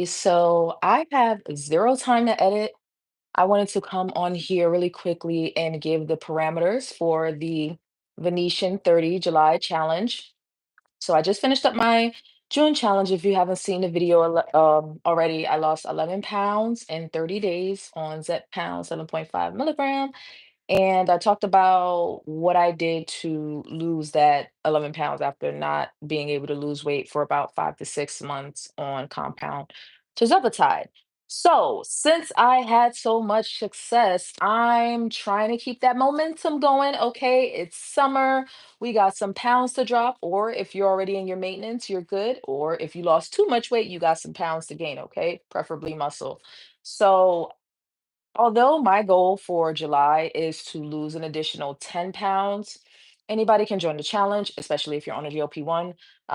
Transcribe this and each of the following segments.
So I have zero time to edit. I wanted to come on here really quickly and give the parameters for the Venetian 30 July challenge. So I just finished up my June challenge. If you haven't seen the video already, I lost 11 pounds in 30 days on Zepbound 7.5 milligram. And I talked about what I did to lose that 11 pounds after not being able to lose weight for about 5 to 6 months on compound tirzepatide. So, since I had so much success, I'm trying to keep that momentum going. Okay, it's summer. We got some pounds to drop, or if you're already in your maintenance, you're good. Or if you lost too much weight, you got some pounds to gain. Okay, preferably muscle. So, although my goal for July is to lose an additional 10 pounds, anybody can join the challenge, especially if you're on a GLP-1.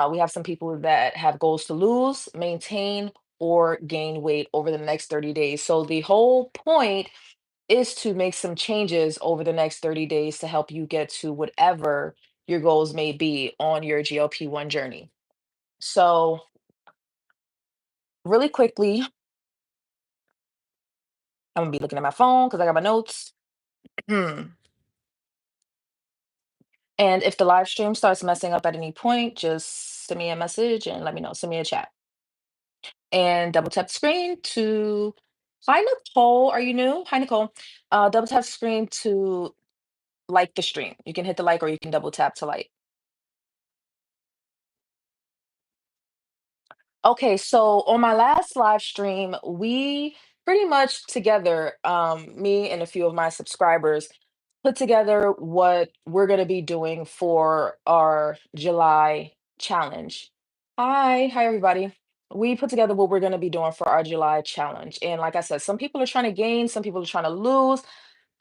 We have some people that have goals to lose, maintain, or gain weight over the next 30 days. So the whole point is to make some changes over the next 30 days to help you get to whatever your goals may be on your GLP-1 journey. So, really quickly, I'm gonna be looking at my phone because I got my notes. And if the live stream starts messing up at any point, just send me a message and let me know. Send me a chat. And double tap the screen to hi Nicole. Are you new? Hi Nicole. Double tap screen to like the stream. You can hit the like or you can double tap to like. Okay, so on my last live stream, we pretty much together, me and a few of my subscribers, put together what we're going to be doing for our July challenge. Hi everybody. We put together what we're going to be doing for our July challenge. And like I said, some people are trying to gain, some people are trying to lose.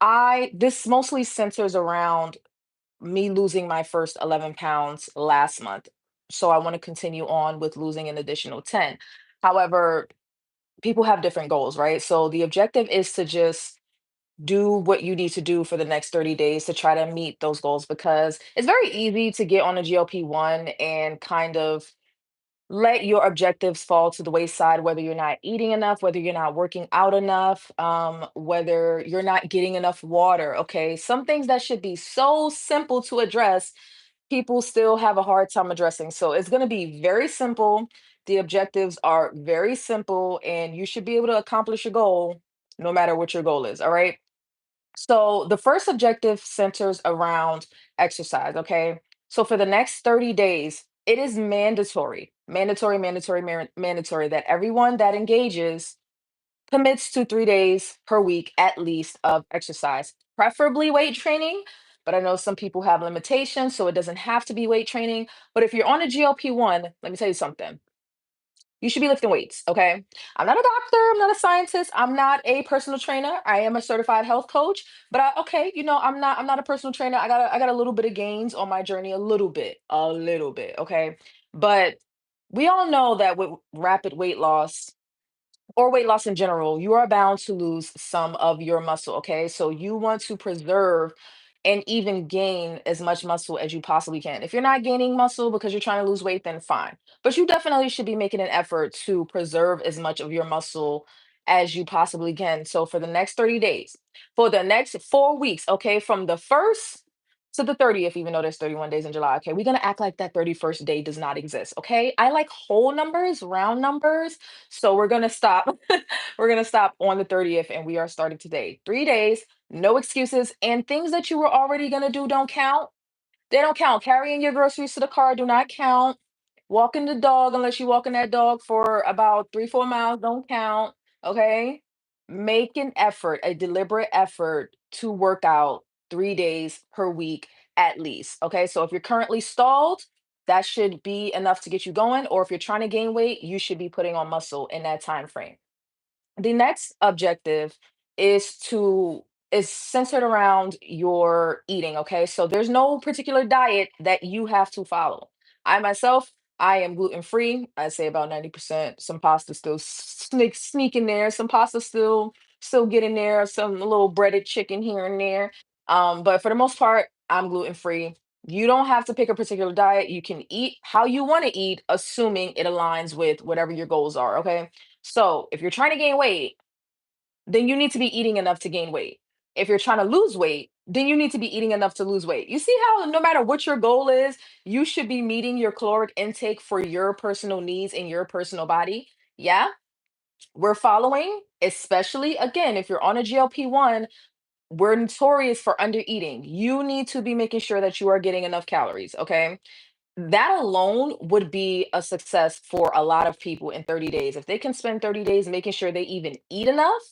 I this mostly centers around me losing my first 11 pounds last month. So I want to continue on with losing an additional 10. However, people have different goals, right? So the objective is to just do what you need to do for the next 30 days to try to meet those goals because it's very easy to get on a GLP-1 and kind of let your objectives fall to the wayside, whether you're not eating enough, whether you're not working out enough, whether you're not getting enough water. Okay, some things that should be so simple to address, people still have a hard time addressing. So it's going to be very simple. The objectives are very simple, and you should be able to accomplish your goal no matter what your goal is. All right. So the first objective centers around exercise, okay? So for the next 30 days, it is mandatory that everyone that engages commits to 3 days per week at least of exercise, preferably weight training. But I know some people have limitations, so it doesn't have to be weight training. But if you're on a GLP-1, let me tell you something, you should be lifting weights, okay? I'm not a doctor, I'm not a scientist, I'm not a personal trainer. I am a certified health coach, but okay, I'm not a personal trainer. I got a little bit of gains on my journey, a little bit, okay? But we all know that with rapid weight loss or weight loss in general, you are bound to lose some of your muscle. Okay. So you want to preserve and even gain as much muscle as you possibly can. If you're not gaining muscle because you're trying to lose weight, then fine. But you definitely should be making an effort to preserve as much of your muscle as you possibly can. So for the next 30 days, for the next 4 weeks, okay, from the first to the 30th, even though there's 31 days in July, okay, we're going to act like that 31st day does not exist. Okay. I like whole numbers, round numbers. So we're gonna stop. We're gonna stop on the 30th, and we are starting today. 3 days, no excuses, and things that you were already gonna do don't count. They don't count. Carrying your groceries to the car do not count. Walking the dog, unless you're walking that dog for about 3, 4 miles, don't count. Okay. Make an effort, a deliberate effort to work out 3 days per week at least. Okay. So if you're currently stalled, that should be enough to get you going. Or if you're trying to gain weight, you should be putting on muscle in that time frame. The next objective is to is centered around your eating, okay? So there's no particular diet that you have to follow. I myself, I am gluten free. I say about 90%. Some pasta still sneak in there. Some pasta still get in there. Some little breaded chicken here and there. But for the most part, I'm gluten free. You don't have to pick a particular diet. You can eat how you want to eat, assuming it aligns with whatever your goals are. Okay. So if you're trying to gain weight, then you need to be eating enough to gain weight. If you're trying to lose weight, then you need to be eating enough to lose weight. You see how no matter what your goal is, you should be meeting your caloric intake for your personal needs in your personal body. Yeah, we're following, especially again, if you're on a GLP-1, we're notorious for under eating. You need to be making sure that you are getting enough calories. Okay. That alone would be a success for a lot of people in 30 days. If they can spend 30 days making sure they even eat enough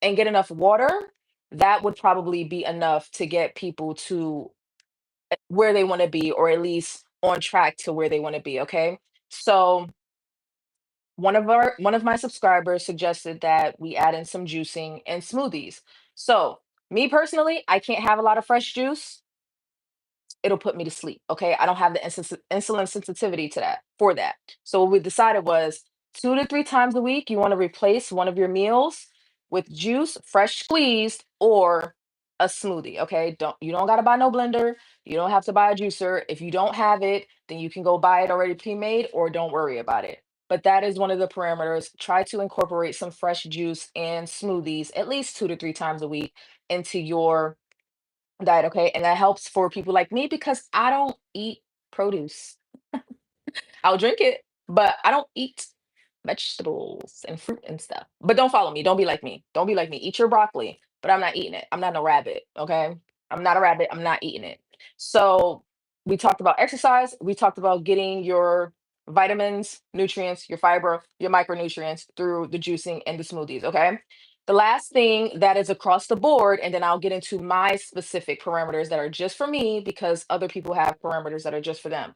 and get enough water, that would probably be enough to get people to where they want to be, or at least on track to where they want to be. Okay. So one of my subscribers suggested that we add in some juicing and smoothies. So me personally, I can't have a lot of fresh juice. It'll put me to sleep. Okay. I don't have the insulin sensitivity to that for that. So what we decided was 2 to 3 times a week, you want to replace one of your meals with juice, fresh squeezed, or a smoothie. Okay. You don't gotta buy no blender. You don't have to buy a juicer. If you don't have it, then you can go buy it already pre-made or don't worry about it. But that is one of the parameters. Try to incorporate some fresh juice and smoothies at least 2 to 3 times a week into your diet, okay? And that helps for people like me because I don't eat produce. I'll drink it, but I don't eat vegetables and fruit and stuff. But don't follow me. Don't be like me. Don't be like me. Eat your broccoli, but I'm not eating it. I'm not no rabbit, okay? I'm not a rabbit. I'm not eating it. So we talked about exercise. We talked about getting your vitamins, nutrients, your fiber, your micronutrients through the juicing and the smoothies, okay? The last thing that is across the board, and then I'll get into my specific parameters that are just for me because other people have parameters that are just for them,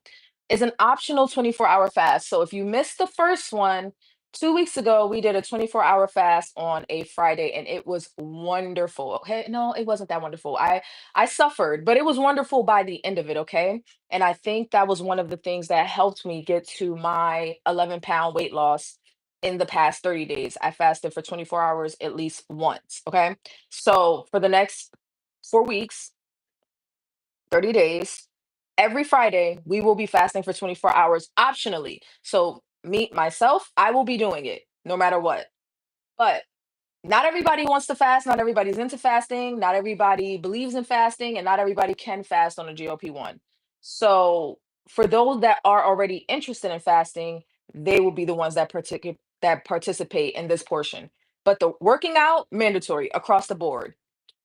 is an optional 24-hour fast. So if you missed the first one, 2 weeks ago, we did a 24-hour fast on a Friday and it was wonderful. Okay. No, it wasn't that wonderful. I suffered, but it was wonderful by the end of it. Okay. And I think that was one of the things that helped me get to my 11-pound weight loss in the past 30 days. I fasted for 24 hours at least once. Okay. So for the next 4 weeks, 30 days. Every Friday, we will be fasting for 24 hours optionally. So, me, myself, I will be doing it no matter what. But not everybody wants to fast. Not everybody's into fasting. Not everybody believes in fasting. And not everybody can fast on a GLP-1. So, for those that are already interested in fasting, they will be the ones that participate in this portion. But the working out, mandatory across the board.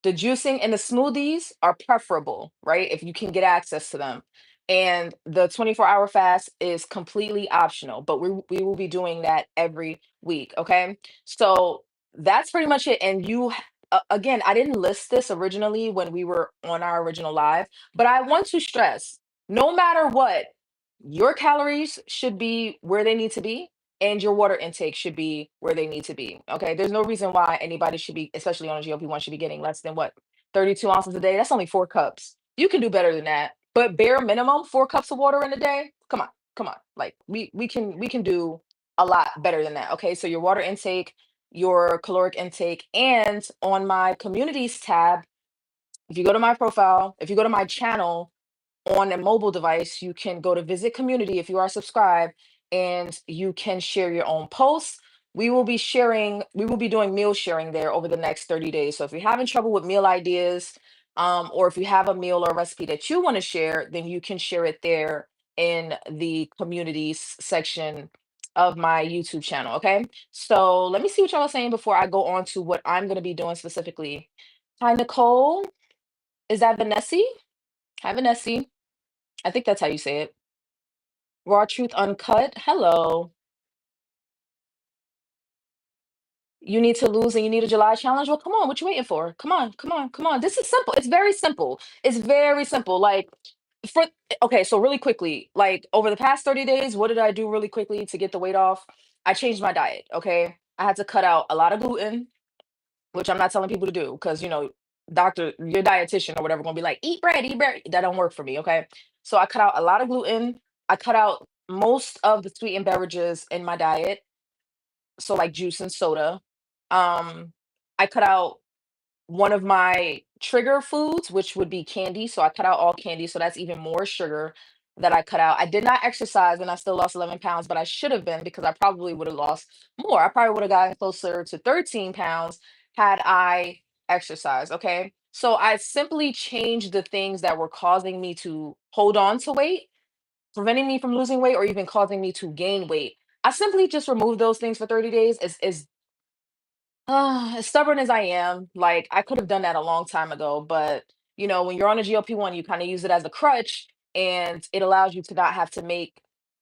The juicing and the smoothies are preferable, right? If you can get access to them. And the 24-hour fast is completely optional, but we will be doing that every week. Okay. So that's pretty much it. And again, I didn't list this originally when we were on our original live, but I want to stress no matter what, your calories should be where they need to be and your water intake should be where they need to be. Okay. There's no reason why anybody should be, especially on a GLP-1, should be getting less than what, 32 ounces a day. That's only 4 cups. You can do better than that. But bare minimum, 4 cups of water in a day. Come on. Come on. Like we can do a lot better than that. Okay. So your water intake, your caloric intake, and on my communities tab, if you go to my profile, if you go to my channel, on a mobile device, you can go to visit community if you are subscribed and you can share your own posts. We will be doing meal sharing there over the next 30 days. So if you're having trouble with meal ideas, or if you have a meal or recipe that you want to share, then you can share it there in the communities section of my YouTube channel. Okay. So let me see what y'all are saying before I go on to what I'm going to be doing specifically. Hi, Nicole. Is that Vanessa? Hi, Vanessa. I think that's how you say it. Raw Truth Uncut. Hello. You need to lose and you need a July challenge. Well, come on. What you waiting for? Come on. Come on. Come on. This is simple. It's very simple. It's very simple. Like for okay, so really quickly, like over the past 30 days, what did I do really quickly to get the weight off? I changed my diet. Okay. I had to cut out a lot of gluten, which I'm not telling people to do because doctor, your dietitian or whatever gonna be like, eat bread, eat bread. That don't work for me. Okay. So I cut out a lot of gluten. I cut out most of the sweetened beverages in my diet. So like juice and soda. Um, I cut out one of my trigger foods, which would be candy. So I cut out all candy. So that's even more sugar that I cut out. I did not exercise and I still lost 11 pounds, but I should have been because I probably would have lost more. I probably would have gotten closer to 13 pounds had I exercised. Okay. So I simply changed the things that were causing me to hold on to weight, preventing me from losing weight, or even causing me to gain weight. I simply just removed those things for 30 days. As stubborn as I am, like I could have done that a long time ago, but when you're on a GLP-1, you kind of use it as a crutch and it allows you to not have to make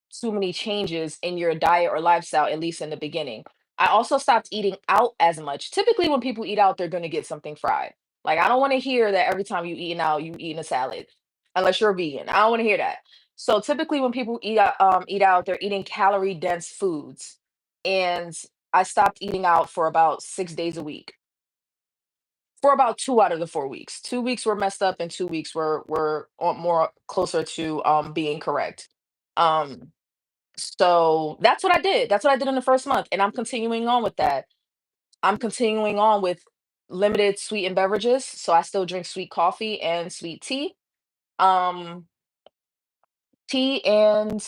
too many changes in your diet or lifestyle, at least in the beginning. I also stopped eating out as much. Typically, when people eat out, they're going to get something fried. Like, I don't want to hear that every time you eat out, you eating a salad, unless you're vegan. I don't want to hear that. So typically, when people eat out, they're eating calorie dense foods. And I stopped eating out for about 6 days a week. For about 2 out of the 4 weeks. 2 weeks were messed up, and 2 weeks were more closer to being correct. Um, so that's what I did. That's what I did in the first month, and I'm continuing on with that. I'm continuing on with limited sweetened beverages. So I still drink sweet coffee and sweet tea. Um, tea and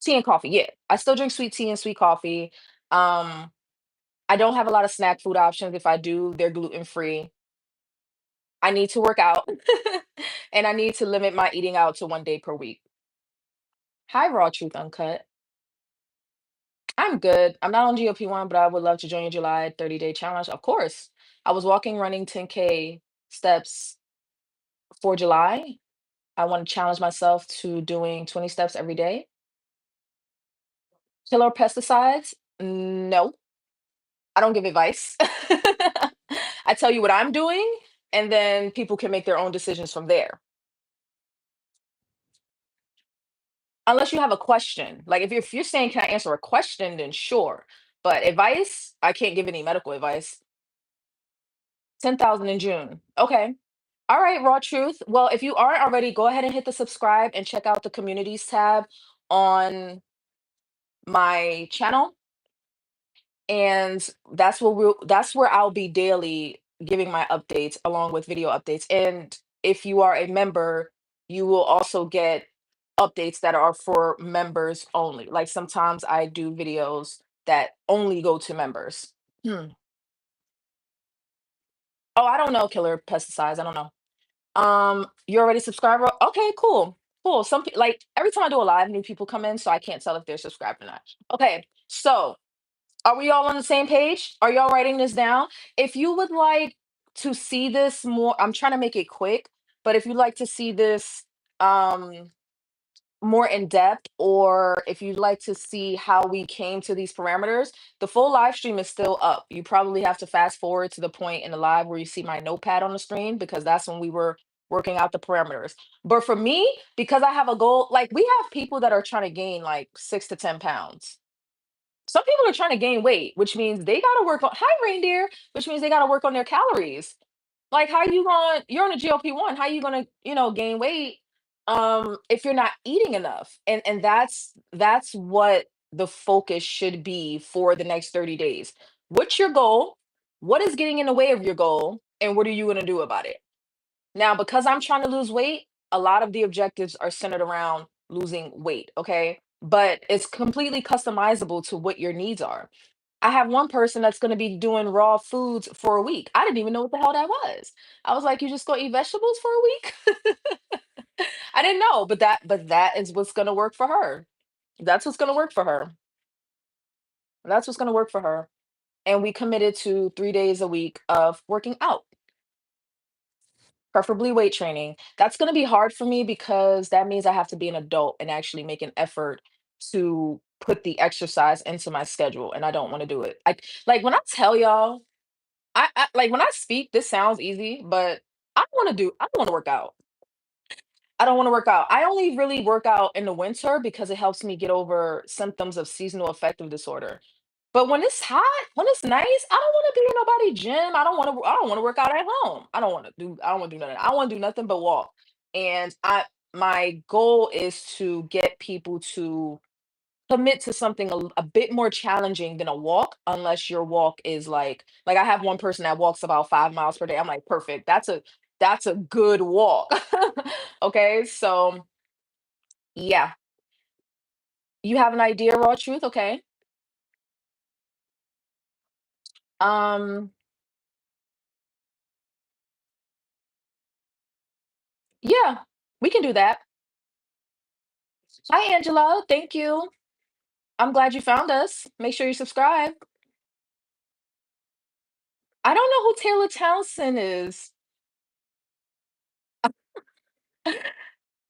tea and coffee. Yeah, I still drink sweet tea and sweet coffee. Um, I don't have a lot of snack food options. If I do, they're gluten free. I need to work out and I need to limit my eating out to 1 day per week. Hi, Raw Truth Uncut. I'm good. I'm not on GLP-1, but I would love to join your July 30-day challenge. Of course. I was walking, running 10K steps for July. I want to challenge myself to doing 20 steps every day. Killer pesticides? No, I don't give advice. I tell you what I'm doing, and then people can make their own decisions from there. Unless you have a question. Like if you're saying, "Can I answer a question?" Then sure. But advice, I can't give any medical advice. 10,000 in June. Okay. All right, Raw Truth. Well, if you aren't already, go ahead and hit the subscribe and check out the communities tab on my channel. And that's where I'll be daily giving my updates along with video updates. And if you are a member, you will also get updates that are for members only. Like sometimes I do videos that only go to members. Hmm. Oh, I don't know, killer pesticides. I don't know. You already subscribed? Okay, cool. Cool. Like every time I do a live, new people come in, so I can't tell if they're subscribed or not. Okay, so are we all on the same page? Are y'all writing this down? If you would like to see this more, I'm trying to make it quick, but if you'd like to see this um more in depth, or if you'd like to see how we came to these parameters, the full live stream is still up. You probably have to fast forward to the point in the live where you see my notepad on the screen because that's when we were working out the parameters. But for me, because I have a goal, like we have people that are trying to gain like 6 to 10 pounds. Some people are trying to gain weight, which means they got to work on, hi reindeer, which means they got to work on their calories. Like how you going, you're on a GLP-1, how you going to, gain weight if you're not eating enough? And that's what the focus should be for the next 30 days. What's your goal? What is getting in the way of your goal? And what are you going to do about it? Now, because I'm trying to lose weight, a lot of the objectives are centered around losing weight, okay? But it's completely customizable to what your needs are. I have one person that's going to be doing raw foods for a week. I didn't even know what the hell that was. I was like, you just go eat vegetables for a week? I didn't know, but that is what's going to work for her. That's what's going to work for her. That's what's going to work for her. And we committed to 3 days a week of working out. Preferably weight training. That's gonna be hard for me because that means I have to be an adult and actually make an effort to put the exercise into my schedule, and I don't wanna do it. Like, when I tell y'all, like, when I speak, this sounds easy, but I don't wanna work out. I don't wanna work out. I only really work out in the winter because it helps me get over symptoms of seasonal affective disorder. But when it's hot, when it's nice, I don't wanna be in nobody gym. I don't wanna work out at home. I don't wanna do nothing. I don't wanna do nothing but walk. And my goal is to get people to commit to something a bit more challenging than a walk, unless your walk is like I have one person that walks about 5 miles per day. I'm like, perfect. That's a good walk. Okay, so yeah, you have an idea, raw truth. Okay. Um, yeah, we can do that. Hi, Angela. Thank you. I'm glad you found us. Make sure you subscribe. I don't know who Taylor Townsend is.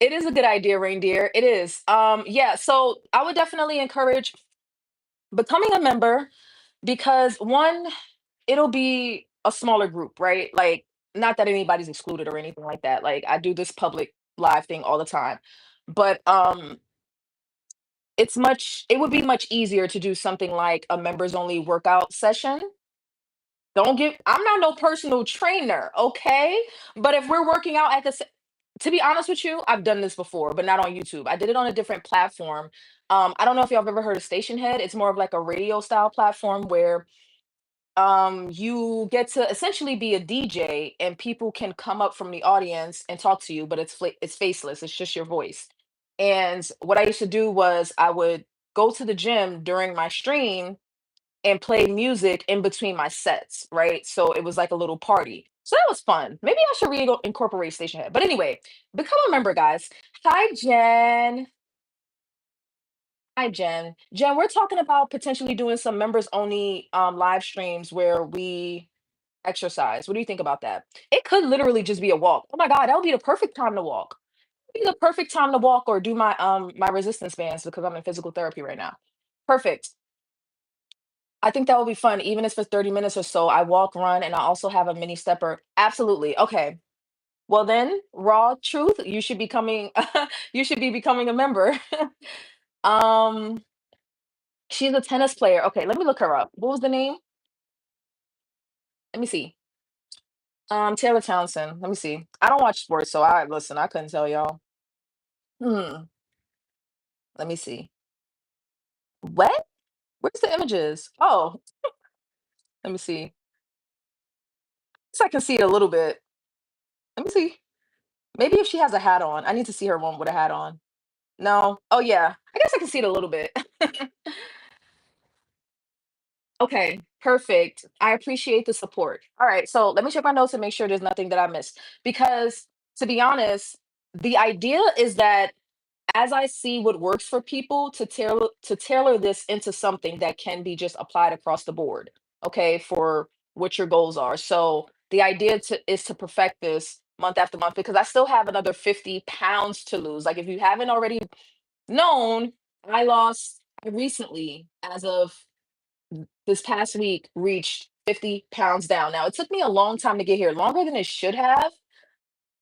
It is a good idea, reindeer. It is. Yeah, so I would definitely encourage becoming a member because one, it'll be a smaller group, right? Like, not that anybody's excluded or anything like that. Like, I do this public live thing all the time. But it would be much easier to do something like a members only workout session. Don't give I'm not no personal trainer, okay? But if we're working out to be honest with you, I've done this before, but not on YouTube. I did it on a different platform. I don't know if y'all have ever heard of Station Head. It's more of like a radio style platform where you get to essentially be a DJ and people can come up from the audience and talk to you, but it's faceless. It's just your voice. And what I used to do was I would go to the gym during my stream and play music in between my sets, right? So it was like a little party. So that was fun. Maybe I should incorporate Station Head. But anyway, become a member, guys. Hi, Jen. Hi, Jen. Jen, we're talking about potentially doing some members only live streams where we exercise. What do you think about that? It could literally just be a walk. Oh my God, that would be the perfect time to walk. Be the perfect time to walk or do my resistance bands because I'm in physical therapy right now. Perfect. I think that will be fun, even if it's for 30 minutes or so. I walk, run, and I also have a mini stepper. Absolutely. Okay. Well then, raw truth, you should be coming you should be becoming a member. um, she's a tennis player. Okay, let me look her up. What was the name? Let me see. Taylor Townsend. Let me see. I don't watch sports, so I listen, I couldn't tell y'all. Hmm. Let me see. What? Where's the images? Oh, let me see. So I can see it a little bit. Let me see. Maybe if she has a hat on. I need to see her one with a hat on. No. Oh, yeah. I guess I can see it a little bit. Okay, perfect. I appreciate the support. All right, so let me check my notes and make sure there's nothing that I missed. Because to be honest, the idea is that as I see what works for people to tailor this into something that can be just applied across the board, okay, for what your goals are. So the idea is to perfect this month after month because I still have another 50 pounds to lose. Like if you haven't already known, I recently, as of this past week, reached 50 pounds down. Now, it took me a long time to get here, longer than it should have.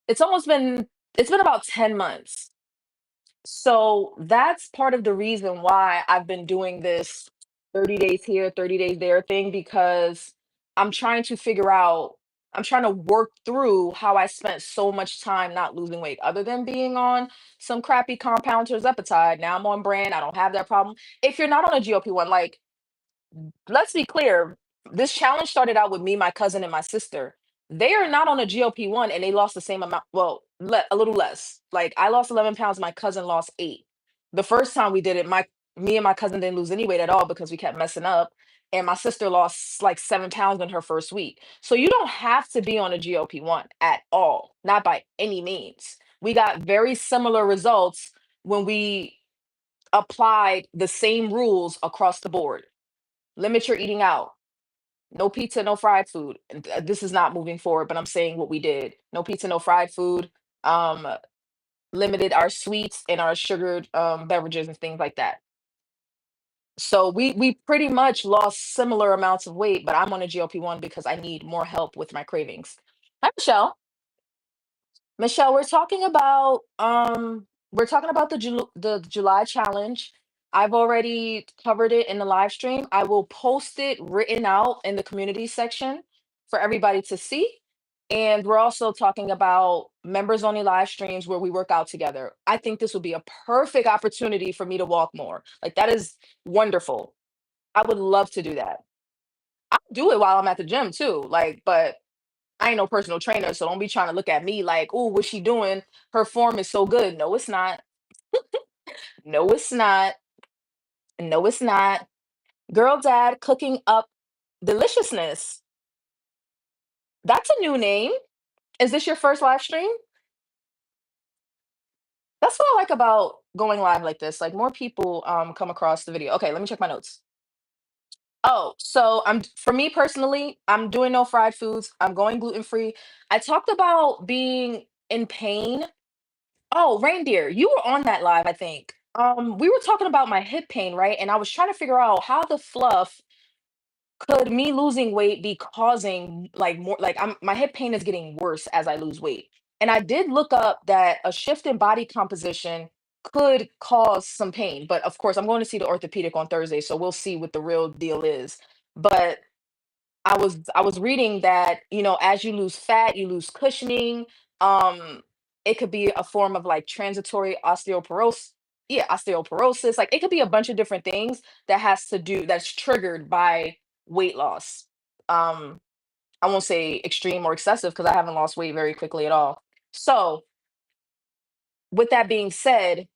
It's almost been, it's been about 10 months. So that's part of the reason why I've been doing this 30 days here, 30 days there thing because I'm trying to figure out, I'm trying to work through how I spent so much time not losing weight, other than being on some crappy compound tirzepatide. Now I'm on brand. I don't have that problem. If you're not on a GLP-1, like let's be clear, this challenge started out with me, my cousin, and my sister. They are not on a GLP-1 and they lost the same amount. Well, a little less. Like I lost 11 pounds, my cousin lost 8. The first time we did it, me and my cousin didn't lose any weight at all because we kept messing up. And my sister lost like 7 pounds in her first week. So you don't have to be on a GLP-1 at all, not by any means. We got very similar results when we applied the same rules across the board. Limit your eating out. No pizza, no fried food. And this is not moving forward, but I'm saying what we did. No pizza, no fried food. Um, limited our sweets and our sugared beverages and things like that. So we pretty much lost similar amounts of weight, but I'm on a GLP-1 because I need more help with my cravings. Hi, Michelle. Michelle, we're talking about the July challenge. I've already covered it in the live stream. I will post it written out in the community section for everybody to see. And we're also talking about members only live streams where we work out together. I think this would be a perfect opportunity for me to walk more. Like that is wonderful. I would love to do that. I'll do it while I'm at the gym too. Like, but I ain't no personal trainer, so don't be trying to look at me like, oh, what's she doing? Her form is so good. No, it's not. No, it's not. No, it's not. Girl Dad cooking up deliciousness. That's a new name. Is this your first live stream? That's what I like about going live like this. Like more people come across the video. Okay, let me check my notes. Oh, so I'm for me personally, I'm doing no fried foods. I'm going gluten free. I talked about being in pain. Oh, reindeer, you were on that live, I think. We were talking about my hip pain, right? And I was trying to figure out how the fluff could me losing weight be causing like more like my hip pain is getting worse as I lose weight. And I did look up that a shift in body composition could cause some pain. But of course, I'm going to see the orthopedic on Thursday, so we'll see what the real deal is. But I was reading that, as you lose fat, you lose cushioning. Um, it could be a form of like transitory osteoporosis. Yeah, osteoporosis. Like it could be a bunch of different things that's triggered by weight loss. Um, I won't say extreme or excessive because I haven't lost weight very quickly at all. So, with that being said,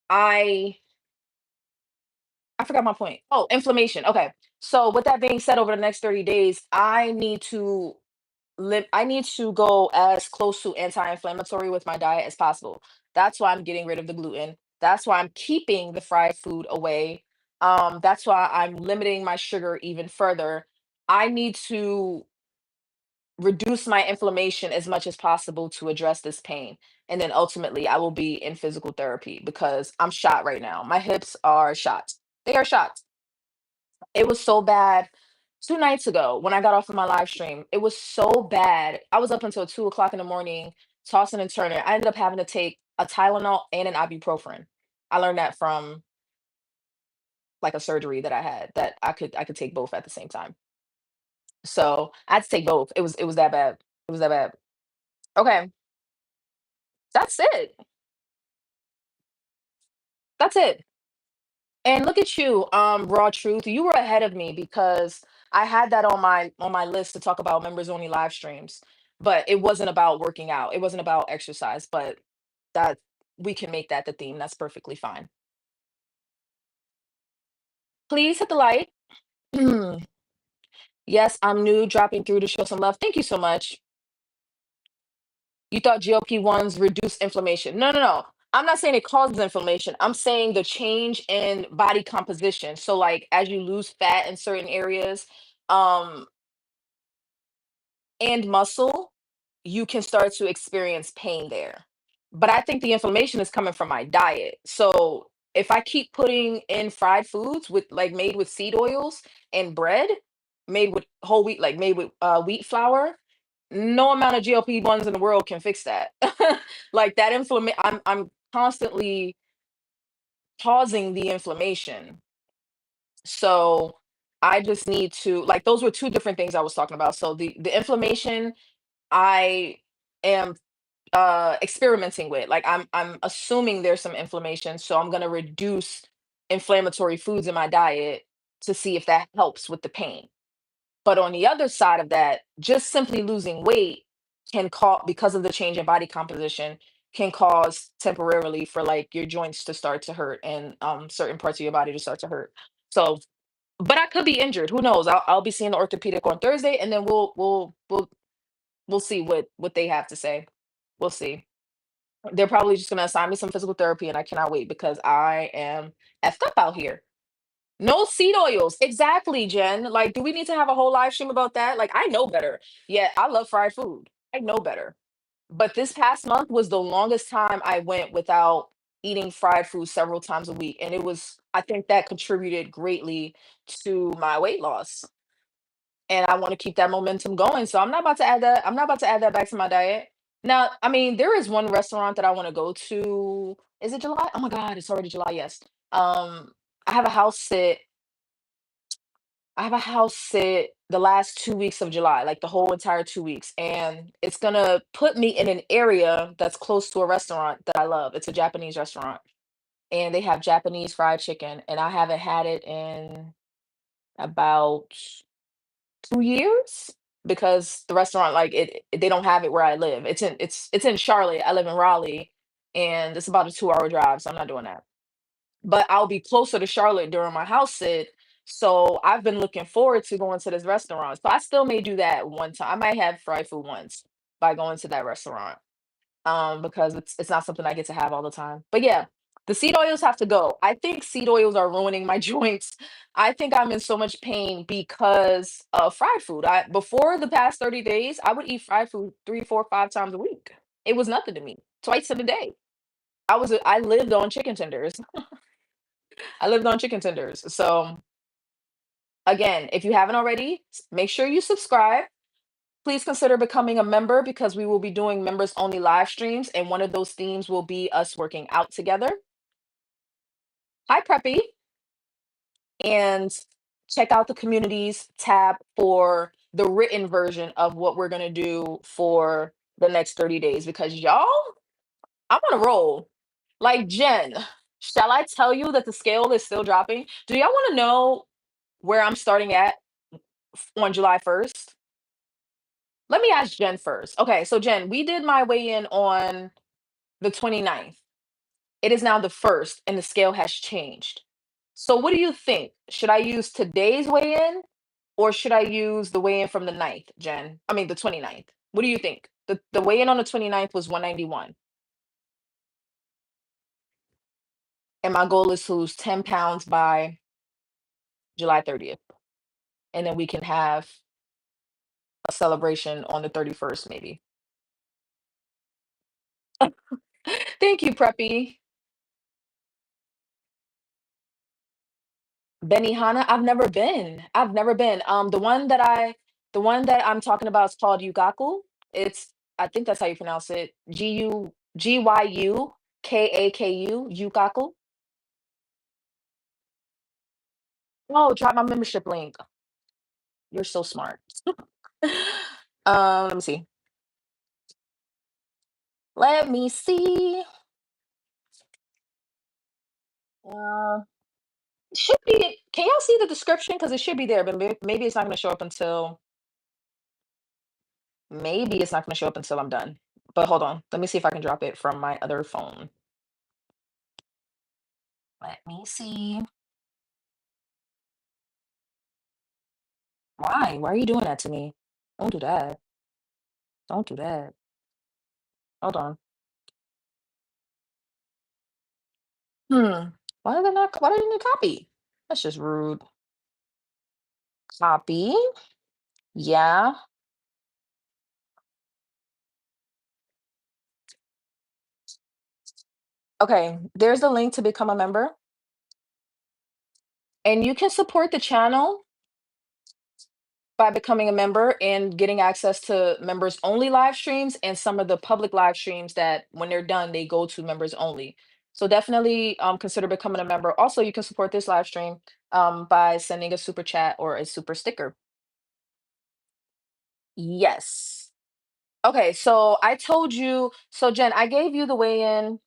I I forgot my point. Oh, inflammation. Okay. So, with that being said, over the next 30 days, I need to go as close to anti-inflammatory with my diet as possible. That's why I'm getting rid of the gluten. That's why I'm keeping the fried food away. That's why I'm limiting my sugar even further. I need to reduce my inflammation as much as possible to address this pain. And then ultimately, I will be in physical therapy because I'm shot right now. My hips are shot. They are shot. It was so bad 2 nights ago when I got off of my live stream. It was so bad. I was up until 2 o'clock in the morning, tossing and turning. I ended up having to take a Tylenol and an ibuprofen. I learned that from like a surgery that I had that I could take both at the same time. So I had to take both. It was that bad. It was that bad. Okay, that's it. That's it. And look at you, Raw Truth. You were ahead of me because I had that on my list to talk about members only live streams, but it wasn't about working out. It wasn't about exercise, but that we can make that the theme. That's perfectly fine. Please hit the like. Yes, I'm new, dropping through to show some love. Thank you so much. You thought GLP-1s reduce inflammation. No, no, no. I'm not saying it causes inflammation. I'm saying the change in body composition. So like as you lose fat in certain areas, um, and muscle, you can start to experience pain there. But I think the inflammation is coming from my diet. So if I keep putting in fried foods with like made with seed oils and bread made with whole wheat, like made with wheat flour, no amount of GLP-1s in the world can fix that. Like that inflammation, I'm constantly causing the inflammation. So I just need to like those were two different things I was talking about. So the inflammation I am experimenting with. Like I'm assuming there's some inflammation, so I'm going to reduce inflammatory foods in my diet to see if that helps with the pain. But on the other side of that, just simply losing weight can cause because of the change in body composition can cause temporarily for like your joints to start to hurt and certain parts of your body to start to hurt. So, but I could be injured. Who knows? I'll be seeing the orthopedic on Thursday, and then we'll see what they have to say. We'll see. They're probably just gonna assign me some physical therapy, and I cannot wait because I am effed up out here. No seed oils. Exactly, Jen. Like, do we need to have a whole live stream about that? Like, I know better. Yeah, I love fried food. I know better. But this past month was the longest time I went without eating fried food several times a week. And I think that contributed greatly to my weight loss. And I want to keep that momentum going. So I'm not about to add that back to my diet. Now, I mean, there is one restaurant that I want to go to. Is it July? Oh my God, it's already July. Yes. I have a house sit I have a house sit the last 2 weeks of July, like the whole entire 2 weeks, and it's gonna put me in an area that's close to a restaurant that I love. It's a Japanese restaurant, and they have Japanese fried chicken, and I haven't had it in about 2 years because the restaurant, like, they don't have it where I live. It's in Charlotte. I live in Raleigh, and it's about a 2-hour drive, so I'm not doing that. But I'll be closer to Charlotte during my house sit. So I've been looking forward to going to this restaurant. So I still may do that one time. I might have fried food once by going to that restaurant. Because it's not something I get to have all the time. But yeah, the seed oils have to go. I think seed oils are ruining my joints. I think I'm in so much pain because of fried food. I Before the past 30 days, I would eat fried food 3, 4, 5 times a week. It was nothing to me. Twice in a day. I lived on chicken tenders. I lived on chicken tenders. So again, if you haven't already, make sure you subscribe. Please consider becoming a member because we will be doing members only live streams, and one of those themes will be us working out together. Hi, Preppy, and check out the communities tab for the written version of what we're going to do for the next 30 days because y'all, I'm on a roll. Like, Jen, shall I tell you that the scale is still dropping? Do y'all want to know where I'm starting at on July 1st? Let me ask Jen first. Okay, so Jen, we did my weigh in on the 29th. It is now the 1st and the scale has changed. So what do you think? Should I use today's weigh in or should I use the weigh in from the 9th, Jen? I mean the 29th. What do you think? The weigh in on the 29th was 191. And my goal is to lose 10 pounds by July 30th. And then we can have a celebration on the 31st, maybe. Thank you, Preppy. Benihana, I've never been. I've never been. The one that I'm talking about is called Yugaku. It's I think that's how you pronounce it. Gyukaku. Yugaku. Oh, drop my membership link. You're so smart. Let me see. Let me see. Uh, should be. Can y'all see the description? Because it should be there, but maybe it's not going to show up until. Maybe it's not going to show up until I'm done. But hold on. Let me see if I can drop it from my other phone. Let me see. Why? Why are you doing that to me? Don't do that. Don't do that. Hold on. Hmm. Why didn't you copy? That's just rude. Copy. Yeah. Okay. There's the link to become a member. And you can support the channel by becoming a member and getting access to members only live streams and some of the public live streams that when they're done, they go to members only. So definitely consider becoming a member. Also, you can support this live stream by sending a super chat or a super sticker. Yes. Okay, so I told you, so Jen, I gave you the weigh-in.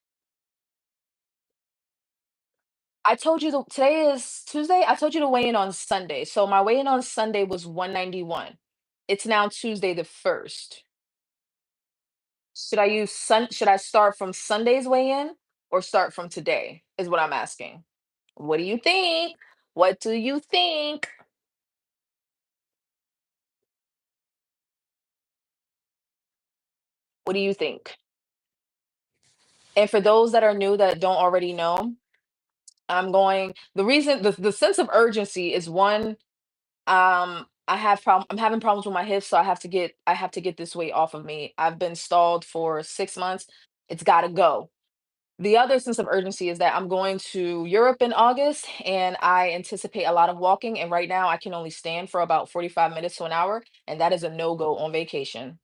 I told you today is Tuesday. I told you to weigh in on Sunday. So my weigh in on Sunday was 191. It's now Tuesday the 1st. Should I start from Sunday's weigh in or start from today? Is what I'm asking. What do you think? What do you think? What do you think? And for those that are new that don't already know, the sense of urgency is one. I'm having problems with my hips, so I have to get this weight off of me. I've been stalled for 6 months. It's got to go. The other sense of urgency is that I'm going to Europe in August and I anticipate a lot of walking. And right now I can only stand for about 45 minutes to an hour. And that is a no go on vacation.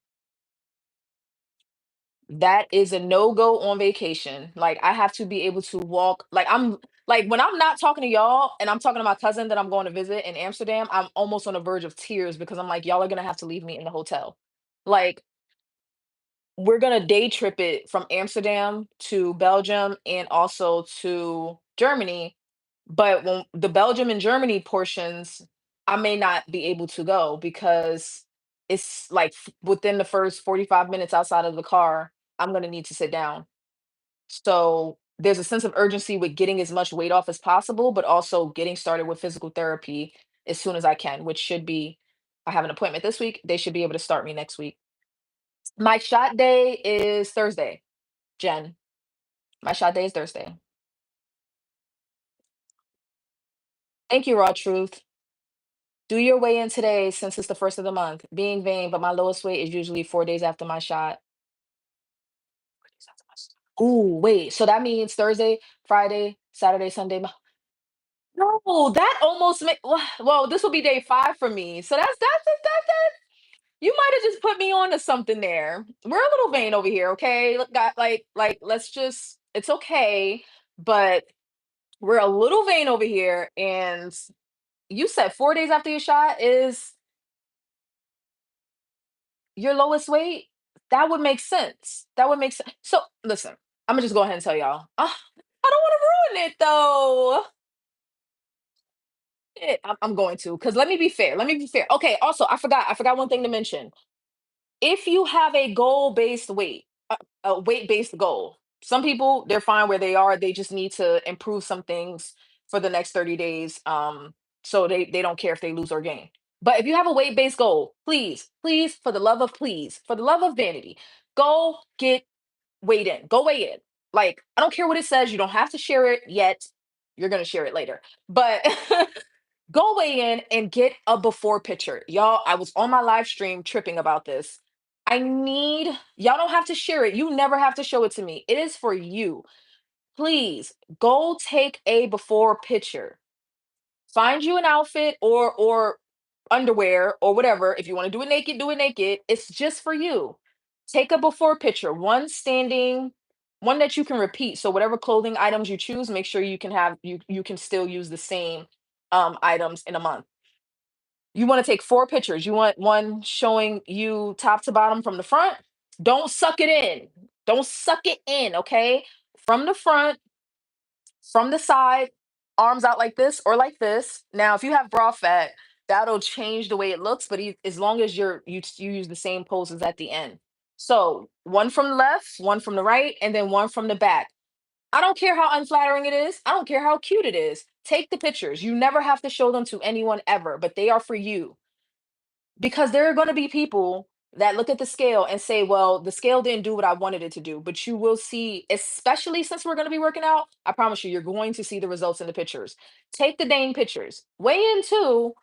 That is a no-go on vacation. Like, I have to be able to walk. Like, I'm like, when I'm not talking to y'all and I'm talking to my cousin that I'm going to visit in Amsterdam, I'm almost on the verge of tears because I'm like, y'all are gonna have to leave me in the hotel. Like, we're gonna day trip it from Amsterdam to Belgium and also to Germany. But when the Belgium and Germany portions, I may not be able to go because it's like within the first 45 minutes outside of the car, I'm gonna need to sit down. So there's a sense of urgency with getting as much weight off as possible, but also getting started with physical therapy as soon as I can, which should be, I have an appointment this week. They should be able to start me next week. My shot day is Thursday, Jen. My shot day is Thursday. Thank you, Raw Truth. Do your weigh in today since it's the first of the month. Being vain, but my lowest weight is usually 4 days after my shot. 4 days after my shot. Ooh, wait. So that means Thursday, Friday, Saturday, Sunday. No, that almost make well, this will be day 5 for me. So that you might have just put me on to something there. We're a little vain over here, okay? Look, like let's just, it's okay, but we're a little vain over here. And you said 4 days after your shot is your lowest weight? That would make sense. That would make sense. So listen, I'm gonna just go ahead and tell y'all. I don't want to ruin it though. I'm going to, because let me be fair. Let me be fair. Okay. Also, I forgot one thing to mention. If you have a goal-based weight, a weight-based goal, some people they're fine where they are. They just need to improve some things for the next 30 days. So they don't care if they lose or gain. But if you have a weight-based goal, please, please, for the love of please, for the love of vanity, go get weighed in. Go weigh in. Like, I don't care what it says. You don't have to share it yet. You're gonna share it later. But go weigh in and get a before picture. Y'all, I was on my live stream tripping about this. I need, y'all don't have to share it. You never have to show it to me. It is for you. Please go take a before picture. Find you an outfit or underwear or whatever. If you want to do it naked, do it naked. It's just for you. Take a before picture, one standing, one that you can repeat. So whatever clothing items you choose, make sure you can have you can still use the same items in a month. You want to take 4 pictures. You want one showing you top to bottom from the front. Don't suck it in. Don't suck it in, okay? From the front, from the side, arms out like this or like this. Now, if you have bra fat, that'll change the way it looks, but as long as you use the same poses at the end. So, one from the left, one from the right, and then one from the back. I don't care how unflattering it is. I don't care how cute it is. Take the pictures. You never have to show them to anyone ever, but they are for you. Because there are going to be people that look at the scale and say, well, the scale didn't do what I wanted it to do. But you will see, especially since we're going to be working out, I promise you, you're going to see the results in the pictures. Take the dang pictures, weigh in too.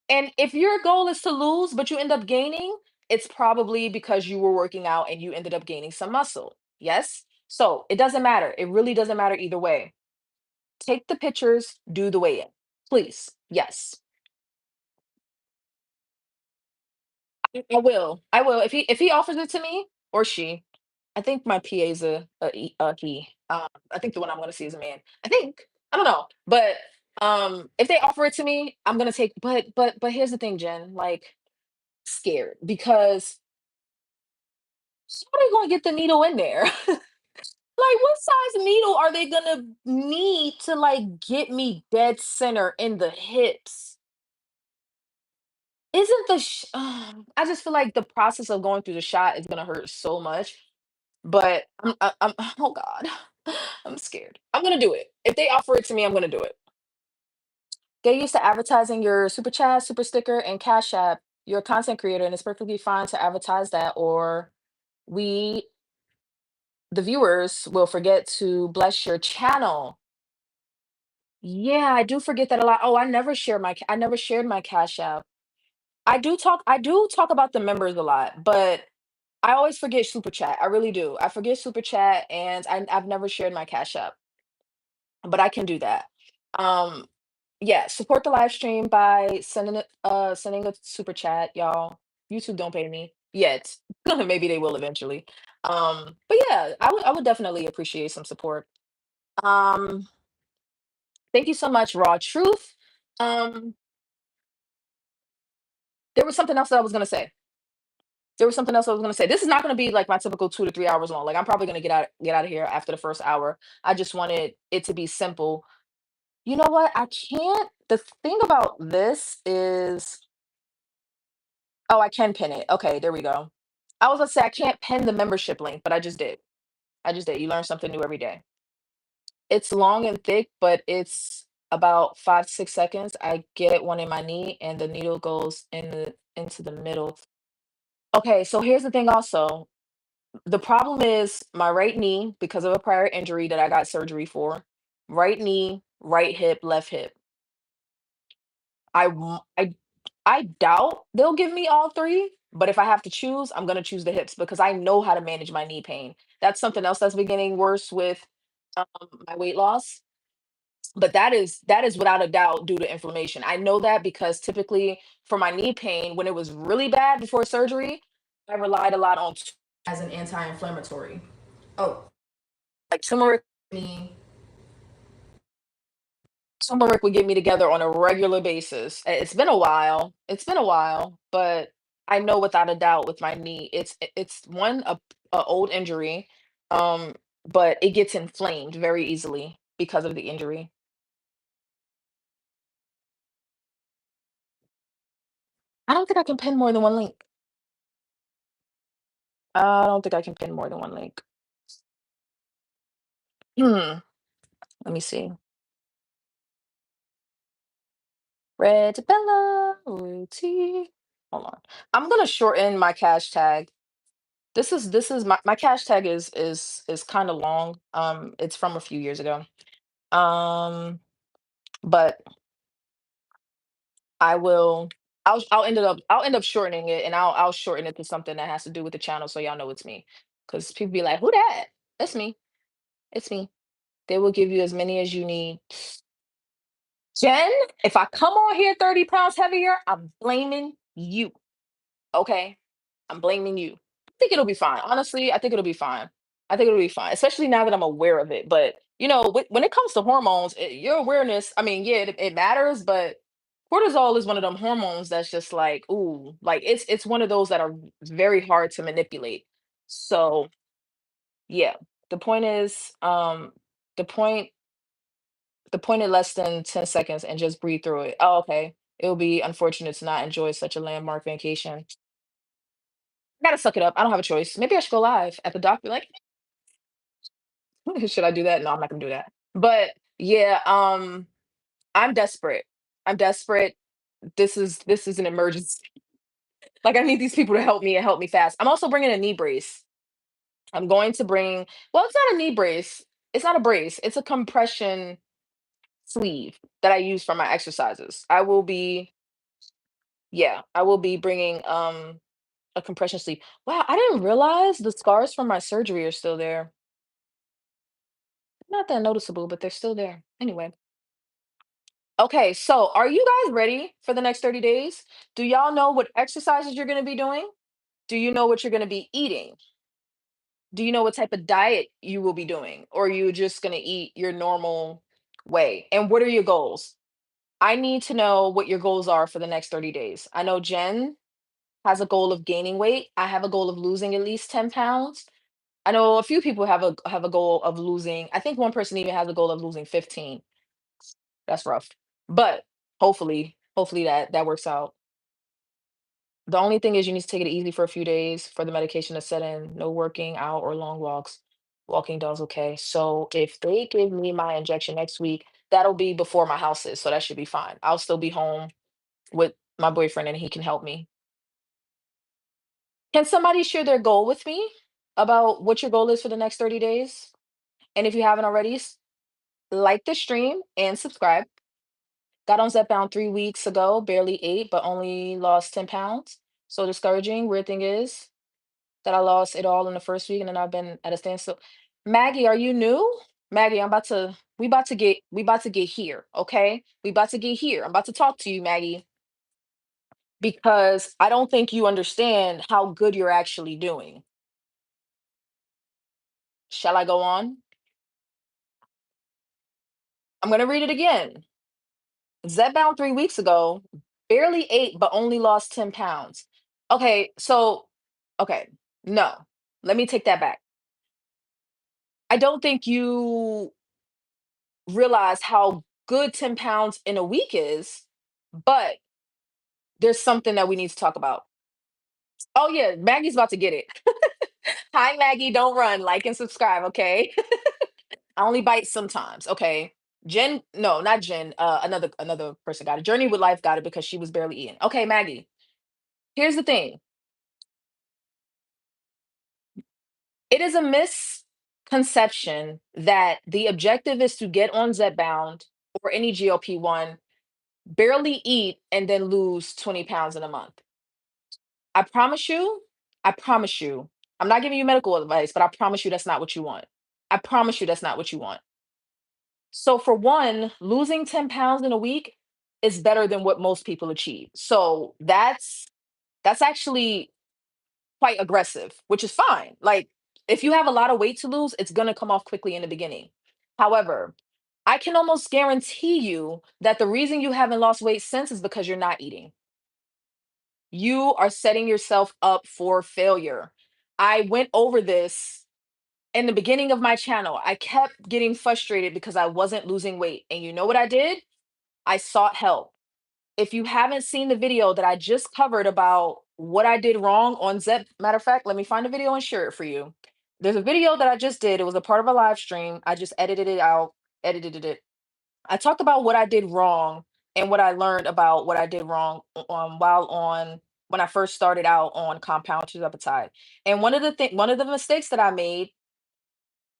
And if your goal is to lose, but you end up gaining, it's probably because you were working out and you ended up gaining some muscle. Yes. So it doesn't matter. It really doesn't matter either way. Take the pictures, do the weigh in, please. Yes. I will. I will. If he offers it to me or she, I think my PA is a he. I think the one I'm going to see is a man. I think. I don't know, but if they offer it to me, I'm gonna take. But here's the thing, Jen. Like, scared because how are they gonna get the needle in there? Like, what size needle are they gonna need to like get me dead center in the hips? Isn't I just feel like the process of going through the shot is gonna hurt so much. But I'm oh God, I'm scared. I'm gonna do it. If they offer it to me, I'm gonna do it. Get used to advertising your super chat, super sticker, and Cash App. You're a content creator, and it's perfectly fine to advertise that, or we, the viewers, will forget to bless your channel. Yeah, I do forget that a lot. Oh, I never shared my Cash App. I do talk about the members a lot, but I always forget super chat. I really do. I forget super chat, and I've never shared my Cash App, but I can do that. Um, yeah, support the live stream by sending a super chat, y'all. YouTube don't pay me. yet. Maybe they will eventually. But yeah, I would definitely appreciate some support. Um, thank you so much, Raw Truth. Um, there was something else that I was gonna say. There was something else I was gonna say. This is not gonna be like my typical 2 to 3 hours long. Like I'm probably gonna get out of here after the first hour. I just wanted it to be simple. You know what? I can't. The thing about this is, oh, I can pin it. Okay, there we go. I was gonna say I can't pin the membership link, but I just did. I just did. You learn something new every day. It's long and thick, but it's about 5 to 6 seconds. I get one in my knee, and the needle goes into the middle. Okay, so here's the thing. Also, the problem is my right knee because of a prior injury that I got surgery for. Right knee, right hip, left hip. I w- I doubt they'll give me all three, but if I have to choose, I'm gonna choose the hips because I know how to manage my knee pain. That's something else that's been getting worse with um, my weight loss. But that is without a doubt due to inflammation. I know that because typically for my knee pain, when it was really bad before surgery, I relied a lot on as an anti-inflammatory. Oh, like turmeric would get me together on a regular basis. It's been a while. It's been a while, but I know without a doubt with my knee, it's one a old injury, um, but it gets inflamed very easily because of the injury. I don't think I can pin more than one link. I don't think I can pin more than one link. Hmm. Let me see. Red Bella Ruti. Hold on. I'm gonna shorten my cash tag. This is my cash tag is kind of long. It's from a few years ago. Um, but I will. I'll end up shortening it, and I'll shorten it to something that has to do with the channel, so y'all know it's me. Because people be like, "Who that?" That's me. It's me. They will give you as many as you need. Jen, if I come on here 30 pounds heavier, I'm blaming you. Okay? I'm blaming you. I think it'll be fine. Honestly, I think it'll be fine. I think it'll be fine, especially now that I'm aware of it. But, when it comes to hormones, your awareness, I mean, yeah, it matters, but cortisol is one of them hormones that's just like, ooh, like it's one of those that are very hard to manipulate. So, yeah, the point is, the point the point in less than 10 seconds and just breathe through it. Oh, okay. It would be unfortunate to not enjoy such a landmark vacation. I gotta suck it up. I don't have a choice. Maybe I should go live at the dock. Be like, should I do that? No, I'm not gonna do that. But yeah, I'm desperate. I'm desperate. This is an emergency. Like I need these people to help me and help me fast. I'm also bringing a knee brace. I'm going to bring. Well, it's not a knee brace. It's not a brace. It's a compression sleeve that I use for my exercises. Yeah, I will be bringing a compression sleeve. Wow, I didn't realize the scars from my surgery are still there. Not that noticeable, but they're still there. Anyway. Okay, so are you guys ready for the next 30 days? Do y'all know what exercises you're going to be doing? Do you know what you're going to be eating? Do you know what type of diet you will be doing? Or are you just going to eat your normal way? And what are your goals? I need to know what your goals are for the next 30 days. I know Jen has a goal of gaining weight. I have a goal of losing at least 10 pounds. I know a few people have a goal of losing. I think one person even has a goal of losing 15. That's rough. But hopefully that works out. The only thing is you need to take it easy for a few days for the medication to set in. No working out or long walks. Walking does okay. So if they give me my injection next week, that'll be before my house is. So that should be fine. I'll still be home with my boyfriend and he can help me. Can somebody share their goal with me about what your goal is for the next 30 days? And if you haven't already, like the stream and subscribe. Got on Zepbound 3 weeks ago, barely ate, but only lost 10 pounds. So discouraging. Weird thing is that I lost it all in the first week and then I've been at a standstill. Maggie, are you new? Maggie, we about to get here, okay? We about to get here. I'm about to talk to you, Maggie. because I don't think you understand how good you're actually doing. Shall I go on? I'm going to read it again. Zepbound 3 weeks ago barely ate but only lost 10 pounds. Okay, so, okay, no, let me take that back. I don't think you realize how good 10 pounds in a week is, but there's something that we need to talk about. Oh, yeah, Maggie's about to get it. Hi, Maggie, don't run. Like and subscribe, okay? I only bite sometimes, okay? Jen, no, not Jen. Another person got it. Journey with Life got it because she was barely eating. Okay, Maggie. Here's the thing. It is a misconception that the objective is to get on Zepbound or any GLP-1, barely eat, and then lose 20 pounds in a month. I promise you, I promise you, I'm not giving you medical advice, but I promise you that's not what you want. I promise you that's not what you want. So for one, losing 10 pounds in a week is better than what most people achieve. So that's actually quite aggressive, which is fine. Like if you have a lot of weight to lose, it's going to come off quickly in the beginning. However, I can almost guarantee you that the reason you haven't lost weight since is because you're not eating. You are setting yourself up for failure. I went over this in the beginning of my channel. I kept getting frustrated because I wasn't losing weight. And you know what I did? I sought help. If you haven't seen the video that I just covered about what I did wrong on Zep, matter of fact, let me find a video and share it for you. There's a video that I just did. It was a part of a live stream. I just edited it out, edited it. I talked about what I did wrong and what I learned about what I did wrong while on when I first started out on compound tirzepatide. And one of the mistakes that I made,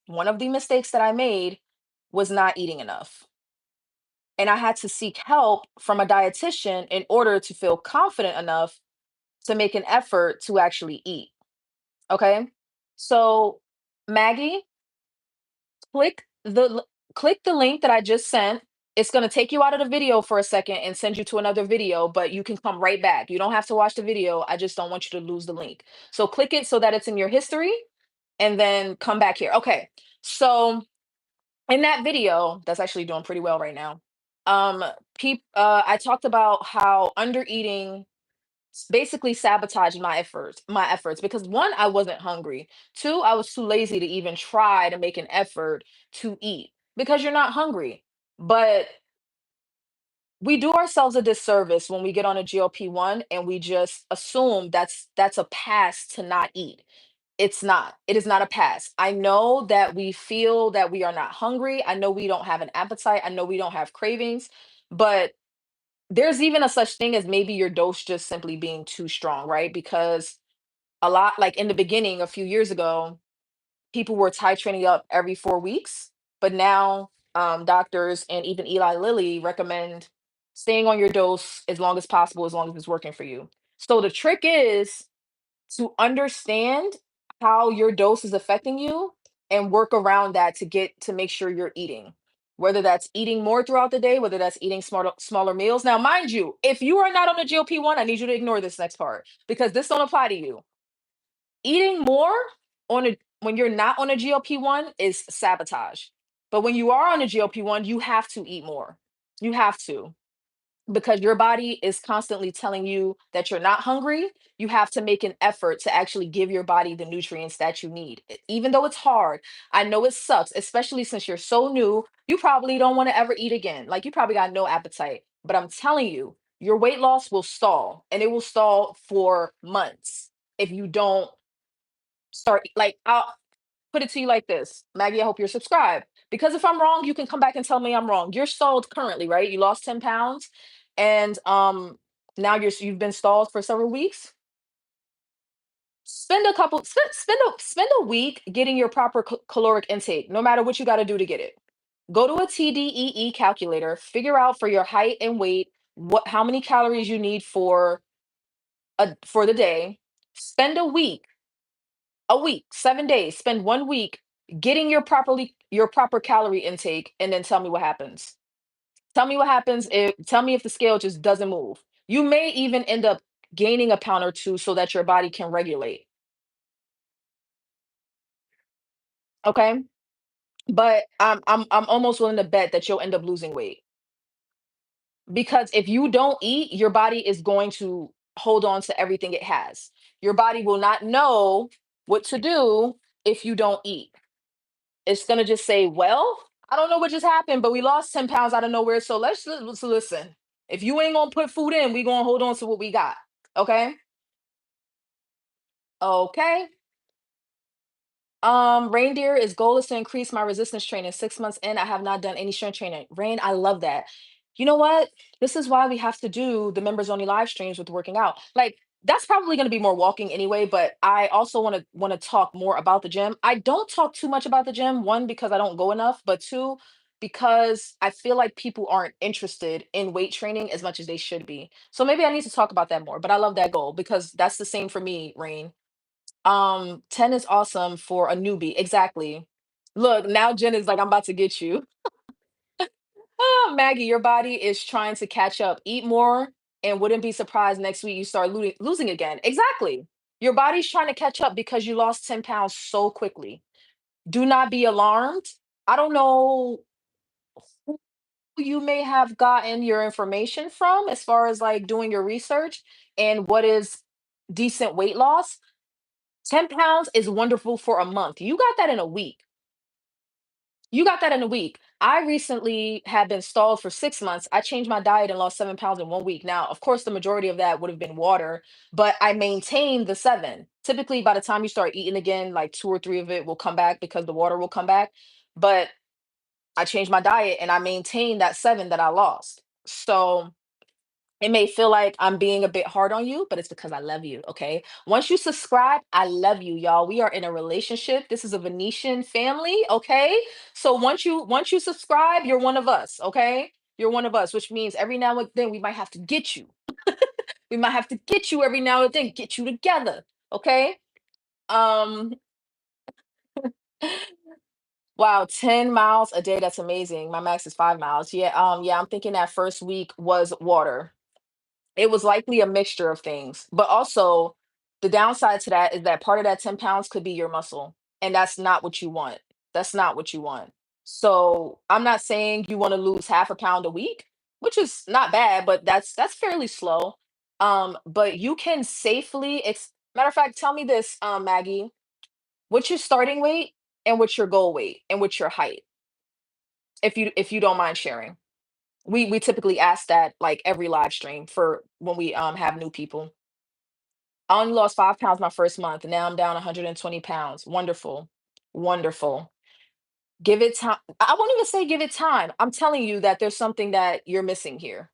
one of the mistakes that I made was not eating enough. And I had to seek help from a dietitian in order to feel confident enough to make an effort to actually eat. Okay. So, Maggie, click click the link that I just sent. It's going to take you out of the video for a second and send you to another video, but you can come right back. You don't have to watch the video. I just don't want you to lose the link. So click it so that it's in your history and then come back here. Okay. So in that video, that's actually doing pretty well right now. Um, I talked about how under eating basically sabotaged my efforts because one, I wasn't hungry. Two, I was too lazy to even try to make an effort to eat because you're not hungry. But we do ourselves a disservice when we get on a GLP-1 and we just assume that's a pass to not eat. It's not. It is not a pass. I know that we feel that we are not hungry. I know we don't have an appetite. I know we don't have cravings, but there's even a such thing as maybe your dose just simply being too strong, right? Because a lot, like in the beginning, a few years ago, people were titrating up every 4 weeks, but now doctors and even Eli Lilly recommend staying on your dose as long as possible, as long as it's working for you. So the trick is to understand how your dose is affecting you and work around that to make sure you're eating. Whether that's eating more throughout the day, whether that's eating smaller meals. Now, mind you, if you are not on a GLP-1, I need you to ignore this next part because this don't apply to you. Eating more when you're not on a GLP-1 is sabotage. But when you are on a GLP-1, you have to eat more. You have to because your body is constantly telling you that you're not hungry. You have to make an effort to actually give your body the nutrients that you need. Even though it's hard, I know it sucks, especially since you're so new. You probably don't want to ever eat again. Like you probably got no appetite. But I'm telling you, your weight loss will stall and it will stall for months if you don't start. Like, I'll put it to you like this, Maggie, I hope you're subscribed. Because if I'm wrong, you can come back and tell me I'm wrong. You're stalled currently, right? You lost 10 pounds and now you've been stalled for several weeks. Spend a week getting your proper caloric intake, no matter what you got to do to get it. Go to a TDEE calculator, figure out for your height and weight how many calories you need for the day. Spend a week, 7 days, spend 1 week getting your proper calorie intake, and then tell me what happens. Tell me what happens if Tell me if the scale just doesn't move. You may even end up gaining a pound or two so that your body can regulate. Okay. But I'm almost willing to bet that you'll end up losing weight. Because if you don't eat, your body is going to hold on to everything it has. Your body will not know what to do if you don't eat. It's gonna just say, "Well, I don't know what just happened, but we lost 10 pounds out of nowhere. So let's listen. If you ain't gonna put food in, we gonna hold on to what we got." Okay. Okay. Reindeer is goal is to increase my resistance training. 6 months in, I have not done any strength training. Rain, I love that. You know what? This is why we have to do the members only live streams with working out. Like that's probably going to be more walking anyway, but I also want to talk more about the gym. I don't talk too much about the gym, one because I don't go enough, but two because I feel like people aren't interested in weight training as much as they should be. So maybe I need to talk about that more, but I love that goal because that's the same for me, Rain. 10 is awesome for a newbie. Exactly. Look, now Jen is like, I'm about to get you. Ah, Maggie, your body is trying to catch up. Eat more and wouldn't be surprised next week you start losing again. Exactly. Your body's trying to catch up because you lost 10 pounds so quickly. Do not be alarmed. I don't know who you may have gotten your information from as far as like doing your research and what is decent weight loss. 10 pounds is wonderful for a month. You got that in a week. You got that in a week. I recently had been stalled for 6 months. I changed my diet and lost 7 pounds in 1 week. Now, of course, the majority of that would have been water, but I maintained the seven. Typically, by the time you start eating again, like two or three of it will come back because the water will come back. But I changed my diet and I maintained that seven that I lost. So it may feel like I'm being a bit hard on you, but it's because I love you. Okay. Once you subscribe, I love you, y'all. We are in a relationship. This is a Venetian family. Okay. So once you subscribe, you're one of us. Okay. You're one of us, which means every now and then we might have to get you. We might have to get you every now and then, get you together. Okay. Um, wow, 10 miles a day. That's amazing. My max is 5 miles. Yeah. Yeah, I'm thinking that first week was water. It was likely a mixture of things, but also the downside to that is that part of that 10 pounds could be your muscle, and that's not what you want. That's not what you want. So I'm not saying you want to lose half a pound a week, which is not bad, but that's fairly slow. But you can safely matter of fact, tell me this, Maggie, what's your starting weight and what's your goal weight and what's your height, if you don't mind sharing. We typically ask that like every live stream for when we have new people. I only lost 5 pounds my first month. And now I'm down 120 pounds. Wonderful. Wonderful. Give it time. I won't even say give it time. I'm telling you that there's something that you're missing here.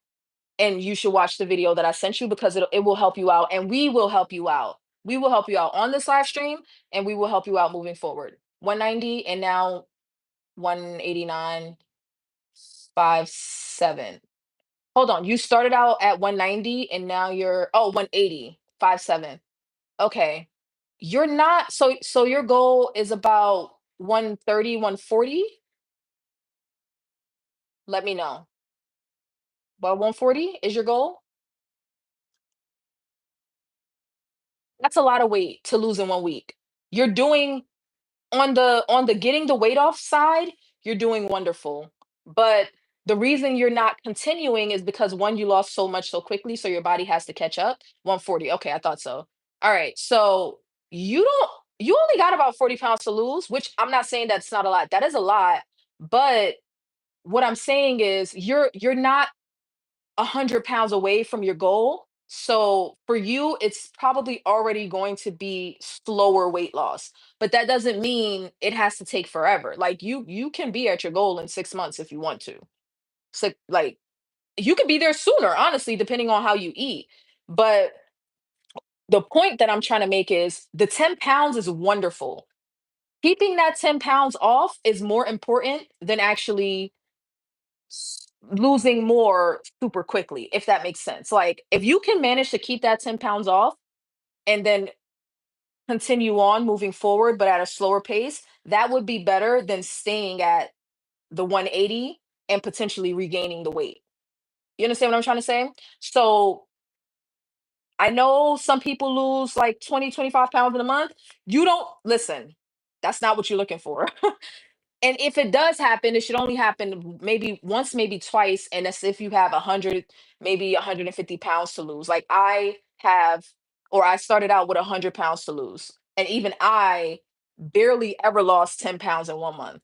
And you should watch the video that I sent you because it will help you out. And we will help you out. We will help you out on this live stream and we will help you out moving forward. 190 and now 189, 5'7". Hold on, you started out at 190 and now you're 180, 5'7". Okay. You're not so your goal is about 130, 140? Let me know. About 140 is your goal? That's a lot of weight to lose in 1 week. You're doing on the getting the weight off side, you're doing wonderful. But the reason you're not continuing is because one, you lost so much so quickly, so your body has to catch up. 140. Okay, I thought so. All right. So you only got about 40 pounds to lose, which I'm not saying that's not a lot. That is a lot. But what I'm saying is you're not 100 pounds away from your goal. So for you, it's probably already going to be slower weight loss. But that doesn't mean it has to take forever. Like you can be at your goal in 6 months if you want to. So like you could be there sooner, honestly, depending on how you eat. But the point that I'm trying to make is the 10 pounds is wonderful. Keeping that 10 pounds off is more important than actually losing more super quickly, if that makes sense. Like, if you can manage to keep that 10 pounds off and then continue on moving forward, but at a slower pace, that would be better than staying at the 180 and potentially regaining the weight. You understand what I'm trying to say? So, I know some people lose like 20, 25 pounds in a month. You don't listen. That's not what you're looking for. And if it does happen, it should only happen maybe once, maybe twice. And that's if you have 100, maybe 150 pounds to lose. Like I have, or I started out with 100 pounds to lose. And even I barely ever lost 10 pounds in 1 month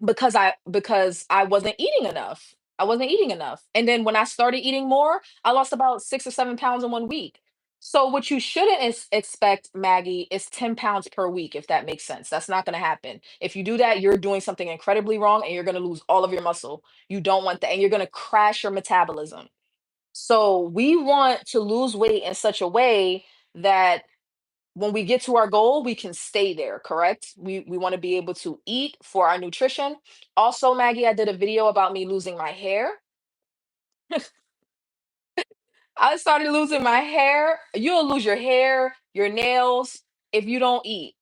because I wasn't eating enough. I wasn't eating enough. And then when I started eating more, I lost about 6 or 7 pounds in 1 week. So what you shouldn't expect, Maggie, is 10 pounds per week, if that makes sense. That's not going to happen. If you do that, you're doing something incredibly wrong and you're going to lose all of your muscle. You don't want that. And you're going to crash your metabolism. So we want to lose weight in such a way that when we get to our goal, we can stay there, correct? We want to be able to eat for our nutrition. Also, Maggie, I did a video about me losing my hair. I started losing my hair. You'll lose your hair, your nails if you don't eat.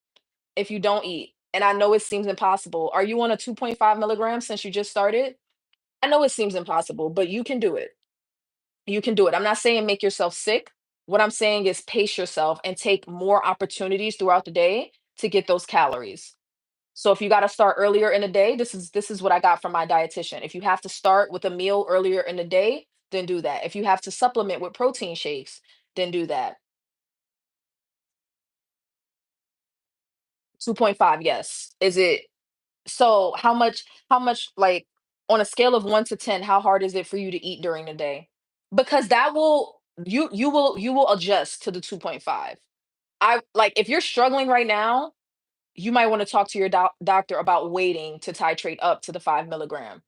If you don't eat. And I know it seems impossible. Are you on a 2.5 milligrams since you just started? I know it seems impossible, but you can do it. You can do it. I'm not saying make yourself sick. What I'm saying is pace yourself and take more opportunities throughout the day to get those calories. So if you got to start earlier in the day, this is what I got from my dietitian. If you have to start with a meal earlier in the day, then do that. If you have to supplement with protein shakes, then do that. 2.5, yes. Is it so how much like on a scale of 1 to 10, how hard is it for you to eat during the day? Because that will you will adjust to the 2.5. I like if you're struggling right now, you might want to talk to your doctor about waiting to titrate up to the 5 milligram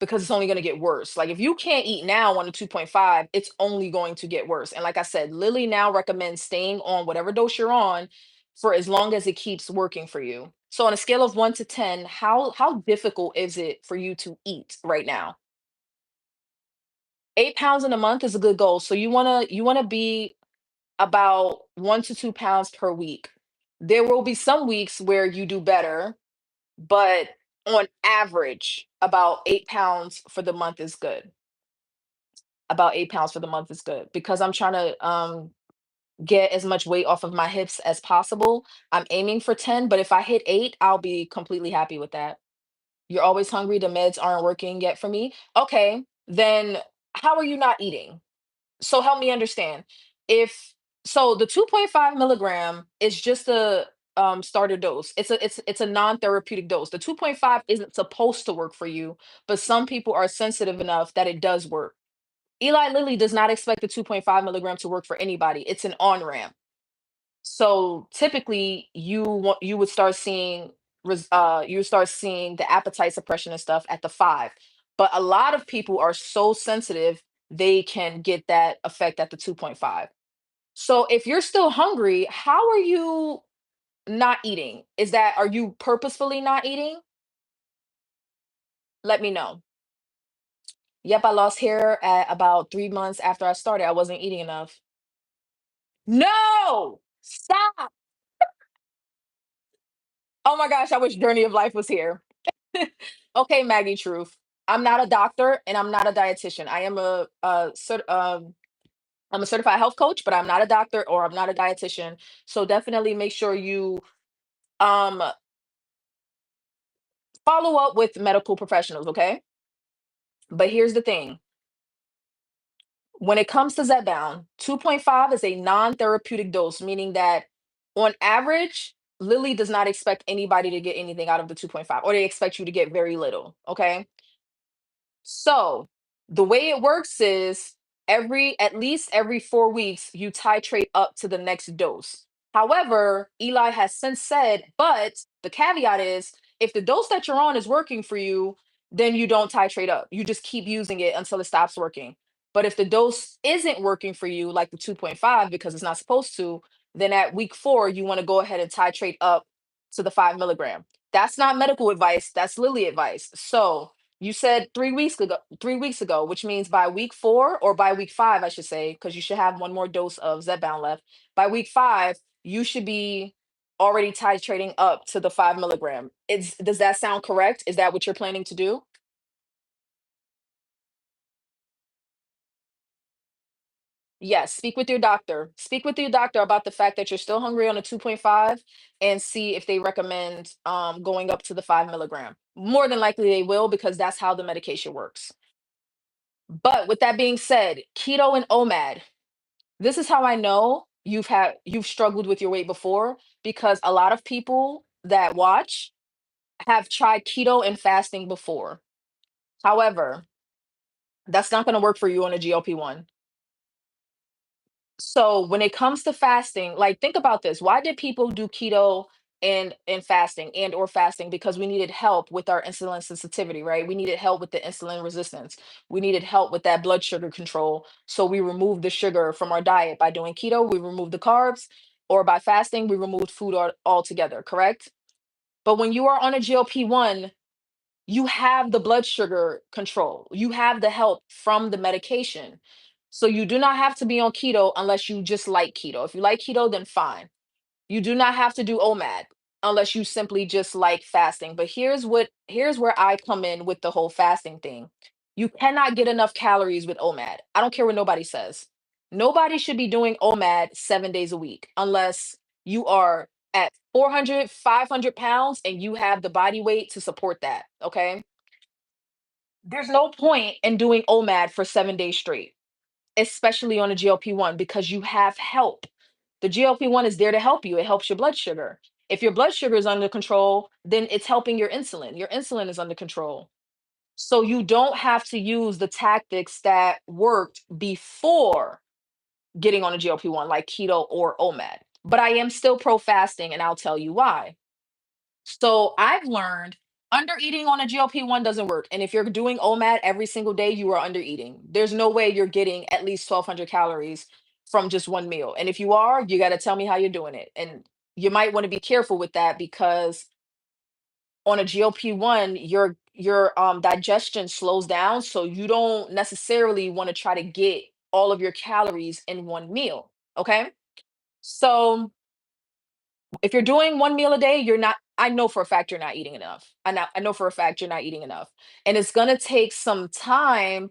because it's only going to get worse. Like if you can't eat now on the 2.5, it's only going to get worse. And like I said, Lily now recommends staying on whatever dose you're on for as long as it keeps working for you. So on a scale of 1 to 10, how difficult is it for you to eat right now? 8 pounds in a month is a good goal. So you wanna be about 1 to 2 pounds per week. There will be some weeks where you do better, but on average, about 8 pounds for the month is good. About 8 pounds for the month is good because I'm trying to get as much weight off of my hips as possible. I'm aiming for 10, but if I hit 8, I'll be completely happy with that. You're always hungry, the meds aren't working yet for me. Okay, then how are you not eating? So help me understand. If so the 2.5 milligram is just a starter dose. It's a non-therapeutic dose. The 2.5 isn't supposed to work for you, but some people are sensitive enough that it does work. Eli Lilly does not expect the 2.5 milligram to work for anybody. It's an on-ramp. So typically you would start seeing you start seeing the appetite suppression and stuff at the 5. But a lot of people are so sensitive they can get that effect at the 2.5. So if you're still hungry, how are you not eating? Are you purposefully not eating? Let me know. Yep, I lost hair at about 3 months after I started. I wasn't eating enough. No! Stop. Oh my gosh, I wish Journey of Life was here. Okay, Maggie Truth. I'm not a doctor and I'm not a dietitian. I'm a certified health coach, but I'm not a doctor or I'm not a dietitian. So definitely make sure you um follow up with medical professionals, okay? But here's the thing. When it comes to Zepbound, 2.5 is a non-therapeutic dose, meaning that on average, Lilly does not expect anybody to get anything out of the 2.5, or they expect you to get very little. Okay. So the way it works is at least every 4 weeks, you titrate up to the next dose. However, Eli has since said, but the caveat is if the dose that you're on is working for you, then you don't titrate up. You just keep using it until it stops working. But if the dose isn't working for you, like the 2.5, because it's not supposed to, then at week 4, you want to go ahead and titrate up to the 5 milligram. That's not medical advice, that's Lilly advice. So you said 3 weeks ago, which means by week 4 or by week 5, I should say, because you should have one more dose of Zepbound left. By week 5, you should be already titrating up to the 5 milligram. Does that sound correct? Is that what you're planning to do? Yes, speak with your doctor. Speak with your doctor about the fact that you're still hungry on a 2.5 and see if they recommend going up to the 5 milligram. More than likely they will because that's how the medication works. But with that being said, keto and OMAD, this is how I know you've struggled with your weight before because a lot of people that watch have tried keto and fasting before. However, that's not going to work for you on a GLP-1. So when it comes to fasting, like think about this. Why did people do keto and fasting and or fasting? Because we needed help with our insulin sensitivity, right? We needed help with the insulin resistance. We needed help with that blood sugar control. So we removed the sugar from our diet by doing keto, we removed the carbs, or by fasting, we removed food altogether, correct? But when you are on a GLP-1, you have the blood sugar control. You have the help from the medication. So you do not have to be on keto unless you just like keto. If you like keto, then fine. You do not have to do OMAD unless you simply just like fasting. But here's where I come in with the whole fasting thing. You cannot get enough calories with OMAD. I don't care what nobody says. Nobody should be doing OMAD 7 days a week unless you are at 400, 500 pounds and you have the body weight to support that. Okay. There's no point in doing OMAD for 7 days straight, especially on a GLP-1 because you have help. The GLP-1 is there to help you. It helps your blood sugar. If your blood sugar is under control, then it's helping your insulin. Your insulin is under control. So you don't have to use the tactics that worked before getting on a GLP-1 like keto or OMAD. But I am still pro fasting and I'll tell you why. So I've learned under eating on a GLP-1 doesn't work. And if you're doing OMAD every single day, you are under eating. There's no way you're getting at least 1,200 calories from just one meal. And if you are, you got to tell me how you're doing it. And you might want to be careful with that because on a GLP-1, your digestion slows down. So you don't necessarily want to try to get all of your calories in one meal. Okay. So if you're doing one meal a day, you're not, I know for a fact you're not eating enough. I know for a fact you're not eating enough. And it's going to take some time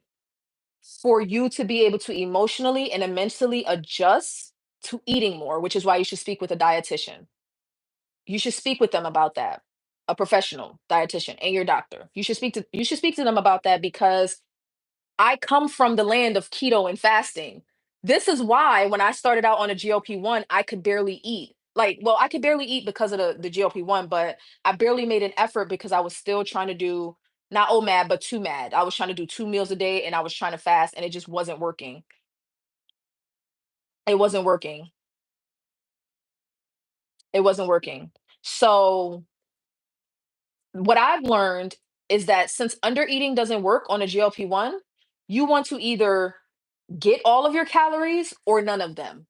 for you to be able to emotionally and mentally adjust to eating more, which is why you should speak with a dietitian. You should speak with them about that. A professional dietitian and your doctor. You should speak to them about that because I come from the land of keto and fasting. This is why when I started out on a GLP-1, I could barely eat. Like, well, I could barely eat because of the GLP-1, but I barely made an effort because I was still trying to do not OMAD, but 2MAD. I was trying to do 2 meals a day and I was trying to fast and it just wasn't working. It wasn't working. It wasn't working. So, what I've learned is that since under eating doesn't work on a GLP-1, you want to either get all of your calories or none of them.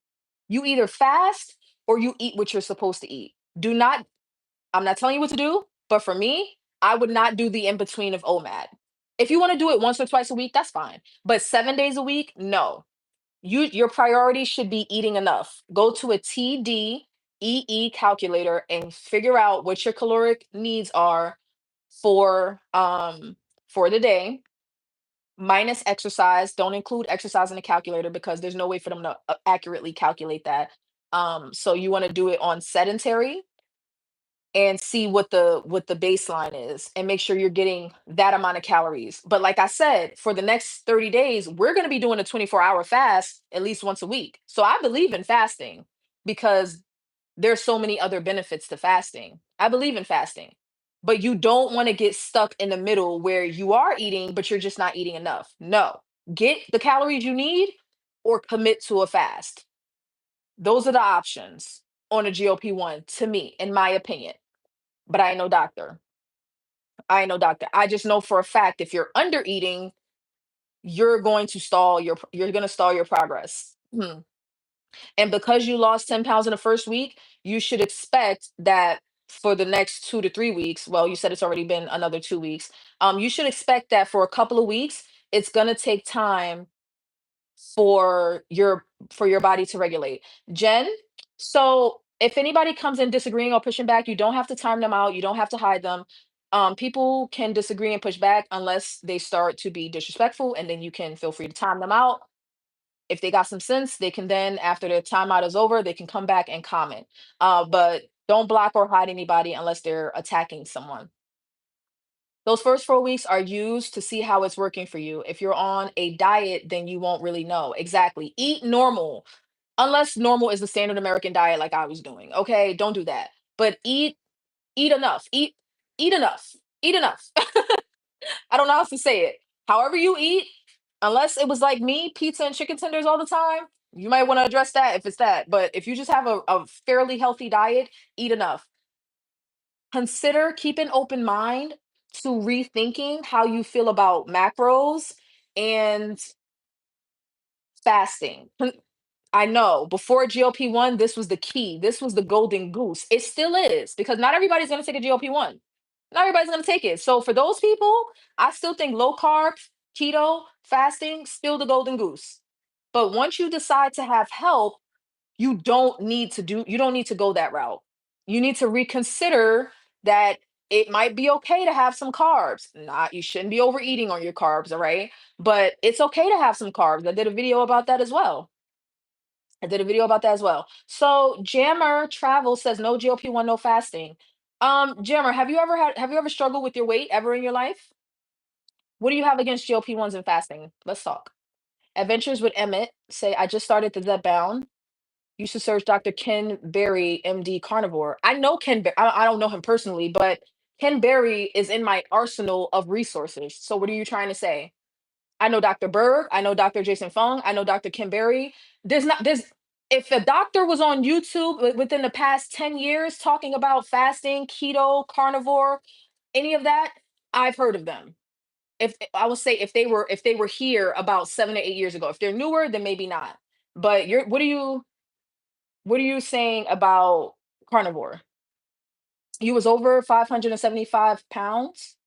You either fast or you eat what you're supposed to eat. Do not, I'm not telling you what to do, but for me, I would not do the in between of OMAD. If you want to do it once or twice a week, that's fine. But 7 days a week, no. Your priority should be eating enough. Go to a TDEE calculator and figure out what your caloric needs are for the day minus exercise. Don't include exercise in the calculator because there's no way for them to accurately calculate that. So you want to do it on sedentary and see what the baseline is and make sure you're getting that amount of calories. But like I said, for the next 30 days, we're going to be doing a 24-hour fast at least once a week. So I believe in fasting because there's so many other benefits to fasting. I believe in fasting. But you don't want to get stuck in the middle where you are eating, but you're just not eating enough. No. Get the calories you need or commit to a fast. Those are the options on a GLP-1 to me, in my opinion. But I ain't no doctor. I ain't no doctor. I just know for a fact if you're under eating, you're going to stall your progress. And because you lost 10 pounds in the first week, you should expect that for the next 2 to 3 weeks, well, you said it's already been another 2 weeks. You should expect that for a couple of weeks, it's gonna take time for your body to regulate. Jen, so if anybody comes in disagreeing or pushing back, you don't have to time them out, you don't have to hide them. People can disagree and push back unless they start to be disrespectful, and then you can feel free to time them out If they got some sense, they can then, after their timeout is over, they can come back and comment. But don't block or hide anybody unless they're attacking someone. Those first 4 weeks are used to see how it's working for you. If you're on a diet, then you won't really know. Exactly. Eat normal, unless normal is the standard American diet like I was doing. Okay, don't do that. But eat enough. Eat enough. Eat enough. I don't know how else to say it. However you eat, unless it was like me, pizza and chicken tenders all the time, you might want to address that if it's that. But if you just have a fairly healthy diet, eat enough. Consider keep an open mind to rethinking how you feel about macros and fasting. I know before GLP-1, this was the key. This was the golden goose. It still is because not everybody's going to take a GLP-1. Not everybody's going to take it. So for those people, I still think low carb, keto, fasting, still the golden goose. But once you decide to have help, you don't need to go that route. You need to reconsider that it might be okay to have some carbs. Not you shouldn't be overeating on your carbs, all right? But it's okay to have some carbs. I did a video about that as well. I did a video about that as well. So Jammer Travel says no GLP-1, no fasting. Jammer, have you ever struggled with your weight ever in your life? What do you have against GLP-1s and fasting? Let's talk. Adventures with Emmett say I just started the Zepbound. You should search Dr. Ken Berry, MD Carnivore. I know Ken. I don't know him personally, but Ken Berry is in my arsenal of resources. So what are you trying to say? I know Dr. Berg. I know Dr. Jason Fung. I know Dr. Kim Berry. There's if a doctor was on YouTube within the past 10 years talking about fasting, keto, carnivore, any of that, I've heard of them. If I would say if they were here about 7 to 8 years ago. If they're newer, then maybe not. But what are you saying about carnivore? You was over 575 pounds.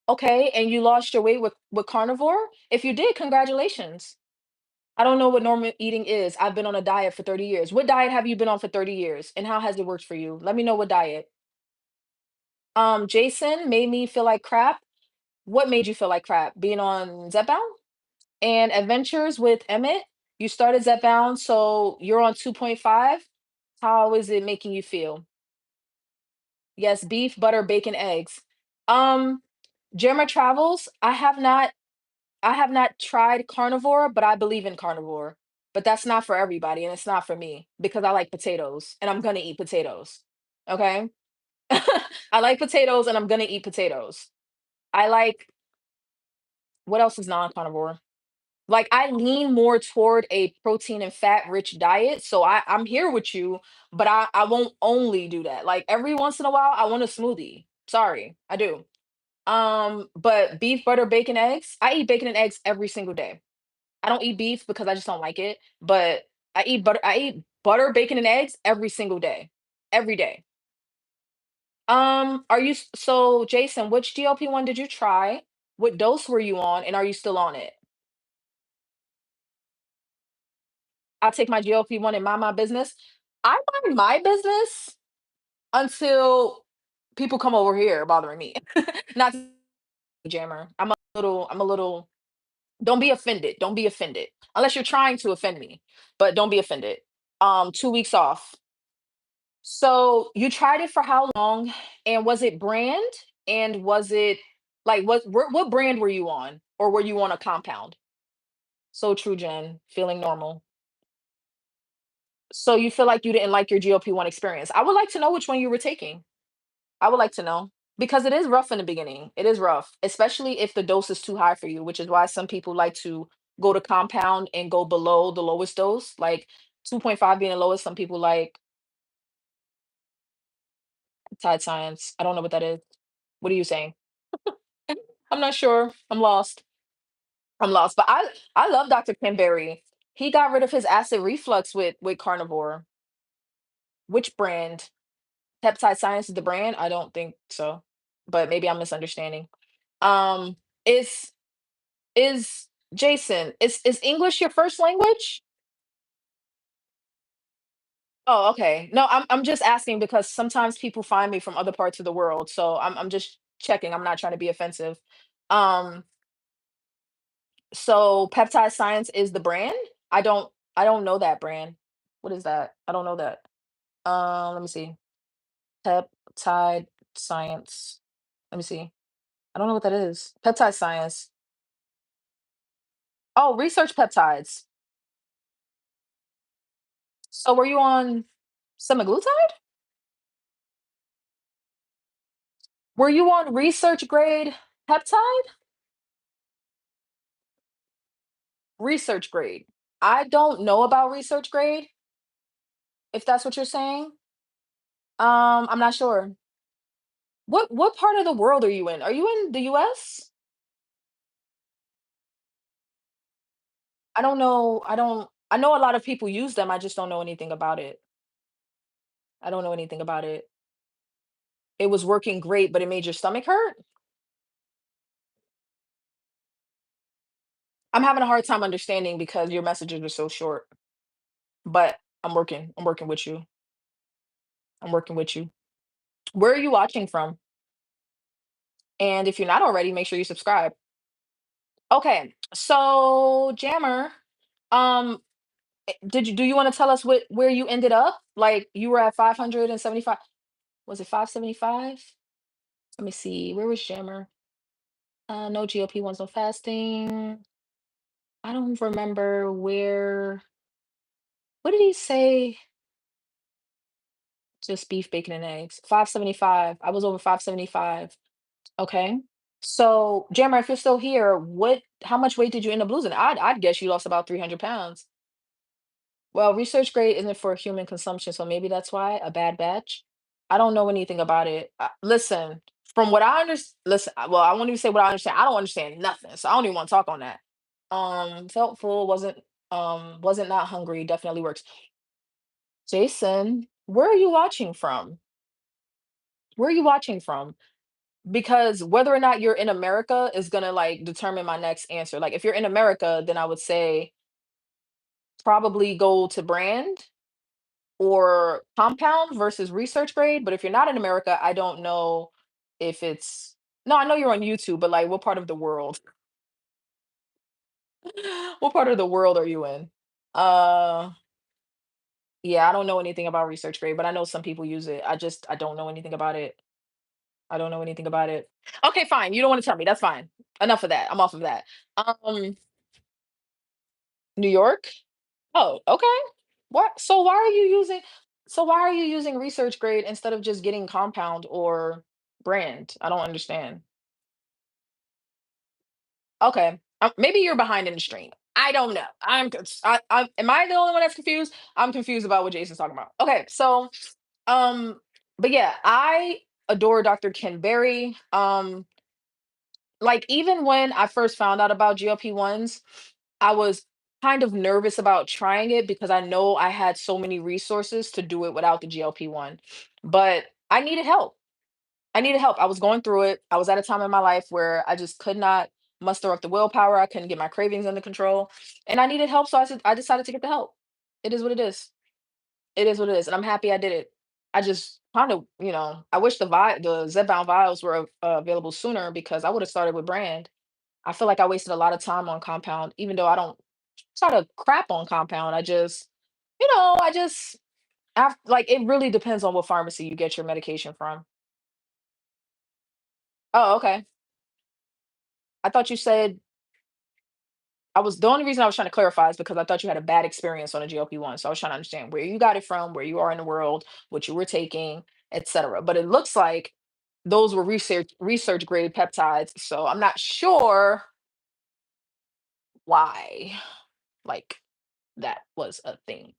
Okay, and you lost your weight with carnivore? If you did, congratulations. I don't know what normal eating is. I've been on a diet for 30 years. What diet have you been on for 30 years? And how has it worked for you? Let me know what diet. Jason made me feel like crap. What made you feel like crap? Being on Zepbound? And Adventures with Emmett? You started Zepbound, so you're on 2.5. How is it making you feel? Yes, beef, butter, bacon, eggs. Um, Jerma Travels, I have not tried carnivore, but I believe in carnivore. But that's not for everybody, and it's not for me because I like potatoes and I'm gonna eat potatoes. Okay? I like potatoes and I'm gonna eat potatoes. I like what else is non-carnivore? Like I lean more toward a protein and fat rich diet. So I'm here with you, but I won't only do that. Like every once in a while, I want a smoothie. Sorry, I do. But beef, butter, bacon, eggs. I eat bacon and eggs every single day. I don't eat beef because I just don't like it, but I eat butter, bacon, and eggs every single day. Every day. Are you so Jason, which GLP-1 did you try? What dose were you on, and are you still on it? I take my GLP-1 and mind my business. I mind my business until people come over here bothering me. Not jammer. I'm a little don't be offended. Don't be offended. Unless you're trying to offend me. But don't be offended. 2 weeks off. So you tried it for how long? And was it brand? And was it like what brand were you on? Or were you on a compound? So true, Jen. Feeling normal. So you feel like you didn't like your GLP-1 experience. I would like to know which one you were taking. I would like to know because it is rough in the beginning. It is rough, especially if the dose is too high for you, which is why some people like to go to compound and go below the lowest dose, like 2.5 being the lowest. Some people like tide science. I don't know what that is. What are you saying? I'm not sure. I'm lost. I'm lost. But I love Dr. Kimberry. He got rid of his acid reflux with carnivore. Which brand? Peptide Science is the brand? I don't think so, but maybe I'm misunderstanding. Um, is is Jason, is English your first language? Oh, okay. No, I'm just asking because sometimes people find me from other parts of the world, so I'm just checking. I'm not trying to be offensive. Um, So Peptide Science is the brand? I don't know that brand. What is that? I don't know that. Let me see. Peptide Science. Let me see. I don't know what that is. Peptide Science. Oh, research peptides. So were you on semaglutide? Were you on research grade peptide? Research grade. I don't know about research grade, if that's what you're saying. I'm not sure. What part of the world are you in? Are you in the US? I don't know. I know a lot of people use them. I just don't know anything about it. I don't know anything about it. It was working great, but it made your stomach hurt? I'm having a hard time understanding because your messages are so short. But I'm working. I'm working with you. I'm working with you. Where are you watching from? And if you're not already, make sure you subscribe. Okay. So, Jammer, um, do you want to tell us where you ended up? Like you were at 575. Was it 575? Let me see. Where was Jammer? No GLP-1s, no fasting. I don't remember where. What did he say? Just beef, bacon, and eggs. 575. I was over 575. Okay. So, Jammer, if you're still here, how much weight did you end up losing? I'd guess you lost about 300 pounds. Well, research grade isn't for human consumption, so maybe that's why a bad batch. I don't know anything about it. Listen, from what I understand, listen, well, I won't even say what I understand. I don't understand nothing, so I don't even want to talk on that. Felt full, wasn't not hungry, definitely works. Jason, where are you watching from? Where are you watching from? Because whether or not you're in America is gonna like determine my next answer. Like if you're in America, then I would say probably go to brand or compound versus research grade. But if you're not in America, I don't know if it's no, I know you're on YouTube, but like what part of the world? What part of the world are you in? Uh yeah, I don't know anything about research grade, but I know some people use it. I don't know anything about it. I don't know anything about it. Okay, fine. You don't want to tell me. That's fine. Enough of that. I'm off of that. New York? Oh, okay. What? So why are you using research grade instead of just getting compound or brand? I don't understand. Okay. Maybe you're behind in the stream. I don't know. Am I the only one that's confused? I'm confused about what Jason's talking about. Okay, so um, but yeah, I adore Dr. Ken Berry. Like even when I first found out about GLP-1s, I was kind of nervous about trying it because I know I had so many resources to do it without the GLP-1. But I needed help. I needed help. I was going through it. I was at a time in my life where I just could not muster up the willpower. I couldn't get my cravings under control. And I needed help. So I decided to get the help. It is what it is. It is what it is. And I'm happy I did it. I just kind of, I wish the Zepbound vials were available sooner because I would have started with brand. I feel like I wasted a lot of time on compound, even though I don't try to crap on compound. I just like it really depends on what pharmacy you get your medication from. Oh, okay. I thought you said I was the only reason I was trying to clarify is because I thought you had a bad experience on a GLP-1. So I was trying to understand where you got it from, where you are in the world, what you were taking, etc. But it looks like those were research grade peptides. So I'm not sure why like that was a thing.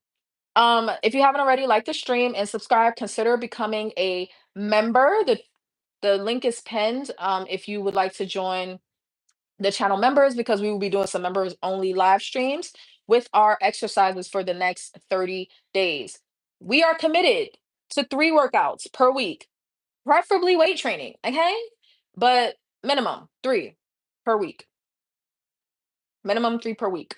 If you haven't already, like the stream and subscribe, consider becoming a member. The link is pinned. If you would like to join the channel members, because we will be doing some members only live streams with our exercises for the next 30 days. We are committed to 3 workouts per week, preferably weight training. Okay. But minimum 3 per week, minimum 3 per week.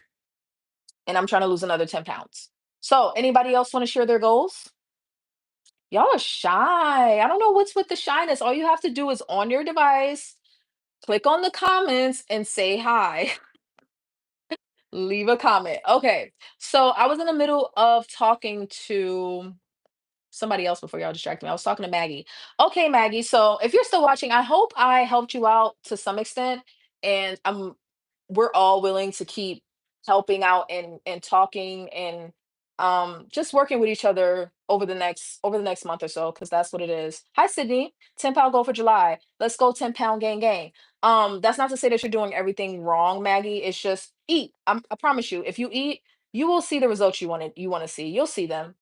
And I'm trying to lose another 10 pounds. So anybody else want to share their goals? Y'all are shy. I don't know what's with the shyness. All you have to do is on your device, click on the comments and say hi. Leave a comment. Okay. So I was in the middle of talking to somebody else before y'all distract me. I was talking to Maggie. Okay, Maggie. So if you're still watching, I hope I helped you out to some extent. And we're all willing to keep helping out and talking and just working with each other over the next month or so, because that's what it is. Hi Sydney, 10 pound goal for July. Let's go 10 pound gang gang. That's not to say that you're doing everything wrong, Maggie. It's just eat. I promise you, if you eat, you will see the results you want to see. You'll see them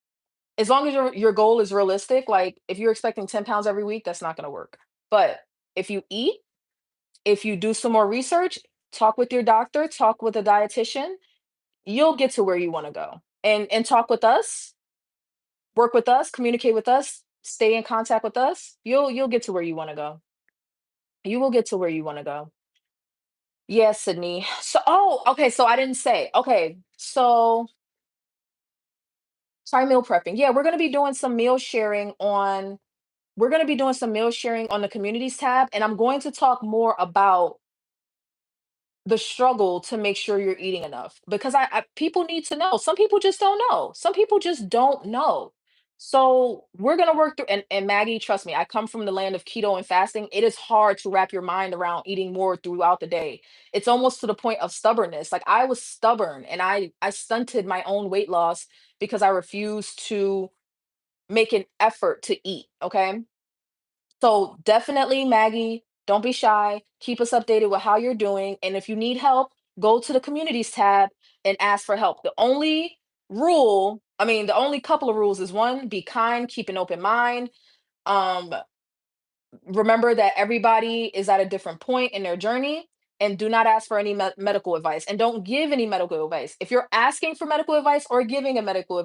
as long as your goal is realistic. Like if you're expecting 10 pounds every week, that's not going to work. But if you eat, if you do some more research, talk with your doctor, talk with a dietitian, you'll get to where you want to go. And talk with us, work with us, communicate with us, stay in contact with us, you'll get to where you want to go. You will get to where you want to go. Yes, Sydney. So, oh, okay, so I didn't say. Okay, so sorry, meal prepping. Yeah, we're going to be doing some meal sharing on the communities tab, and I'm going to talk more about the struggle to make sure you're eating enough, because people need to know. Some people just don't know. Some people just don't know. So we're going to work through, and Maggie, trust me, I come from the land of keto and fasting. It is hard to wrap your mind around eating more throughout the day. It's almost to the point of stubbornness. Like I was stubborn and I stunted my own weight loss because I refused to make an effort to eat, okay? So definitely, Maggie, don't be shy. Keep us updated with how you're doing. And if you need help, go to the communities tab and ask for help. The only couple of rules is one, be kind, keep an open mind. Um, Remember that everybody is at a different point in their journey, and do not ask for any medical advice and don't give any medical advice. If you're asking for medical advice or giving any medical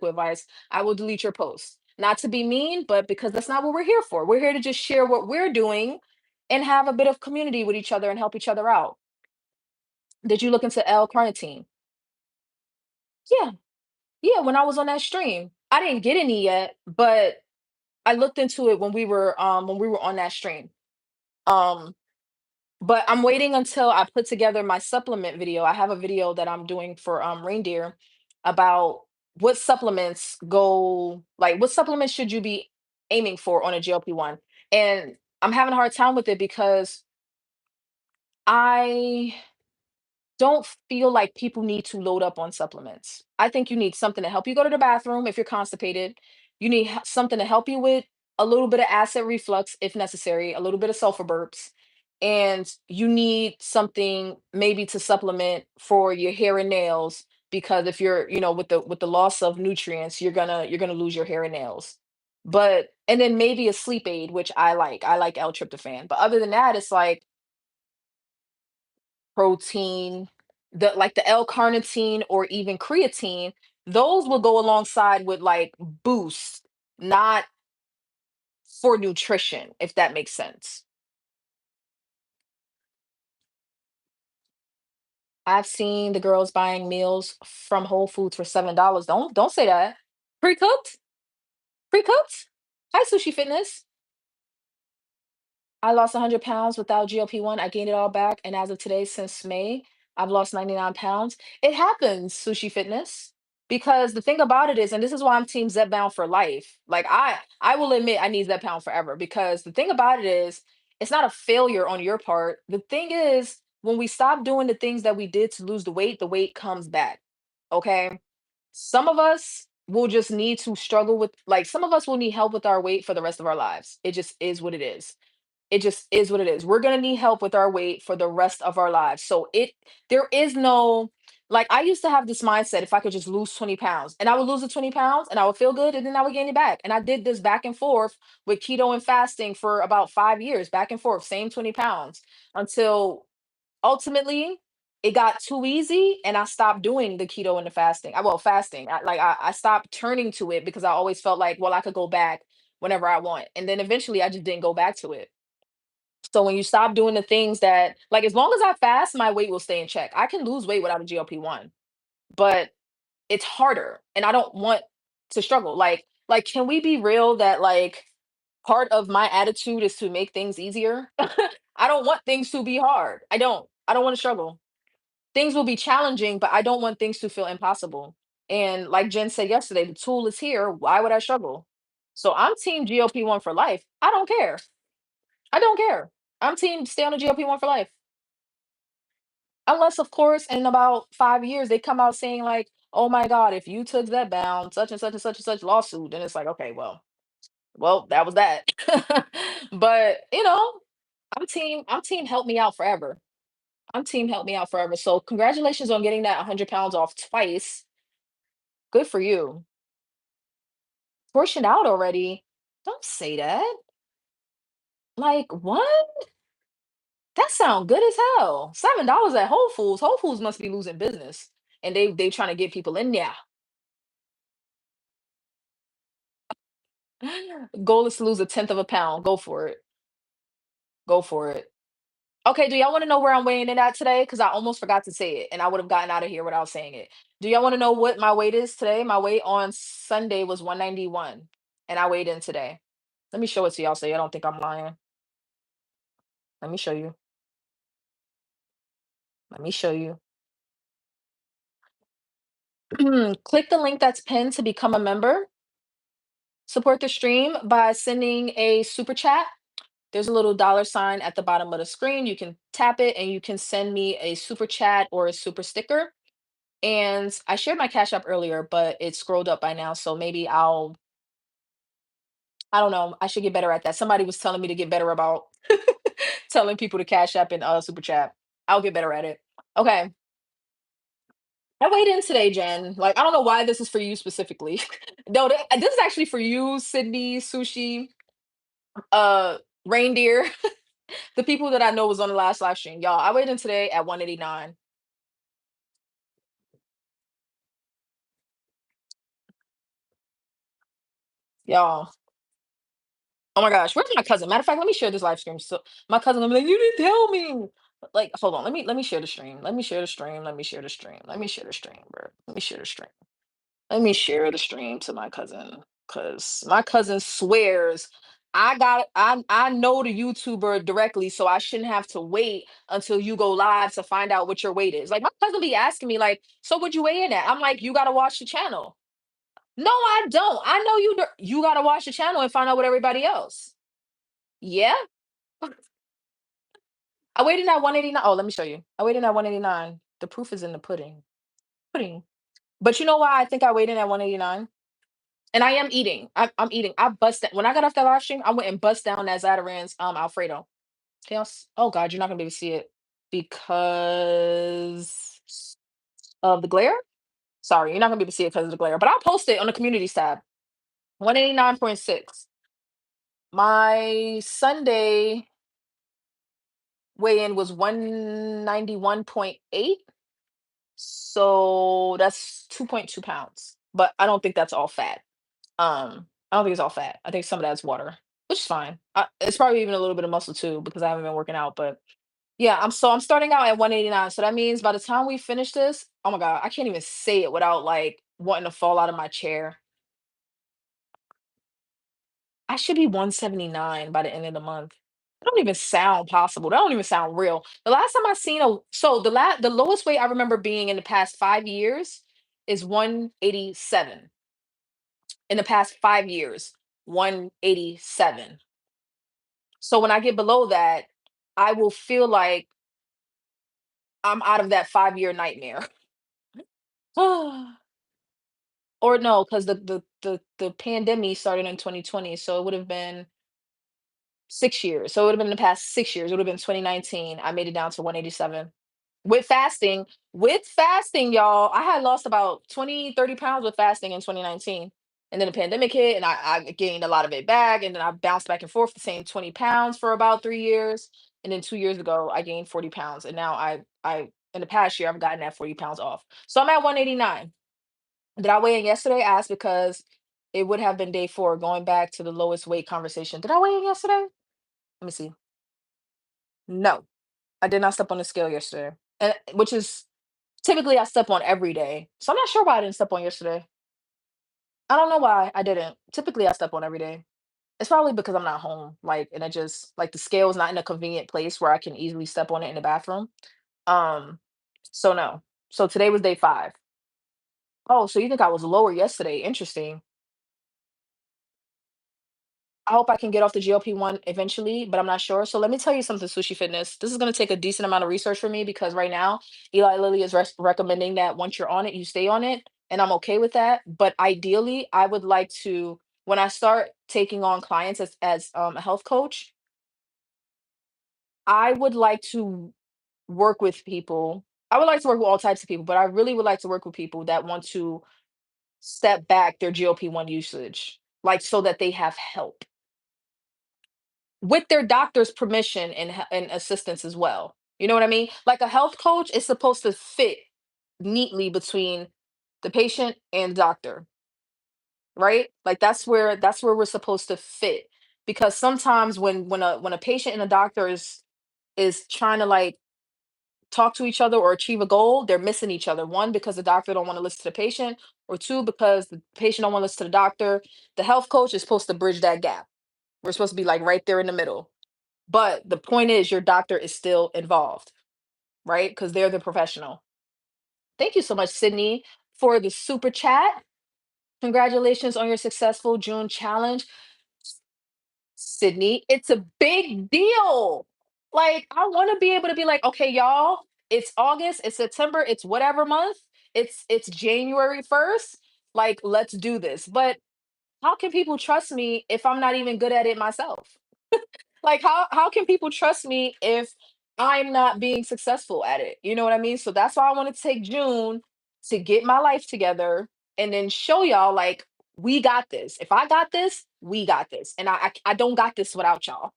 advice, I will delete your post. Not to be mean, but because that's not what we're here for. We're here to just share what we're doing and have a bit of community with each other and help each other out. Did you look into L-carnitine? Yeah. Yeah, when I was on that stream. I didn't get any yet, but I looked into it when we were on that stream. Um But I'm waiting until I put together my supplement video. I have a video that I'm doing for reindeer about what supplements should you be aiming for on a GLP-1. And I'm having a hard time with it because I don't feel like people need to load up on supplements. I think you need something to help you go to the bathroom if you're constipated. You need something to help you with a little bit of acid reflux if necessary, a little bit of sulfur burps. And you need something maybe to supplement for your hair and nails, because if you're, with the loss of nutrients, you're going to lose your hair and nails. But and then maybe a sleep aid, which I like. I like L-tryptophan. But other than that, it's like protein, the L-carnitine or even creatine, those will go alongside with like boost, not for nutrition, if that makes sense. I've seen the girls buying meals from Whole Foods for $7. Don't say that. Pre-cooked? Pre-cooked? Hi, Sushi Fitness. I lost 100 pounds without GLP-1. I gained it all back. And as of today, since May, I've lost 99 pounds. It happens, Sushi Fitness. Because the thing about it is, and this is why I'm team Zepbound for life. Like I will admit I need Zepbound forever, because the thing about it is, it's not a failure on your part. The thing is, when we stop doing the things that we did to lose the weight comes back. Okay? Some of us will just need to struggle with, like, some of us will need help with our weight for the rest of our lives. It just is what it is. It just is what it is. We're gonna need help with our weight for the rest of our lives. So there is no, like, I used to have this mindset, if I could just lose 20 pounds, and I would lose the 20 pounds and I would feel good and then I would gain it back. And I did this back and forth with keto and fasting for about 5 years, back and forth, same 20 pounds, until ultimately it got too easy and I stopped doing the keto and the fasting. Fasting. I stopped turning to it because I always felt like, well, I could go back whenever I want. And then eventually I just didn't go back to it. So when you stop doing the things that, like, as long as I fast, my weight will stay in check. I can lose weight without a GLP-1, but it's harder and I don't want to struggle. Like can we be real that, like, part of my attitude is to make things easier? I don't want things to be hard. I don't want to struggle. things will be challenging, but I don't want things to feel impossible. And like Jen said yesterday, the tool is here. Why would I struggle? So I'm team GLP-1 for life. I don't care. I don't care. I'm team stay on the GLP-1 for life. Unless, of course, in about 5 years, they come out saying like, oh my God, if you took that bound, such and such and such and such lawsuit, then it's like, okay, well, that was that. But I'm team help me out forever. I'm team help me out forever. So congratulations on getting that 100 pounds off twice. Good for you. Portioned out already. Don't say that. Like what? That sound good as hell. $7 at Whole Foods. Whole Foods must be losing business. And they trying to get people in there. Goal is to lose a tenth of a pound. Go for it. Go for it. Okay, do y'all want to know where I'm weighing in at today? Because I almost forgot to say it, and I would have gotten out of here without saying it. Do y'all want to know what my weight is today? My weight on Sunday was 191, and I weighed in today. Let me show it to y'all so y'all don't think I'm lying. Let me show you. Let me show you. Click the link that's pinned to become a member. Support the stream by sending a super chat. There's a little dollar sign at the bottom of the screen. You can tap it and you can send me a super chat or a super sticker. And I shared my Cash App earlier, but it's scrolled up by now. So maybe I don't know. I should get better at that. Somebody was telling me to get better about telling people to Cash App and super chat. I'll get better at it. Okay. I weighed in today, Jen. Like, I don't know why this is for you specifically. No, this is actually for you, Sydney, Sushi, uh, Reindeer, the people that I know was on the last live stream. Y'all, I weighed in today at 189. Y'all. Oh my gosh, where's my cousin? Matter of fact, let me share this live stream. So my cousin will be like, "You didn't tell me." Like, hold on, let me share the stream. Let me share the stream. Let me share the stream. Let me share the stream, bro. Let me share the stream. Let me share the stream to my cousin, cause my cousin swears I know the YouTuber directly, so I shouldn't have to wait until you go live to find out what your weight is. Like my cousin be asking me like, "So what you weigh in at?" I'm like, "You gotta watch the channel." No, I don't. I know you gotta watch the channel and find out what everybody else. Yeah. I weighed in at 189. Oh, let me show you. I weighed in at 189. The proof is in the pudding. Pudding. But you know why I think I weighed in at 189? And I am eating. I'm eating. I bust that when I got off that live stream, I went and bust down that Zataran's Alfredo. Chaos. Oh God, you're not gonna be able to see it because of the glare. Sorry, you're not gonna be able to see it because of the glare. But I'll post it on the communities tab. 189.6. My Sunday weigh-in was 191.8. So that's 2.2 pounds. But I don't think that's all fat. I don't think it's all fat. I think some of that's water, which is fine. It's probably even a little bit of muscle too because I haven't been working out. But yeah, I'm starting out at 189. So that means by the time we finish this, oh my God, I can't even say it without like wanting to fall out of my chair. I should be 179 by the end of the month. That don't even sound possible. That don't even sound real. The last time I seen the lowest weight I remember being in the past 5 years is 187. In the past 5 years, 187. So when I get below that, I will feel like I'm out of that 5-year nightmare. Or no, because the pandemic started in 2020, so it would have been 6 years. So it would have been the past 6 years. It would have been 2019. I made it down to 187. With fasting, y'all, I had lost about 20, 30 pounds with fasting in 2019. And then the pandemic hit and I gained a lot of it back. And then I bounced back and forth the same 20 pounds for about 3 years. And then 2 years ago, I gained 40 pounds. And now in the past year, I've gotten that 40 pounds off. So I'm at 189. Did I weigh in yesterday? I asked because it would have been day four, going back to the lowest weight conversation. Did I weigh in yesterday? Let me see. No, I did not step on the scale yesterday. And which is typically I step on every day. So I'm not sure why I didn't step on yesterday. I don't know why I didn't. Typically I step on every day. It's probably because I'm not home. Like, and I just like the scale is not in a convenient place where I can easily step on it in the bathroom. Um, So no. So today was day 5. Oh, so you think I was lower yesterday? Interesting. I hope I can get off the GLP-1 eventually, but I'm not sure. So let me tell you something, Sushi Fitness. This is going to take a decent amount of research for me because right now, Eli Lilly is recommending that once you're on it, you stay on it. And I'm okay with that. But ideally, I would like to, when I start taking on clients as a health coach, I would like to work with people. I would like to work with all types of people, but I really would like to work with people that want to step back their GLP-1 usage, like so that they have help with their doctor's permission and assistance as well. You know what I mean? Like a health coach is supposed to fit neatly between the patient and doctor, right? Like that's where we're supposed to fit. Because sometimes when a patient and a doctor is trying to like talk to each other or achieve a goal, they're missing each other. One, because the doctor don't want to listen to the patient, or two, because the patient don't want to listen to the doctor. The health coach is supposed to bridge that gap. We're supposed to be like right there in the middle. But the point is, your doctor is still involved, right? Because they're the professional. Thank you so much, Sydney, for the super chat. Congratulations on your successful June challenge. Sydney, it's a big deal. Like, I want to be able to be like, okay, y'all, it's August, it's September, it's whatever month, it's January 1st. Like, let's do this. But how can people trust me if I'm not even good at it myself? Like how can people trust me if I'm not being successful at it? You know what I mean? So that's why I want to take June to get my life together and then show y'all like we got this. If I got this, we got this. And I don't got this without y'all.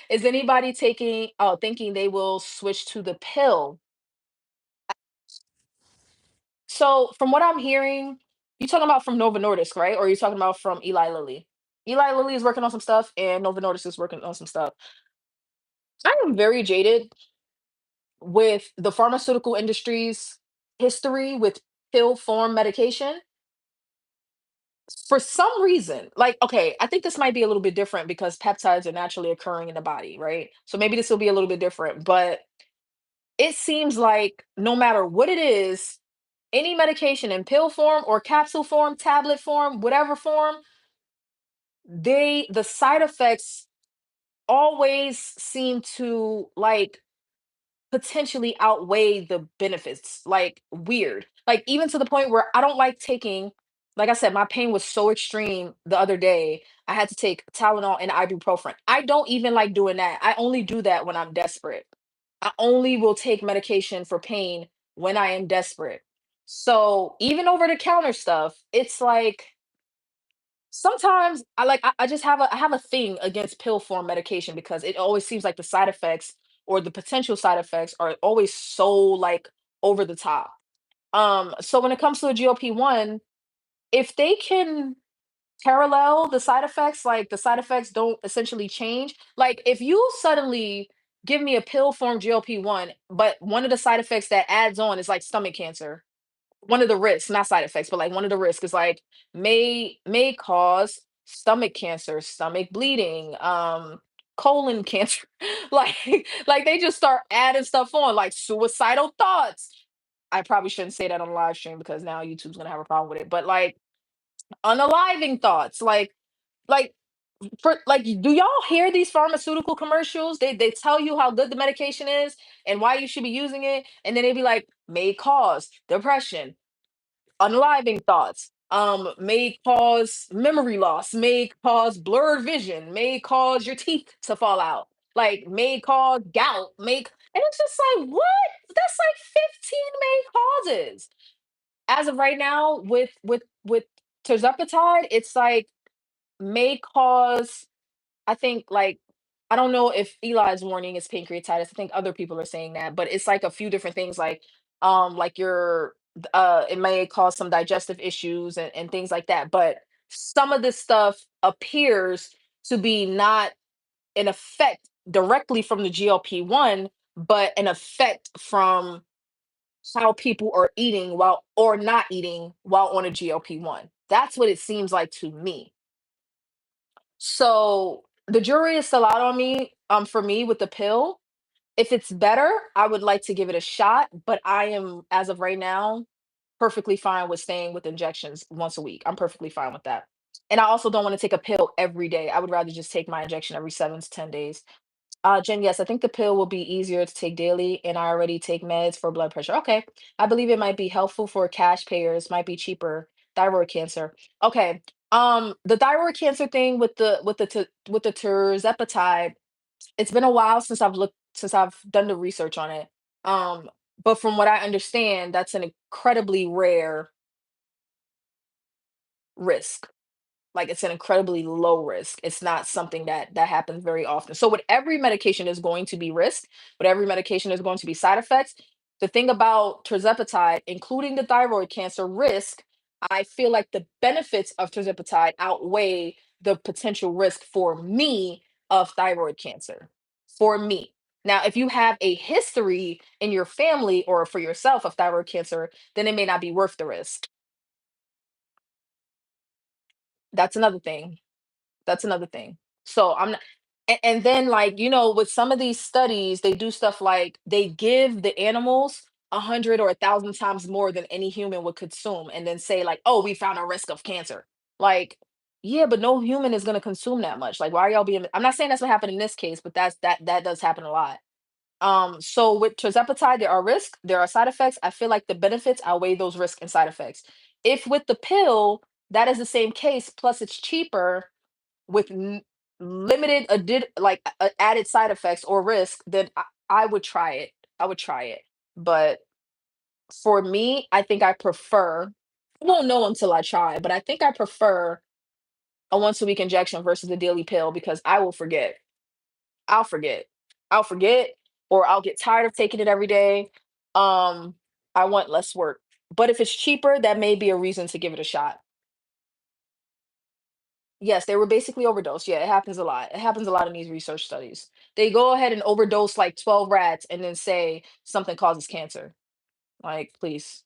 Is anybody taking thinking they will switch to the pill? So from what I'm hearing, you talking about from Nova Nordisk, right? Or are you talking about from Eli Lilly? Eli Lilly is working on some stuff and Nova Nordisk is working on some stuff. I am very jaded with the pharmaceutical industry's history with pill form medication. For some reason, like, okay, I think this might be a little bit different because peptides are naturally occurring in the body, right? So maybe this will be a little bit different, but it seems like no matter what it is, any medication in pill form or capsule form, tablet form, whatever form, the side effects always seem to like potentially outweigh the benefits. Like weird. Like even to the point where I don't like taking, like I said, my pain was so extreme the other day. I had to take Tylenol and ibuprofen. I don't even like doing that. I only do that when I'm desperate. I only will take medication for pain when I am desperate. So even over the counter stuff, it's like sometimes I just have a thing against pill form medication because it always seems like the side effects or the potential side effects are always so like over the top. So when it comes to a GLP-1, if they can parallel the side effects, like the side effects don't essentially change. Like if you suddenly give me a pill form GLP-1, but one of the side effects that adds on is like stomach cancer, one of the risks, not side effects, but like one of the risks is like may cause stomach cancer, stomach bleeding, colon cancer. like they just start adding stuff on, like suicidal thoughts. I probably shouldn't say that on live stream because now YouTube's gonna have a problem with it. But like unaliving thoughts, like for like do y'all hear these pharmaceutical commercials? They tell you how good the medication is and why you should be using it, and then they be like, may cause depression, unaliving thoughts, may cause memory loss, may cause blurred vision, may cause your teeth to fall out, like may cause gout, make and it's just like what? That's like 15 main causes. As of right now, with terzepatide, it's like may cause I think like I don't know if Eli's warning is pancreatitis. I think other people are saying that, but it's like a few different things like your it may cause some digestive issues and things like that. But some of this stuff appears to be not an effect directly from the GLP-1, but an effect from how people are eating while or not eating while on a GLP-1. That's what it seems like to me. So the jury is still out on me, for me with the pill. If it's better, I would like to give it a shot, but I am, as of right now, perfectly fine with staying with injections once a week. I'm perfectly fine with that. And I also don't want to take a pill every day. I would rather just take my injection every 7 to 10 days. Jen, yes, I think the pill will be easier to take daily, and I already take meds for blood pressure. Okay. I believe it might be helpful for cash payers, might be cheaper. Thyroid cancer. Okay. The thyroid cancer thing with the terzepatide, it's been a while since I've done the research on it. Um, but from what I understand, that's an incredibly rare risk. Like, it's an incredibly low risk. It's not something that happens very often. So with every medication is going to be risk, with every medication is going to be side effects. The thing about tirzepatide, including the thyroid cancer risk, I feel like the benefits of tirzepatide outweigh the potential risk for me of thyroid cancer. For me. Now, if you have a history in your family or for yourself of thyroid cancer, then it may not be worth the risk. That's another thing. That's another thing. So I'm not, and then, like, with some of these studies, they do stuff like they give the animals 100 or 1,000 times more than any human would consume, and then say like, "Oh, we found a risk of cancer." Like, yeah, but no human is going to consume that much. Like, why are y'all being? I'm not saying that's what happened in this case, but that does happen a lot. So with tirzepatide, there are risks, there are side effects. I feel like the benefits outweigh those risks and side effects. If with the pill, that is the same case, plus it's cheaper with limited added side effects or risk, then I would try it. I would try it. But for me, I think I prefer. I won't know until I try, but I think I prefer a once a week injection versus a daily pill because I will forget. I'll forget. I'll forget, or I'll get tired of taking it every day. Um, I want less work. But if it's cheaper, that may be a reason to give it a shot. Yes, they were basically overdosed. Yeah, it happens a lot. It happens a lot in these research studies. They go ahead and overdose like 12 rats and then say something causes cancer. Like, please.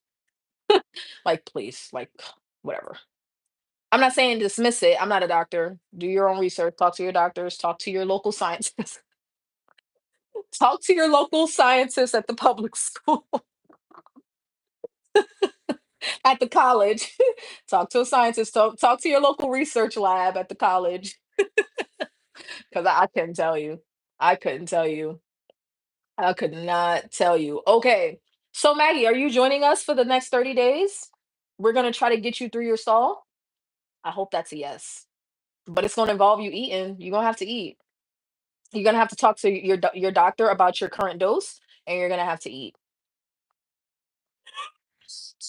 Like, please. Like, whatever. I'm not saying dismiss it. I'm not a doctor. Do your own research. Talk to your doctors. Talk to your local scientists. Talk to your local scientists at the public school, at the college. Talk to a scientist. Talk to your local research lab at the college. Because I couldn't tell you. I couldn't tell you. I could not tell you. Okay. So Maggie, are you joining us for the next 30 days? We're gonna try to get you through your stall. I hope that's a yes. But it's gonna involve you eating. You're gonna have to eat. You're gonna have to talk to your doctor about your current dose, and you're gonna have to eat.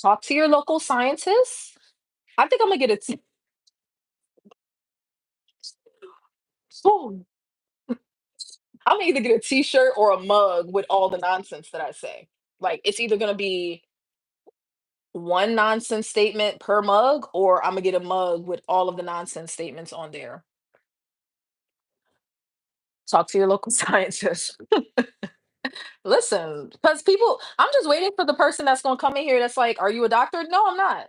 Talk to your local scientists. I think I'm gonna get a oh, I'm gonna either get a t-shirt or a mug with all the nonsense that I say. Like, it's either gonna be one nonsense statement per mug, or I'm gonna get a mug with all of the nonsense statements on there. Talk to your local scientist. Listen, because I'm just waiting for the person that's gonna come in here that's like, "Are you a doctor?" No, I'm not.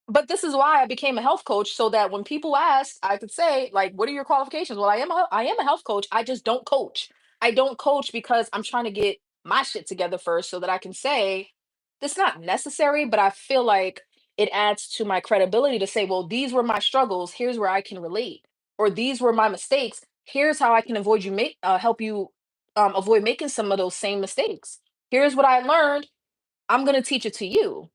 But this is why I became a health coach, so that when people ask, I could say, like, "What are your qualifications?" Well, I am a health coach. I just don't coach. I don't coach because I'm trying to get my shit together first, so that I can say it's not necessary, but I feel like it adds to my credibility to say, "Well, these were my struggles. Here's where I can relate," or "These were my mistakes. Here's how I can help you avoid making some of those same mistakes. Here's what I learned. I'm gonna teach it to you."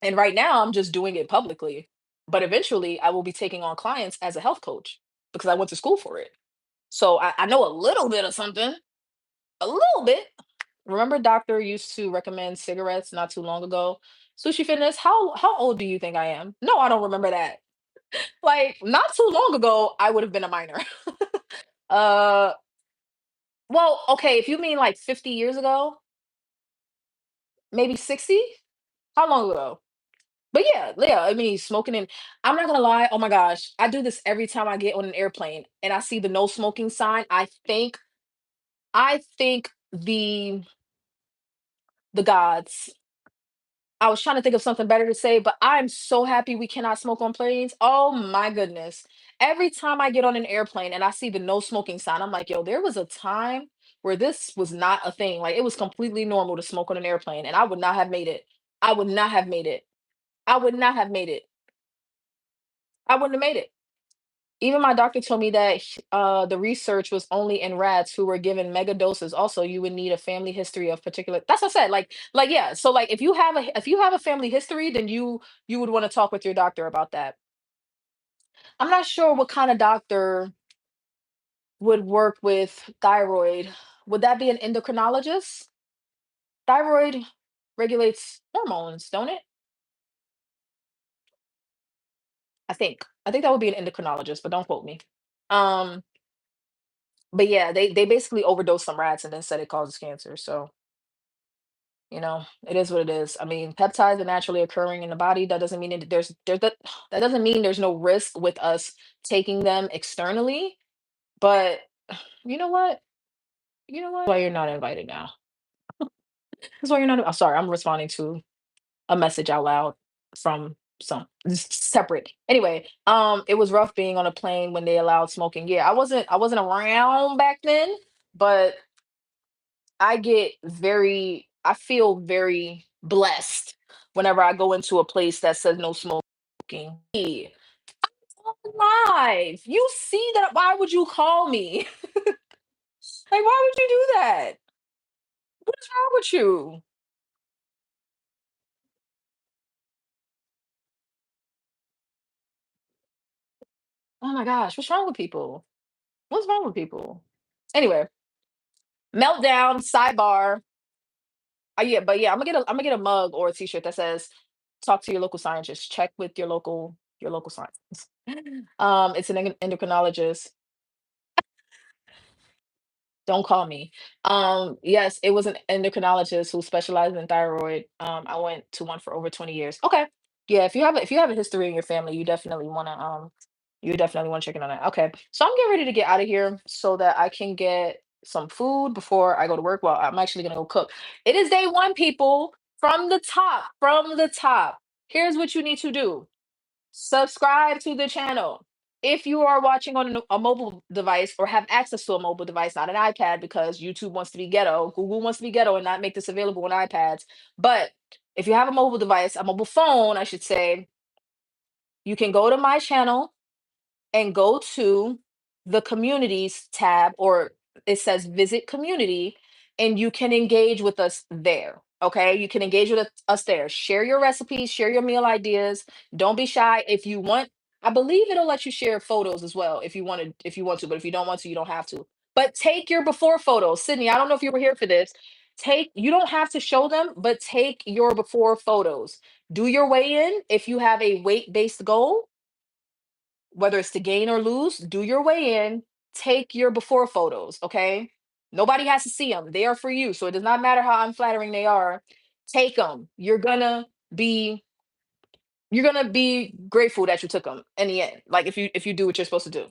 And right now, I'm just doing it publicly. But eventually, I will be taking on clients as a health coach because I went to school for it. So I know a little bit of something, a little bit. Remember, doctor used to recommend cigarettes not too long ago. Sushi Fitness, how old do you think I am? No, I don't remember that. Like, not too long ago, I would have been a minor. uh, well, okay, if you mean like 50 years ago, maybe 60. How long ago? But yeah, yeah, I mean, smoking and I'm not gonna lie, oh my gosh, I do this every time I get on an airplane and I see the no smoking sign. I think the gods. I was trying to think of something better to say, but I'm so happy we cannot smoke on planes. Oh my goodness. Every time I get on an airplane and I see the no smoking sign, I'm like, yo, there was a time where this was not a thing. Like it was completely normal to smoke on an airplane, and I would not have made it. I would not have made it. I would not have made it. I wouldn't have made it. Even my doctor told me that the research was only in rats who were given mega doses. Also, you would need a family history of particular. That's what I said. Like yeah. So like if you have a family history, then you would want to talk with your doctor about that. I'm not sure what kind of doctor would work with thyroid. Would that be an endocrinologist? Thyroid regulates hormones, don't it? I think. I think that would be an endocrinologist, but don't quote me. Um, but yeah, they basically overdosed some rats and then said it causes cancer. So it is what it is. I mean, peptides are naturally occurring in the body. That doesn't mean that doesn't mean there's no risk with us taking them externally. But you know what? You know what? Why you're not invited now? That's why you're not. I'm sorry. I'm responding to a message out loud from some separate. Anyway, it was rough being on a plane when they allowed smoking. Yeah, I wasn't around back then, but I feel very blessed whenever I go into a place that says no smoking. Yeah, live. You see that? Why would you call me? Like, why would you do that? What's wrong with you? Oh my gosh, what's wrong with people? What's wrong with people? Anyway, meltdown, sidebar. Yeah, but yeah, I'm gonna get a mug or a t-shirt that says talk to your local scientist. Check with your local scientist. It's an endocrinologist. Don't call me. Yes, it was an endocrinologist who specialized in thyroid. I went to one for over 20 years. Okay. Yeah, if you have a history in your family, you definitely want to check in on that. Okay. So I'm getting ready to get out of here so that I can get some food before I go to work. Well, I'm actually gonna go cook. It is day one, people. From the top, from the top. Here's what you need to do. Subscribe to the channel. If you are watching on a mobile device or have access to a mobile device, not an iPad, because YouTube wants to be ghetto, Google wants to be ghetto and not make this available on iPads. But if you have a mobile device, a mobile phone, I should say, you can go to my channel and go to the communities tab, or it says visit community, and you can engage with us there. Okay, you can engage with us there. Share your recipes, share your meal ideas. Don't be shy. If you want, I believe it'll let you share photos as well if you want to, but if you don't want to, you don't have to. But take your before photos. Sydney, I don't know if you were here for this. You don't have to show them, but take your before photos. Do your weigh in if you have a weight based goal, whether it's to gain or lose. Do your weigh in, take your before photos, okay? Nobody has to see them. They are for you. So it does not matter how unflattering they are. Take them. Be you're going to be grateful that you took them in the end. Like if you do what you're supposed to do.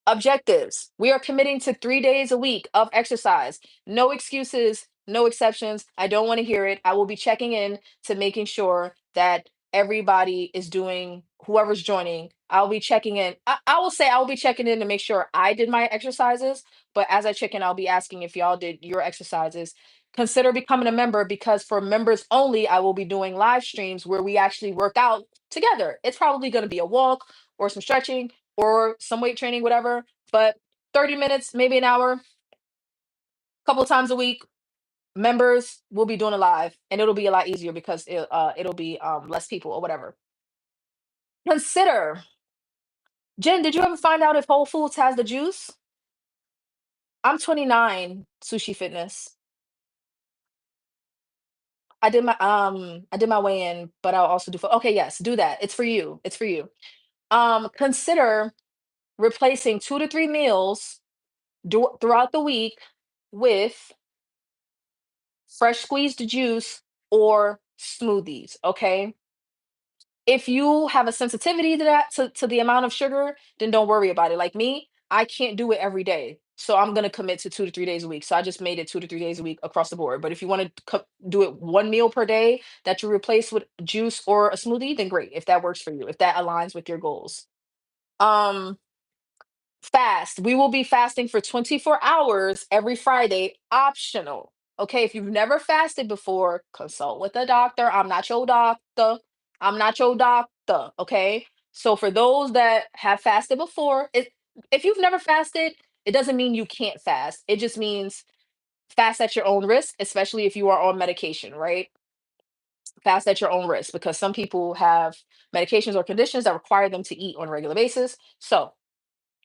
Objectives. We are committing to 3 days a week of exercise. No excuses, no exceptions. I don't want to hear it. I will be checking in to making sure that everybody is doing, whoever's joining, I'll be checking in. I will say I will be checking in to make sure I did my exercises. But as I check in, I'll be asking if y'all did your exercises. Consider becoming a member, because for members only, I will be doing live streams where we actually work out together. It's probably going to be a walk or some stretching or some weight training, whatever. But 30 minutes, maybe an hour, a couple of times a week, members will be doing it live, and it'll be a lot easier because it'll be less people or whatever. Consider, Jen, did you ever find out if Whole Foods has the juice? I'm 29, Sushi Fitness. I did my weigh in, but I'll also do okay, yes, do that. It's for you. It's for you. Consider replacing 2 to 3 meals throughout the week with fresh squeezed juice or smoothies. Okay. If you have a sensitivity to to the amount of sugar, then don't worry about it. Like me, I can't do it every day. So I'm going to commit to 2 to 3 days a week. So I just made it 2 to 3 days a week across the board. But if you want to do it one meal per day that you replace with juice or a smoothie, then great. If that works for you, if that aligns with your goals. Um, Fast. We will be fasting for 24 hours every Friday, optional. Okay, if you've never fasted before, consult with a doctor. I'm not your doctor. I'm not your doctor. Okay. So for those that have fasted before, if you've never fasted, it doesn't mean you can't fast. It just means fast at your own risk, especially if you are on medication, right? Fast at your own risk because some people have medications or conditions that require them to eat on a regular basis. So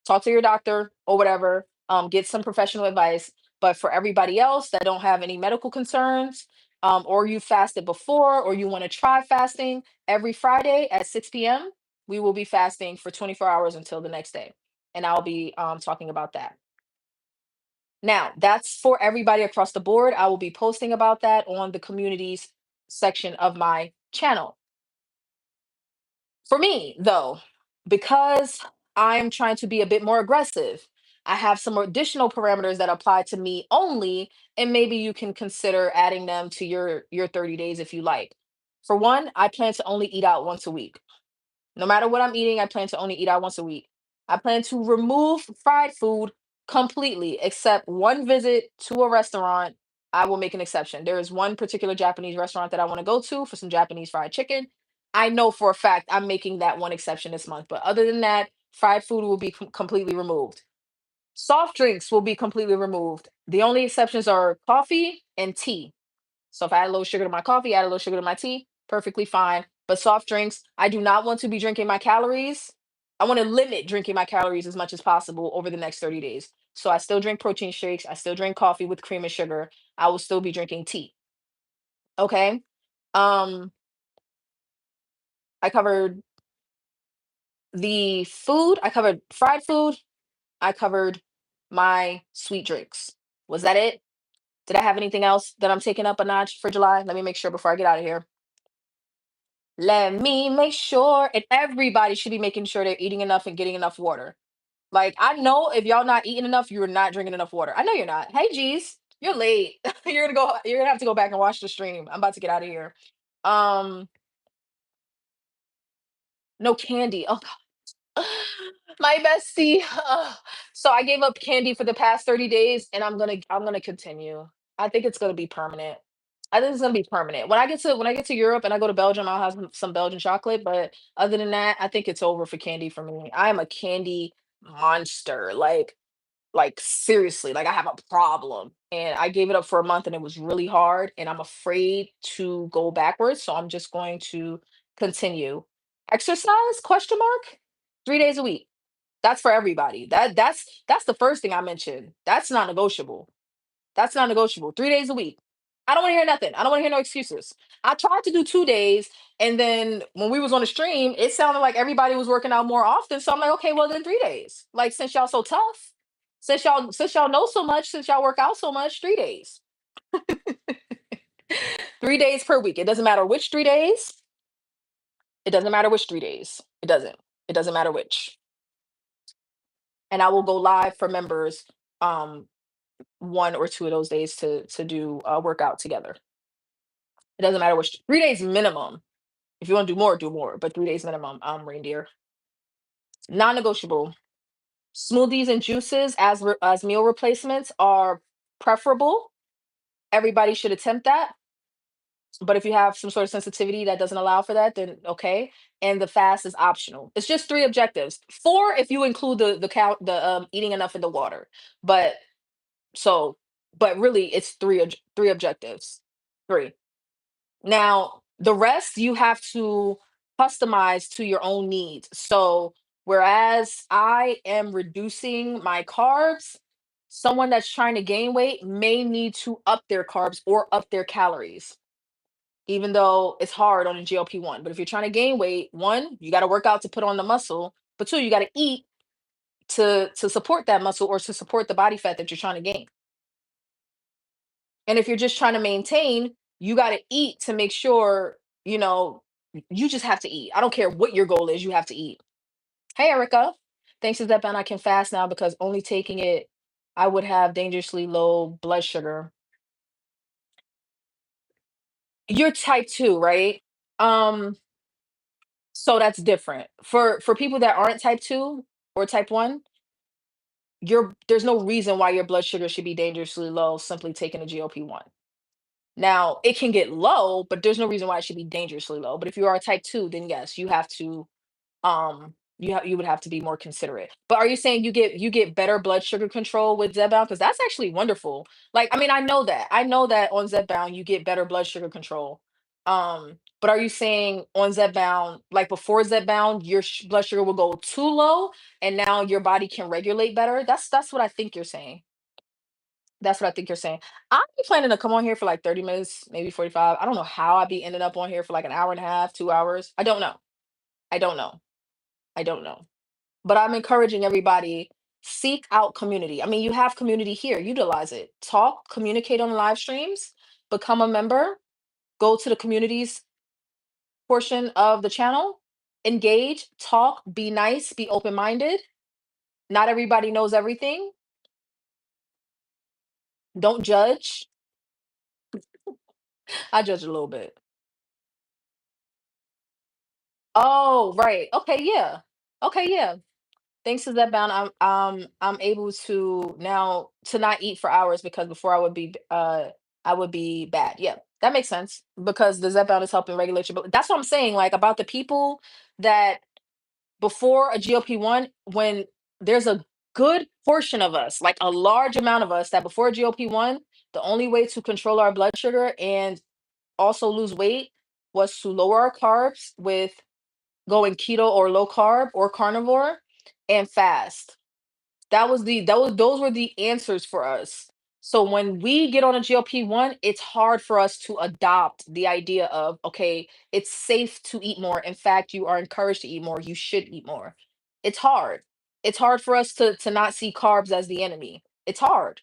talk to your doctor or whatever, get some professional advice. But for everybody else that don't have any medical concerns, or you fasted before, or you want to try fasting, every Friday at 6 p.m., we will be fasting for 24 hours until the next day. And I'll be talking about that. Now, that's for everybody across the board. I will be posting about that on the communities section of my channel. For me, though, because I'm trying to be a bit more aggressive, I have some additional parameters that apply to me only, and maybe you can consider adding them to your 30 days if you like. For one, I plan to only eat out once a week. No matter what I'm eating, I plan to only eat out once a week. I plan to remove fried food completely, except one visit to a restaurant. I will make an exception. There is one particular Japanese restaurant that I want to go to for some Japanese fried chicken. I know for a fact I'm making that one exception this month. But other than that, fried food will be completely removed. Soft drinks will be completely removed. The only exceptions are coffee and tea. So if I add a little sugar to my coffee, add a little sugar to my tea, perfectly fine. But soft drinks, I do not want to be drinking my calories. I want to limit drinking my calories as much as possible over the next 30 days. So I still drink protein shakes. I still drink coffee with cream and sugar. I will still be drinking tea. Okay. Um, I covered the food. I covered fried food. I covered my sweet drinks. Was that it? Did I have anything else that I'm taking up a notch for July? Let me make sure before I get out of here. Let me make sure, and everybody should be making sure they're eating enough and getting enough water. Like, I know if y'all not eating enough, you're not drinking enough water. I know you're not. Hey, G's, you're late. You're gonna have to go back and watch the stream. I'm about to get out of here. Um, no candy. Oh, my bestie. So I gave up candy for the past 30 days, and I'm gonna continue. I think it's gonna be permanent. I think it's gonna be permanent. When I get to Europe and I go to Belgium, I'll have some Belgian chocolate. But other than that, I think it's over for candy for me. I am a candy monster. Like seriously, like I have a problem. And I gave it up for a month and it was really hard. And I'm afraid to go backwards. So I'm just going to continue. Exercise? Question mark? 3 days a week. That's for everybody. That's the first thing I mentioned. That's not negotiable. That's not negotiable. 3 days a week. I don't want to hear nothing. I don't want to hear no excuses. I tried to do 2 days, and then when we was on the stream, it sounded like everybody was working out more often. So I'm like, okay, well then 3 days. Like since y'all so tough, since y'all know so much, since y'all work out so much, 3 days. 3 days per week. It doesn't matter which 3 days. It doesn't matter which 3 days. It doesn't. It doesn't matter which. And I will go live for members um one or two of those days to do a workout together. It doesn't matter which 3 days minimum. If you want to do more, but 3 days minimum, reindeer. Non-negotiable. Smoothies and juices as meal replacements are preferable. Everybody should attempt that. But if you have some sort of sensitivity that doesn't allow for that, then okay. And the fast is optional. It's just three objectives. Four if you include the eating enough in the water. But so but really it's three objectives. Three. Now, the rest you have to customize to your own needs. So, whereas I am reducing my carbs, someone that's trying to gain weight may need to up their carbs or up their calories, even though it's hard on a GLP-1. But if you're trying to gain weight, one, you got to work out to put on the muscle, but two, you got to eat to support that muscle or to support the body fat that you're trying to gain. And if you're just trying to maintain, you got to eat to make sure, you know, you just have to eat. I don't care what your goal is, you have to eat. Hey, Erica. Thanks to Zepbound, I can fast now because only taking it, I would have dangerously low blood sugar. You're type 2, right? Um, so that's different. For people that aren't type 2 or type 1, there's no reason why your blood sugar should be dangerously low simply taking a GLP-1. Now, it can get low, but there's no reason why it should be dangerously low. But if you are a type 2, then yes, you have to you would have to be more considerate. But are you saying you get better blood sugar control with Zepbound? Because that's actually wonderful. Like, I mean, I know that. I know that on Zepbound you get better blood sugar control. But are you saying on Zepbound, like before Zepbound, your blood sugar will go too low and now your body can regulate better? That's what I think you're saying. That's what I think you're saying. I'm planning to come on here for like 30 minutes, maybe 45. I don't know how I'd be ending up on here for like an hour and a half, 2 hours. I don't know. I don't know. I don't know. But I'm encouraging everybody, seek out community. I mean, you have community here, utilize it. Talk, communicate on live streams, become a member, go to the communities portion of the channel, engage, talk, be nice, be open-minded. Not everybody knows everything. Don't judge. I judge a little bit. Oh, right. Okay, yeah. Okay, yeah. Thanks to Zepbound, I'm able to now to not eat for hours because before I would be bad. Yeah, that makes sense because the Zepbound is helping regulate your blood. That's what I'm saying. Like about the people that before a GLP-1, when there's a good portion of us, like a large amount of us, that before a GLP-1, the only way to control our blood sugar and also lose weight was to lower our carbs with going keto or low carb or carnivore and fast. Those were the answers for us. So when we get on a GLP-1, it's hard for us to adopt the idea of, okay, it's safe to eat more. In fact, you are encouraged to eat more. You should eat more. It's hard. It's hard for us to not see carbs as the enemy. It's hard.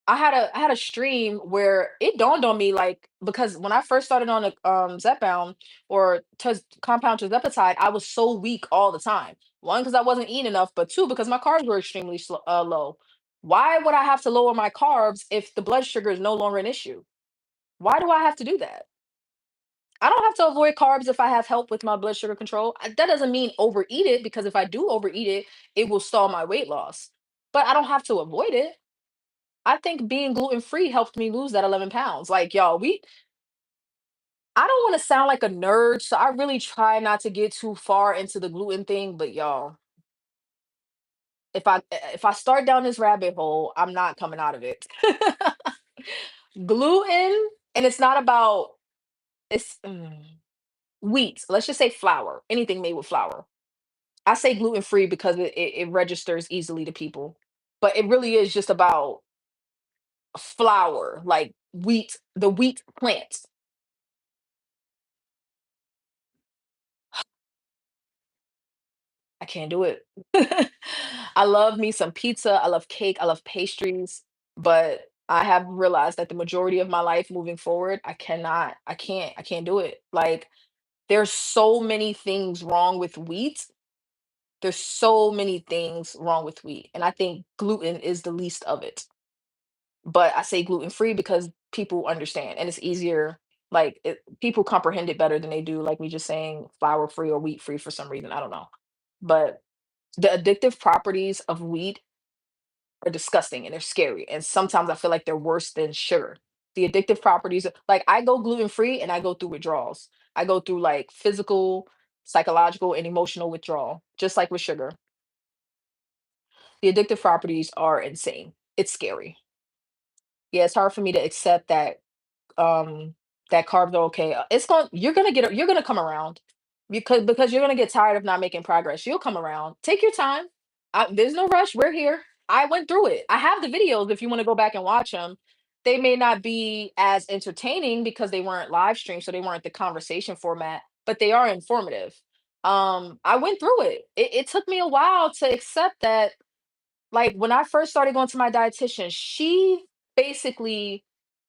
I had a stream where it dawned on me, like, because when I first started on a Zepbound or compound tirzepatide, I was so weak all the time. One, because I wasn't eating enough, but two, because my carbs were extremely low. Why would I have to lower my carbs if the blood sugar is no longer an issue? Why do I have to do that? I don't have to avoid carbs if I have help with my blood sugar control. That doesn't mean overeat it, because if I do overeat it, it will stall my weight loss. But I don't have to avoid it. I think being gluten free helped me lose that 11 pounds. Like, y'all, I don't want to sound like a nerd, so I really try not to get too far into the gluten thing. But y'all, if I start down this rabbit hole, I'm not coming out of it. Gluten, and it's not about it's wheat. Let's just say flour, anything made with flour. I say gluten free because it registers easily to people, but it really is just about flour, like wheat, the wheat plant. I can't do it. I love me some pizza. I love cake. I love pastries. But I have realized that the majority of my life moving forward, I can't do it. Like, there's so many things wrong with wheat. There's so many things wrong with wheat. And I think gluten is the least of it. But I say gluten free because people understand and it's easier. Like, people comprehend it better than they do, like me just saying flour free or wheat free for some reason. I don't know. But the addictive properties of weed are disgusting and they're scary. And sometimes I feel like they're worse than sugar. The addictive properties, like I go gluten free and I go through withdrawals. I go through like physical, psychological, and emotional withdrawal, just like with sugar. The addictive properties are insane. It's scary. Yeah, it's hard for me to accept um that carbs are okay. It's going you're gonna come around because you're gonna get tired of not making progress. You'll come around. Take your time. There's no rush. We're here. I went through it. I have the videos if you want to go back and watch them. They may not be as entertaining because they weren't live streamed, so they weren't the conversation format, but they are informative. I went through it. It took me a while to accept that. Like when I first started going to my dietitian, she basically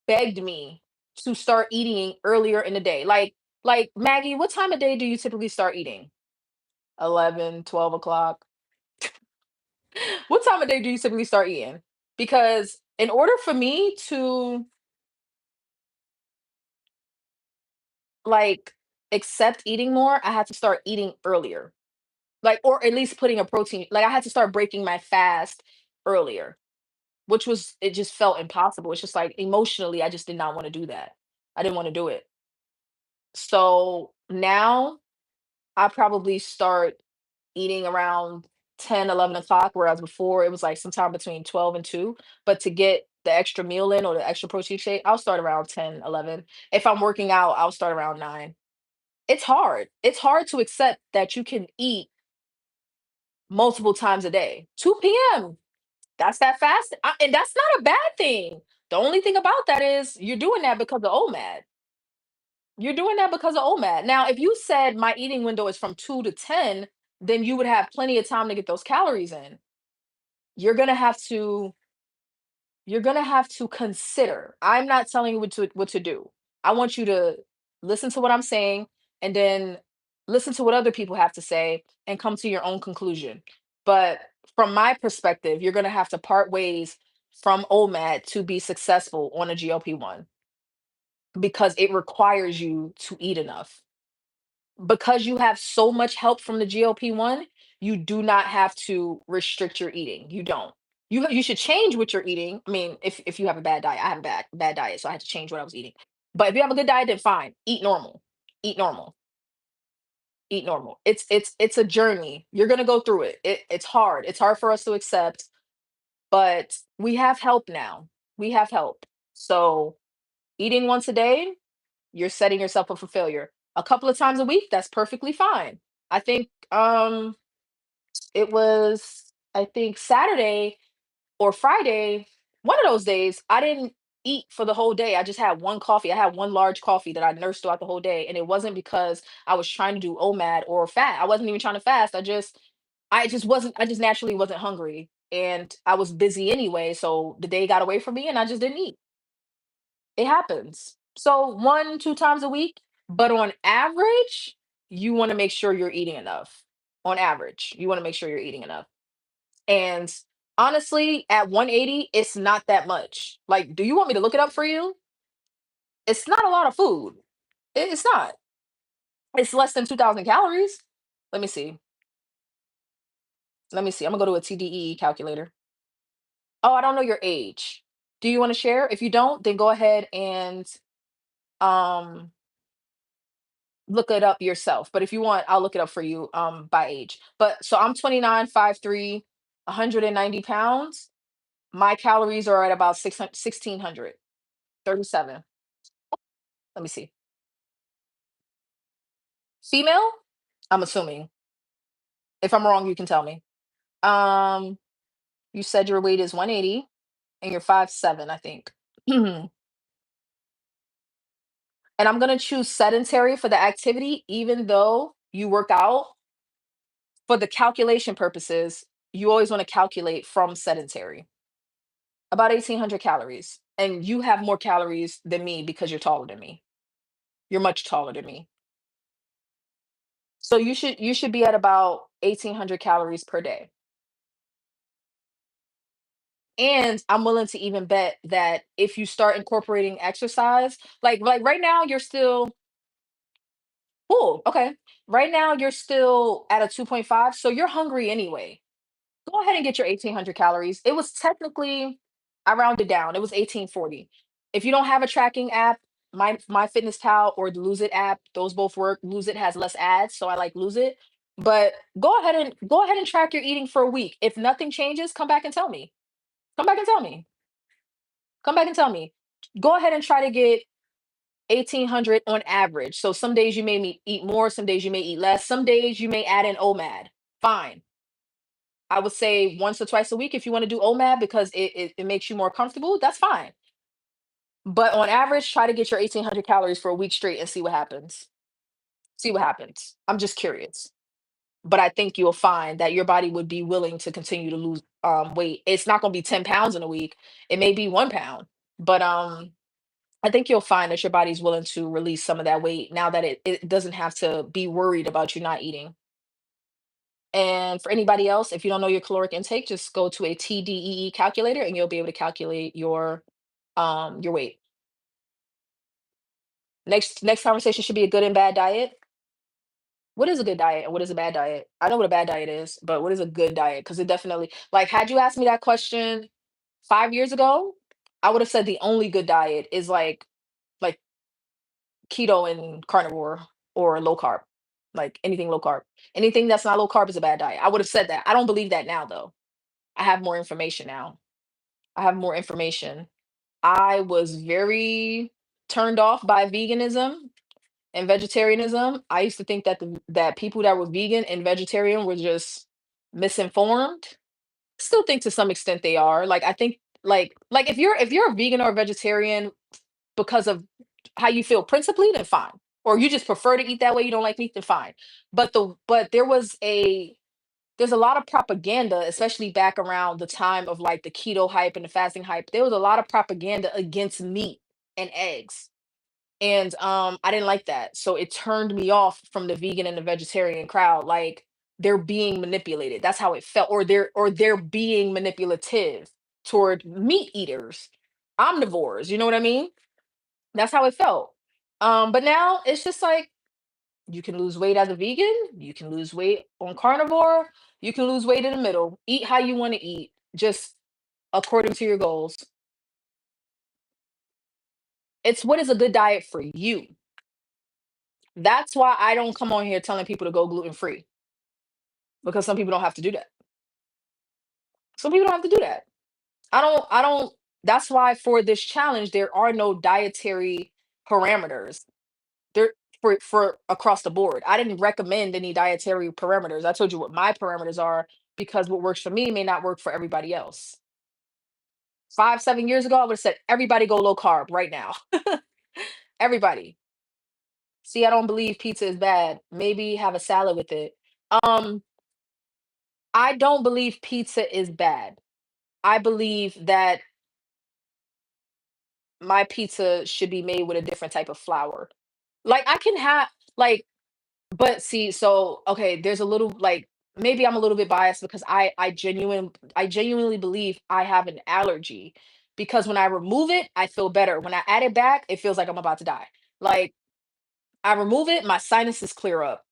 begged me to start eating earlier in the day. Like Maggie, what time of day do you typically start eating? 11, 12 o'clock. What time of day do you typically start eating? Because in order for me to like accept eating more, I had to start eating earlier. Like, or at least putting a protein, like I had to start breaking my fast earlier, which was it just felt impossible. It's just like emotionally, I just did not want to do that. I didn't want to do it. So now I probably start eating around 10, 11 o'clock, whereas before it was like sometime between 12 and 2. But to get the extra meal in or the extra protein shake, I'll start around 10, 11. If I'm working out, I'll start around 9. It's hard. It's hard to accept that you can eat multiple times a day. 2 p.m. That's that fast. And that's not a bad thing. The only thing about that is you're doing that because of OMAD. You're doing that because of OMAD. Now, if you said my eating window is from 2 to 10, then you would have plenty of time to get those calories in. You're gonna have to you're gonna have to consider. I'm not telling you what to do. I want you to listen to what I'm saying and then listen to what other people have to say and come to your own conclusion. But from my perspective, you're gonna have to part ways from OMAD to be successful on a GLP-1 because it requires you to eat enough. Because you have so much help from the GLP-1, you do not have to restrict your eating. You don't. You should change what you're eating. I mean, if you have a bad diet, I have a bad diet, so I had to change what I was eating. But if you have a good diet, then fine. Eat normal. Eat normal. Eat normal. It's a journey. You're gonna go through it. It's hard. It's hard for us to accept, but we have help now. We have help. So eating once a day, you're setting yourself up for failure. A couple of times a week, that's perfectly fine. I think it was I think Saturday or Friday, one of those days, I didn't eat for the whole day. I just had one coffee. I had one large coffee that I nursed throughout the whole day. And it wasn't because I was trying to do OMAD or fat. I wasn't even trying to fast. I just naturally wasn't hungry. And I was busy anyway. So the day got away from me and I just didn't eat. It happens. So 1, 2 times a week, but on average, you wanna make sure you're eating enough. On average, you wanna make sure you're eating enough. And honestly, at 180, it's not that much. Like, do you want me to look it up for you? It's not a lot of food. It's not. It's less than 2,000 calories. Let me see. Let me see. Imma go to a TDEE calculator. Oh, I don't know your age. Do you wanna share? If you don't, then go ahead and, um look it up yourself. But if you want, I'll look it up for you by age. But so I'm 29, 5'3", 190 pounds. My calories are at about 1,600, 37. Let me see. Female? I'm assuming. If I'm wrong, you can tell me. Um, you said your weight is 180 and you're 5'7", I think. And I'm gonna choose sedentary for the activity, even though you work out. For the calculation purposes, you always want to calculate from sedentary. About 1,800 calories. And you have more calories than me because you're taller than me. You're much taller than me. So you should be at about 1,800 calories per day. And I'm willing to even bet that if you start incorporating exercise, like right now you're still cool. Okay. Right now you're still at a 2.5, so you're hungry anyway. Go ahead and get your 1,800 calories. It was technically, I rounded down. It was 1,840. If you don't have a tracking app, my Fitness Pal or the Lose It app, those both work. Lose It has less ads, so I like Lose It. But go ahead and track your eating for a week. If nothing changes, come back and tell me. Come back and tell me. Come back and tell me. Go ahead and try to get 1,800 on average. So some days you may eat more, some days you may eat less, some days you may add in OMAD. Fine. I would say once or twice a week if you want to do OMAD because it makes you more comfortable, that's fine. But on average, try to get your 1,800 calories for a week straight and see what happens. See what happens. I'm just curious. But I think you'll find that your body would be willing to continue to lose weight. It's not going to be 10 pounds in a week. It may be 1 pound. But I think you'll find that your body's willing to release some of that weight now that it doesn't have to be worried about you not eating. And for anybody else, if you don't know your caloric intake, just go to a TDEE calculator and you'll be able to calculate your weight. Next conversation should be a good and bad diet. What is a good diet and what is a bad diet? I know what a bad diet is, but what is a good diet? Because it definitely, like, had you asked me that question 5 years ago, I would have said the only good diet is like keto and carnivore or low carb, like anything low carb. Anything that's not low carb is a bad diet. I would have said that. I don't believe that now though. I have more information now. I have more information. I was very turned off by veganism and vegetarianism. I used to think that that people that were vegan and vegetarian were just misinformed. Still think to some extent they are. Like I think like if you're a vegan or a vegetarian because of how you feel principally, then fine. Or you just prefer to eat that way, you don't like meat, then fine. But there's a lot of propaganda, especially back around the time of like the keto hype and the fasting hype. There was a lot of propaganda against meat and eggs. And I didn't like that. So it turned me off from the vegan and the vegetarian crowd. Like they're being manipulated. That's how it felt. Or they're being manipulative toward meat eaters, omnivores, you know what I mean? That's how it felt. But now it's just like you can lose weight as a vegan, you can lose weight on carnivore, you can lose weight in the middle. Eat how you want to eat, just according to your goals. It's what is a good diet for you. That's why I don't come on here telling people to go gluten free because some people don't have to do that. Some people don't have to do that. I don't that's why for this challenge there are no dietary parameters. There for across the board. I didn't recommend any dietary parameters. I told you what my parameters are because what works for me may not work for everybody else. 5, 7 years ago, I would have said everybody go low carb right now. Everybody. See, I don't believe pizza is bad. Maybe have a salad with it. Um, I don't believe pizza is bad. I believe that my pizza should be made with a different type of flour. Like I can have like but see, so okay, there's a little like maybe I'm a little bit biased because I genuinely believe I have an allergy because when I remove it, I feel better. When I add it back, it feels like I'm about to die. Like I remove it, my sinuses clear up.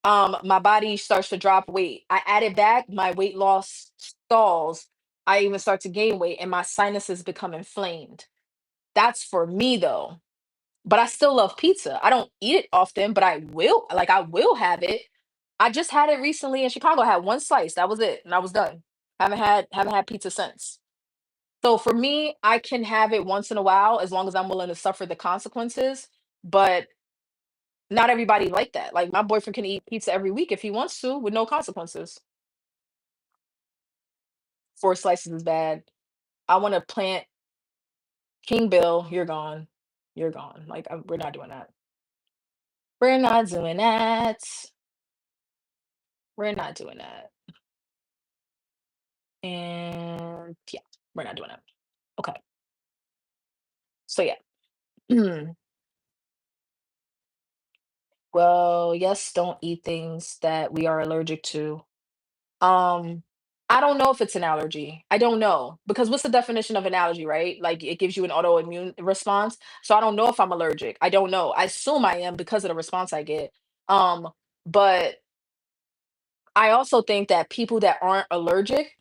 My body starts to drop weight. I add it back, my weight loss stalls. I even start to gain weight and my sinuses become inflamed. That's for me though. But I still love pizza. I don't eat it often, but I will have it. I just had it recently in Chicago. I had one slice. That was it, and I was done. Haven't had pizza since. So for me, I can have it once in a while as long as I'm willing to suffer the consequences. But not everybody like that. Like my boyfriend can eat pizza every week if he wants to with no consequences. 4 slices is bad. I want to plant King Bill. You're gone. You're gone. Like we're not doing that. We're not doing that. We're not doing that. And yeah, we're not doing that. Okay. So yeah. Well, yes, don't eat things that we are allergic to. Um, I don't know if it's an allergy. I don't know because what's the definition of an allergy, right? Like it gives you an autoimmune response. So I don't know if I'm allergic. I don't know. I assume I am because of the response I get. Um, but I also think that people that aren't allergic,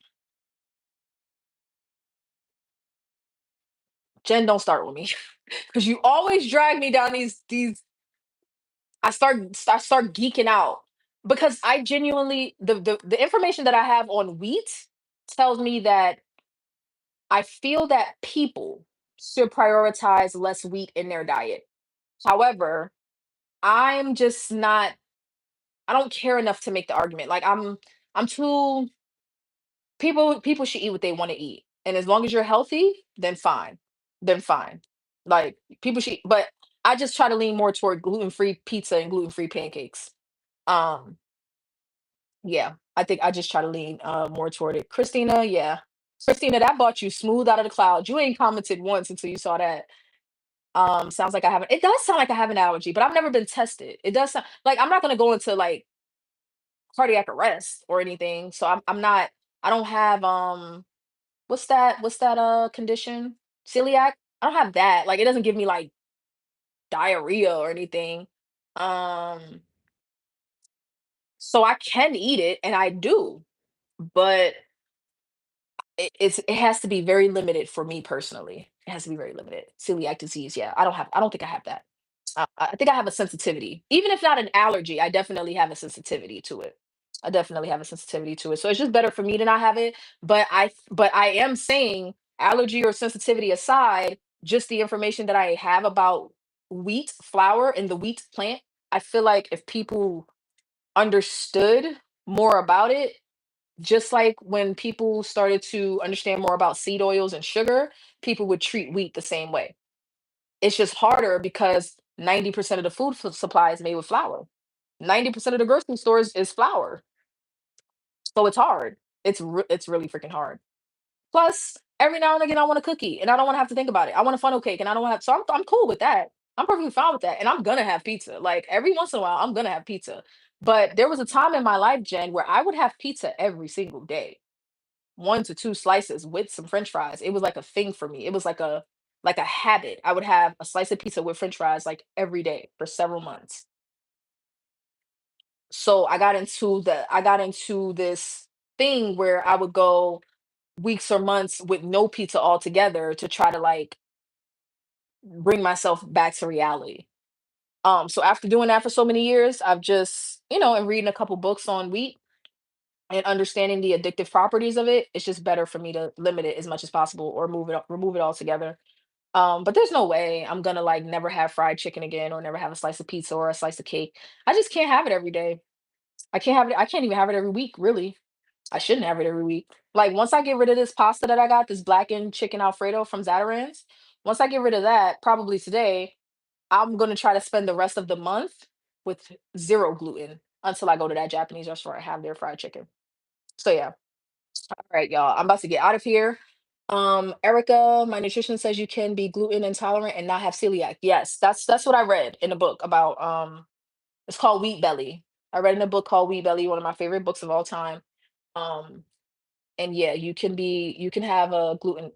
Jen, don't start with me because you always drag me down these I start geeking out because I genuinely the information that I have on wheat tells me that I feel that people should prioritize less wheat in their diet. However, I'm just not I don't care enough to make the argument. Like I'm too people should eat what they want to eat. And as long as you're healthy, then fine. Then fine. Like people should but I just try to lean more toward gluten-free pizza and gluten-free pancakes. Um Yeah, I think I just try to lean, more toward it. Christina, yeah. Christina, that brought you smooth out of the clouds. You ain't commented once until you saw that. Sounds like I have it does sound like I have an allergy, but I've never been tested. It does sound like I'm not gonna go into like cardiac arrest or anything. So I'm not I don't have what's that condition? Celiac? I don't have that. Like it doesn't give me like diarrhea or anything. Um So I can eat it and I do, but it has to be very limited for me personally. It has to be very limited. Celiac disease, yeah, I don't think I have that. I think I have a sensitivity. Even if not an allergy, I definitely have a sensitivity to it. I definitely have a sensitivity to it. So it's just better for me to not have it. But I am saying, allergy or sensitivity aside, just the information that I have about wheat flour and the wheat plant, I feel like if people understood more about it, just like when people started to understand more about seed oils and sugar, people would treat wheat the same way. It's just harder because 90% of the supply is made with flour. 90% of the grocery stores is flour. So it's hard. It's really freaking hard. Plus, every now and again, I want a cookie and I don't want to have to think about it. I want a funnel cake and I don't want to have, so I'm cool with that. I'm perfectly fine with that. And I'm gonna have pizza. Like every once in a while, I'm gonna have pizza. But there was a time in my life, Jen, where I would have pizza every single day, 1 to 2 slices with some French fries. It was like a thing for me. It was like a habit. I would have a slice of pizza with French fries like every day for several months. So I got into this thing where I would go weeks or months with no pizza altogether to try to like bring myself back to reality. So after doing that for so many years, I've just, and reading a couple books on wheat and understanding the addictive properties of it, it's just better for me to limit it as much as possible or remove it altogether. But there's no way I'm gonna like never have fried chicken again or never have a slice of pizza or a slice of cake. I just can't have it every day. I can't even have it every week, really. I shouldn't have it every week. Like once I get rid of this pasta that I got, this blackened chicken Alfredo from Zatarain's, once I get rid of that, probably today, I'm gonna try to spend the rest of the month with zero gluten until I go to that Japanese restaurant and have their fried chicken. So yeah. All right, y'all. I'm about to get out of here. Erica, my nutrition says you can be gluten intolerant and not have celiac. Yes, that's what I read in a book about it's called Wheat Belly. I read in a book called Wheat Belly, one of my favorite books of all time. Um, and yeah, you can have a gluten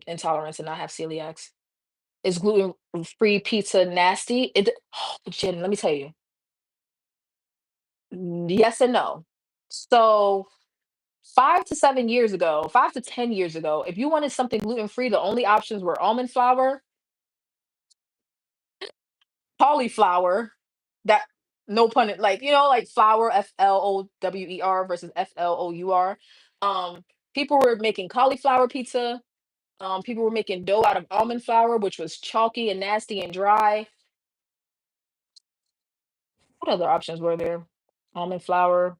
intolerance and not have celiacs. Is gluten free pizza nasty? Jen, let me tell you. Yes and no. So 5 to 7 years ago, 5 to 10 years ago, if you wanted something gluten free, the only options were almond flour, cauliflower, that no pun it like like flour FLOWER versus FLOUR. Um, People were making cauliflower pizza. People were making dough out of almond flour, which was chalky and nasty and dry. What other options were there? Almond flour.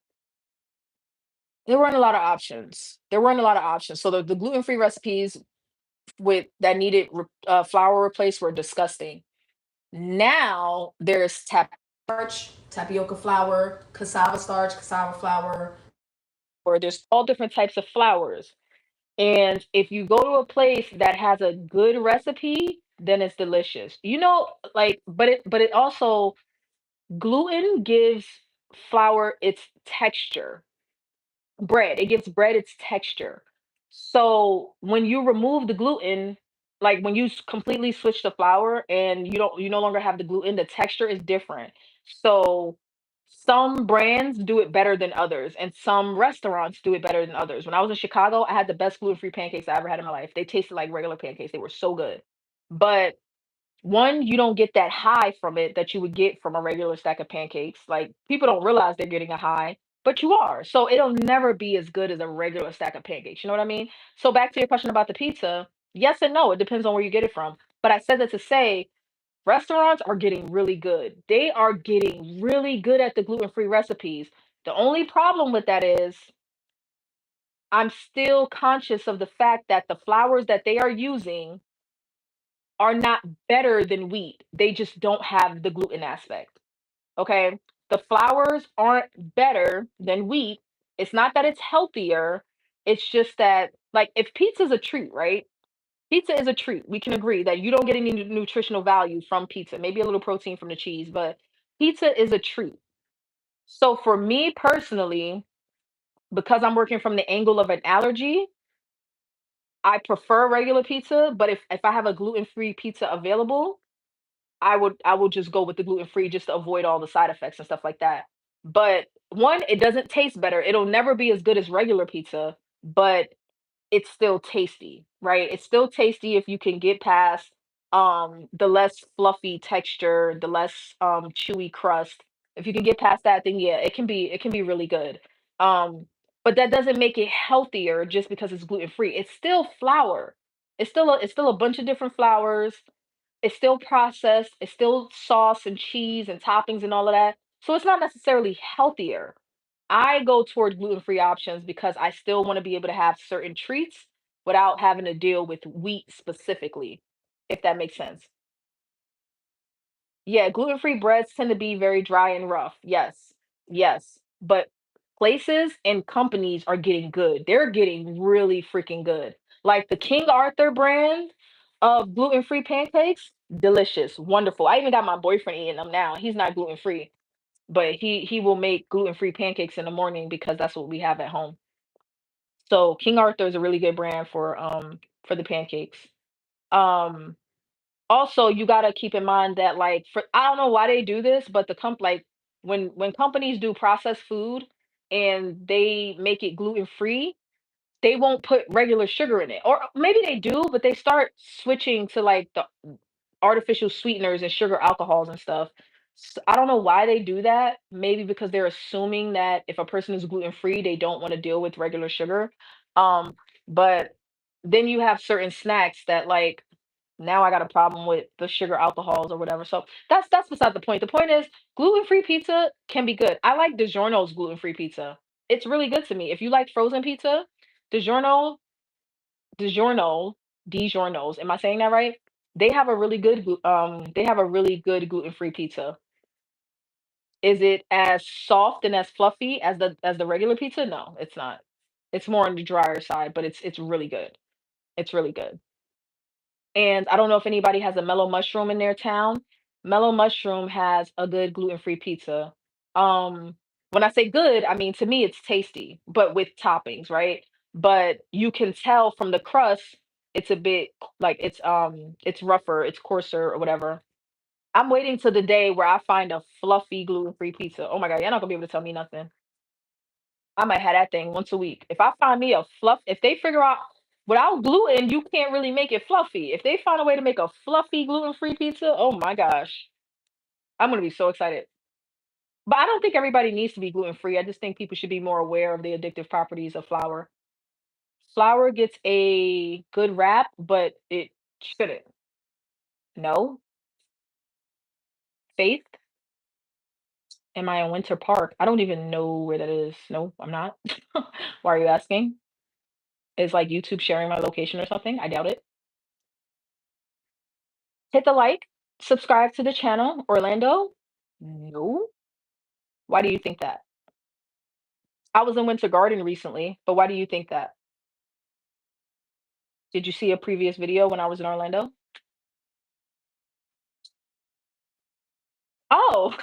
There weren't a lot of options. There weren't a lot of options. So the gluten free recipes with that needed flour replaced were disgusting. Now there's starch, tapioca flour, cassava starch, cassava flour, or there's all different types of flours. And if you go to a place that has a good recipe, then it's delicious. Like, but it also, gluten gives flour its texture. Bread, it gives bread its texture. So when you remove the gluten, like when you completely switch the flour and you no longer have the gluten, the texture is different. So some brands do it better than others, and some restaurants do it better than others. When I was in Chicago, I had the best gluten-free pancakes I ever had in my life. They tasted like regular pancakes. They were so good. But one, you don't get that high from it that you would get from a regular stack of pancakes. Like people don't realize they're getting a high, but you are. So it'll never be as good as a regular stack of pancakes. You know what I mean? So back to your question about the pizza, yes and no. It depends on where you get it from. But I said that to say restaurants are getting really good. They are getting really good at the gluten-free recipes. The only problem with that is I'm still conscious of the fact that the flours that they are using are not better than wheat. They just don't have the gluten aspect. Okay. The flours aren't better than wheat. It's not that it's healthier. It's just that, like, if pizza's a treat, right? Pizza is a treat. We can agree that you don't get any nutritional value from pizza, maybe a little protein from the cheese, but pizza is a treat. So for me personally, because I'm working from the angle of an allergy, I prefer regular pizza. But if I have a gluten free pizza available, I will just go with the gluten free just to avoid all the side effects and stuff like that. But one, it doesn't taste better. It'll never be as good as regular pizza, but it's still tasty, right? It's still tasty if you can get past the less fluffy texture, the less chewy crust. If you can get past that, then yeah, it can be really good. Um, but that doesn't make it healthier just because it's gluten free. It's still flour. It's still a bunch of different flours. It's still processed. It's still sauce and cheese and toppings and all of that. So it's not necessarily healthier. I go toward gluten-free options because I still want to be able to have certain treats without having to deal with wheat specifically, if that makes sense. Yeah, gluten-free breads tend to be very dry and rough. Yes. Yes. But places and companies are getting good. They're getting really freaking good. Like the King Arthur brand of gluten-free pancakes, delicious, wonderful. I even got my boyfriend eating them now. He's not gluten-free, but he will make gluten-free pancakes in the morning because that's what we have at home. So King Arthur is a really good brand for the pancakes. Um Also, you gotta keep in mind that, like, for I don't know why they do this, but the like when companies do processed food and they make it gluten free, they won't put regular sugar in it, or maybe they do, but they start switching to like the artificial sweeteners and sugar alcohols and stuff. I don't know why they do that. Maybe because they're assuming that if a person is gluten free, they don't want to deal with regular sugar. Um, but then you have certain snacks that like now I got a problem with the sugar alcohols or whatever. So that's beside the point. The point is gluten-free pizza can be good. I like DiGiorno's gluten-free pizza. It's really good to me. If you like frozen pizza, DiGiorno, DiGiorno, DiGiorno's, am I saying that right? They have a really good gluten-free pizza. Is it as soft and as fluffy as the regular pizza? No, it's not. It's more on the drier side, but it's really good. It's really good. And I don't know if anybody has a Mellow Mushroom in their town. Mellow Mushroom has a good gluten-free pizza. When I say good, I mean to me it's tasty, but with toppings, right? But you can tell from the crust, it's a bit like it's rougher, it's coarser or whatever. I'm waiting till the day where I find a fluffy gluten-free pizza. Oh my God, you're not gonna be able to tell me nothing. I might have that thing once a week. If I find me a fluff, if they figure out without gluten, you can't really make it fluffy. If they find a way to make a fluffy gluten-free pizza, oh my gosh, I'm gonna be so excited. But I don't think everybody needs to be gluten-free. I just think people should be more aware of the addictive properties of flour. Flour gets a good rap, but it shouldn't. No. Faith, am I in Winter Park? I don't even know where that is. No, I'm not. Why are you asking? Is like YouTube sharing my location or something? I doubt it. Hit the like, subscribe to the channel, Orlando? No. Why do you think that? I was in Winter Garden recently, but why do you think that? Did you see a previous video when I was in Orlando? Oh,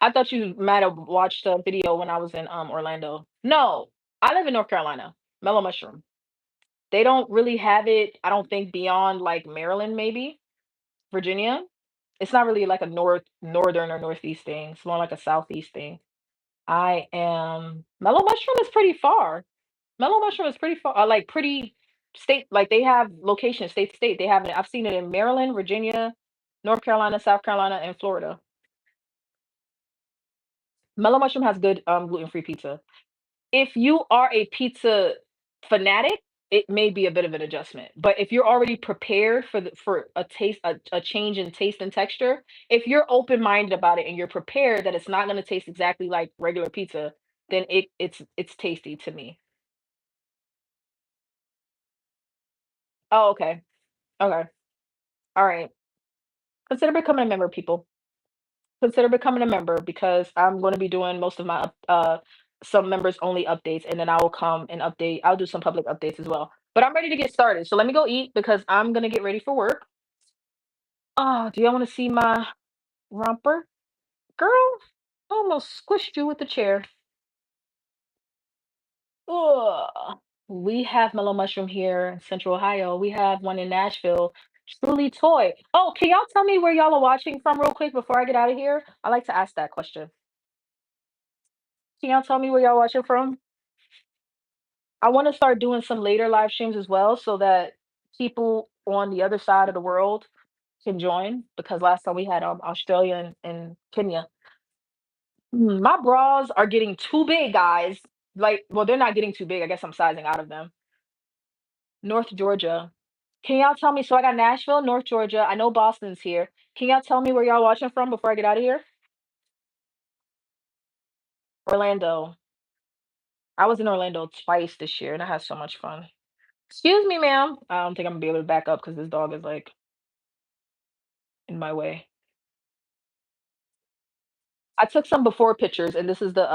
I thought you might have watched a video when I was in Orlando. No, I live in North Carolina. Mellow Mushroom. They don't really have it, I don't think, beyond like Maryland, maybe Virginia. It's not really like a northern or northeast thing. It's more like a southeast thing. I am Mellow Mushroom is pretty far. Mellow Mushroom is pretty far, like pretty state. Like they have locations, state to state. They have it. I've seen it in Maryland, Virginia, North Carolina, South Carolina, and Florida. Mellow Mushroom has good gluten-free pizza. If you are a pizza fanatic, it may be a bit of an adjustment. But if you're already prepared for a change in taste and texture, if you're open-minded about it and you're prepared that it's not going to taste exactly like regular pizza, then it's tasty to me. Oh, okay. Okay. All right. Consider becoming a member, people. Consider becoming a member because I'm going to be doing most of my some members only updates, and then I will come and update. I'll do some public updates as well. But I'm ready to get started. So let me go eat because I'm gonna get ready for work. Oh, do y'all want to see my romper, girl? I almost squished you with the chair. Ugh. We have Mellow Mushroom here in Central Ohio. We have one in Nashville. Truly Toy. Oh, can y'all tell me where y'all are watching from real quick before I get out of here? I like to ask that question. Can y'all tell me where y'all watching from? I want to start doing some later live streams as well so that people on the other side of the world can join because last time we had Australia and Kenya. My bras are getting too big, guys. Like, well, they're not getting too big. I guess I'm sizing out of them. North Georgia. Can y'all tell me? So I got Nashville, North Georgia. I know Boston's here. Can y'all tell me where y'all watching from before I get out of here? Orlando. I was in Orlando twice this year and I had so much fun. Excuse me, ma'am. I don't think I'm gonna be able to back up because this dog is like in my way. I took some before pictures, and this is the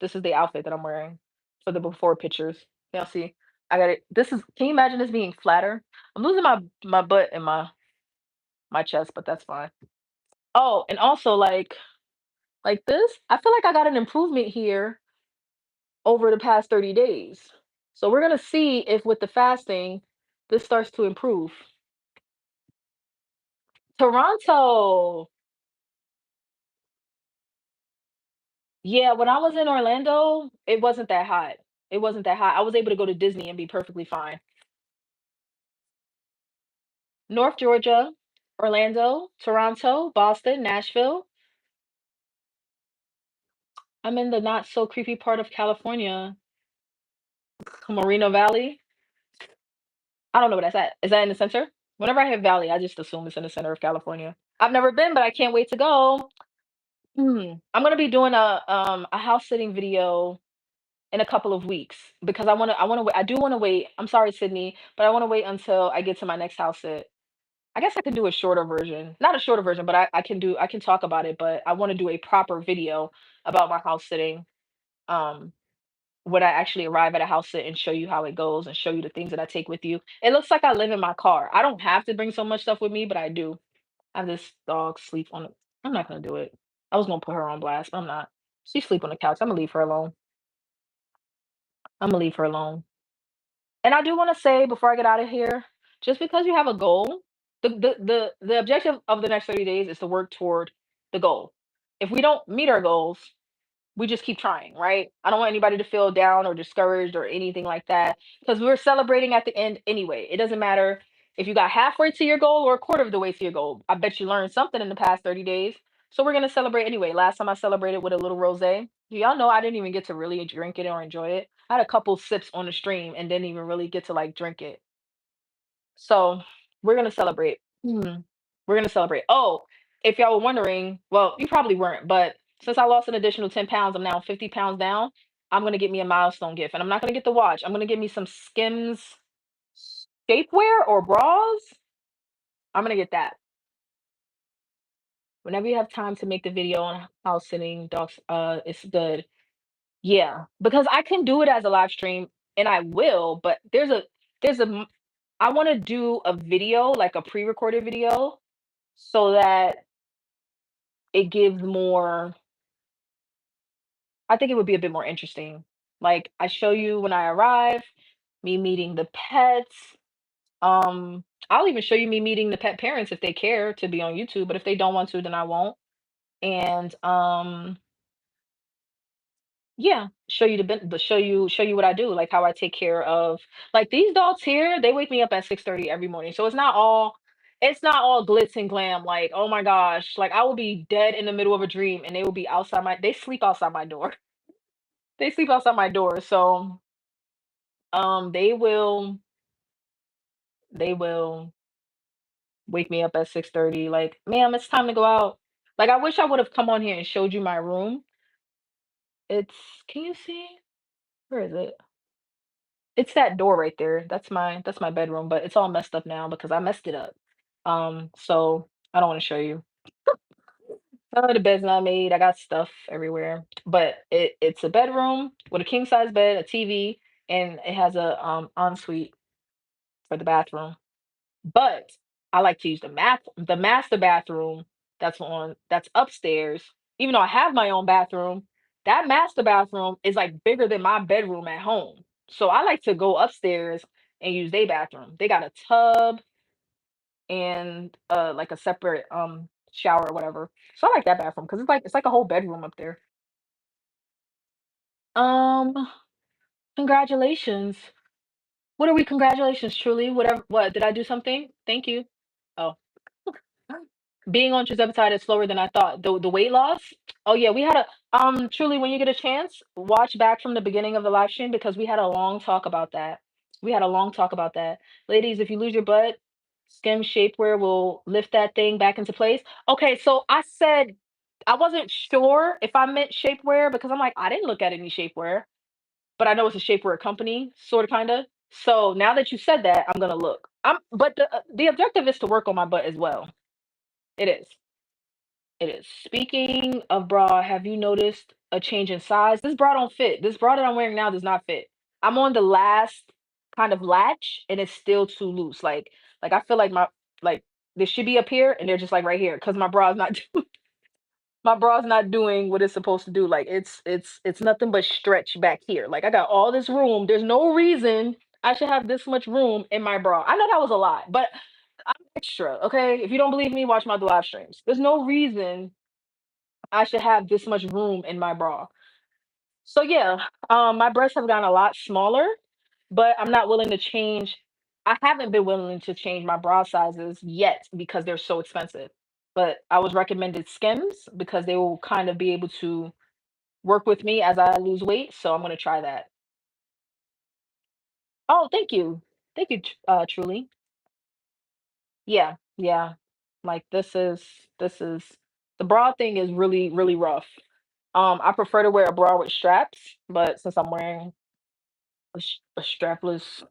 outfit that I'm wearing for the before pictures. Y'all see, I got it. This is. Can you imagine this being flatter? I'm losing my butt and my chest, but that's fine. Oh, and also like this, I feel like I got an improvement here over the past 30 days. So we're gonna see if with the fasting this starts to improve. Toronto. Yeah, when I was in Orlando, it wasn't that hot. It wasn't that hot. I was able to go to Disney and be perfectly fine. North Georgia, Orlando, Toronto, Boston, Nashville. I'm in the not so creepy part of California, Moreno Valley. I don't know what that's at. Is that in the center? Whenever I hear valley, I just assume it's in the center of California. I've never been, but I can't wait to go. I'm gonna be doing a house sitting video in a couple of weeks because I do want to wait. I'm sorry, Sydney, but I want to wait until I get to my next house sit. I guess I can do a shorter version. Not a shorter version, but I can talk about it, but I want to do a proper video about my house sitting. Um when I actually arrive at a house sit and show you how it goes and show you the things that I take with you. It looks like I live in my car. I don't have to bring so much stuff with me, but I do. I have this dog sleep on the I'm not gonna do it. I was gonna put her on blast, but I'm not. She sleep on the couch. I'm gonna leave her alone. I'm gonna leave her alone. And I do want to say before I get out of here, just because you have a goal, the objective of the next 30 days is to work toward the goal. If we don't meet our goals, we just keep trying, right? I don't want anybody to feel down or discouraged or anything like that because we're celebrating at the end anyway. It doesn't matter if you got halfway to your goal or a quarter of the way to your goal. I bet you learned something in the past 30 days. So we're going to celebrate anyway. Last time I celebrated with a little rosé. Do y'all know I didn't even get to really drink it or enjoy it? I had a couple sips on the stream and didn't even really get to like drink it. So we're going to celebrate. We're gonna celebrate. Oh, if y'all were wondering, well, you probably weren't, but since I lost an additional 10 pounds, I'm now 50 pounds down. I'm gonna get me a milestone gift, and I'm not gonna get the watch. I'm gonna get me some Skims shapewear or bras. I'm gonna get that. Whenever you have time to make the video on house sitting dogs, it's good. Yeah, because I can do it as a live stream, and I will. But there's a I want to do a video, like a pre-recorded video, so that it gives more I think it would be a bit more interesting. Like I show you when I arrive, me meeting the pets. I'll even show you me meeting the pet parents if they care to be on YouTube, but if they don't want to, then I won't. And yeah, show you what I do, like how I take care of like these dogs here, they wake me up at 6:30 every morning. So it's not all glitz and glam like, oh my gosh, like I will be dead in the middle of a dream and they will be outside my they sleep outside my door. They sleep outside my door. So they will wake me up at 6:30 like, "Ma'am, it's time to go out." Like, I wish I would've come on here and showed you my room. It's can you see? Where is it? It's that door right there. That's my bedroom, but it's all messed up now because I messed it up. So I don't wanna show you. The bed's not made, I got stuff everywhere, but it's a bedroom with a king size bed, a TV, and it has a, ensuite for the bathroom. But I like to use the master bathroom that's upstairs. Even though I have my own bathroom, that master bathroom is like bigger than my bedroom at home. So I like to go upstairs and use their bathroom. They got a tub and like a separate shower or whatever. So I like that bathroom because it's like a whole bedroom up there. Um, congratulations. What are we? Congratulations, truly. Whatever. What did I do something? Thank you. Oh, being on tirzepatide is slower than I thought. The weight loss. Oh yeah, we had a truly when you get a chance, watch back from the beginning of the live stream because we had a long talk about that. We had a long talk about that. Ladies, if you lose your butt, skim shapewear will lift that thing back into place. Okay, so I said I wasn't sure if I meant shapewear because I'm like, I didn't look at any shapewear, but I know it's a shapewear company, sort of kinda. So now that you said that, I'm gonna look. But the objective is to work on my butt as well. It is. It is. Speaking of bra, have you noticed a change in size? This bra don't fit. This bra that I'm wearing now does not fit. I'm on the last kind of latch and it's still too loose. Like I feel like like this should be up here and they're just like right here because my bra is not my bra's not doing what it's supposed to do. Like it's nothing but stretch back here. Like I got all this room. There's no reason I should have this much room in my bra. I know that was a lot, but I'm extra. Okay, if you don't believe me, watch my other live streams. There's no reason I should have this much room in my bra. So yeah, my breasts have gotten a lot smaller, but I'm not willing to change. I haven't been willing to change my bra sizes yet because they're so expensive. But I was recommended Skims because they will kind of be able to work with me as I lose weight. So I'm gonna try that. Oh, thank you, truly. Yeah, yeah. Like this is the bra thing is really rough. I prefer to wear a bra with straps, but since I'm wearing a strapless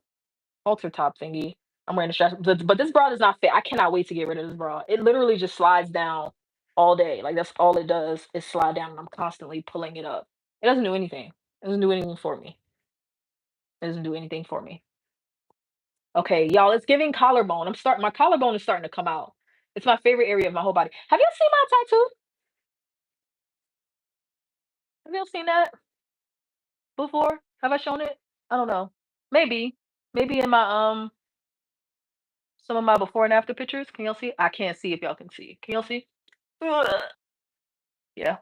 halter top thingy, I'm wearing a strap. But this bra does not fit. I cannot wait to get rid of this bra. It literally just slides down all day. Like that's all it does is slide down, and I'm constantly pulling it up. It doesn't do anything. It doesn't do anything for me. It doesn't do anything for me. Okay, y'all, it's giving collarbone. My collarbone is starting to come out. It's my favorite area of my whole body. Have you seen my tattoo? Have you seen that before? Have I shown it? I don't know. Maybe. Maybe in my some of my before and after pictures. Can y'all see? I can't see if y'all can see. Can y'all see? Ugh. Yeah.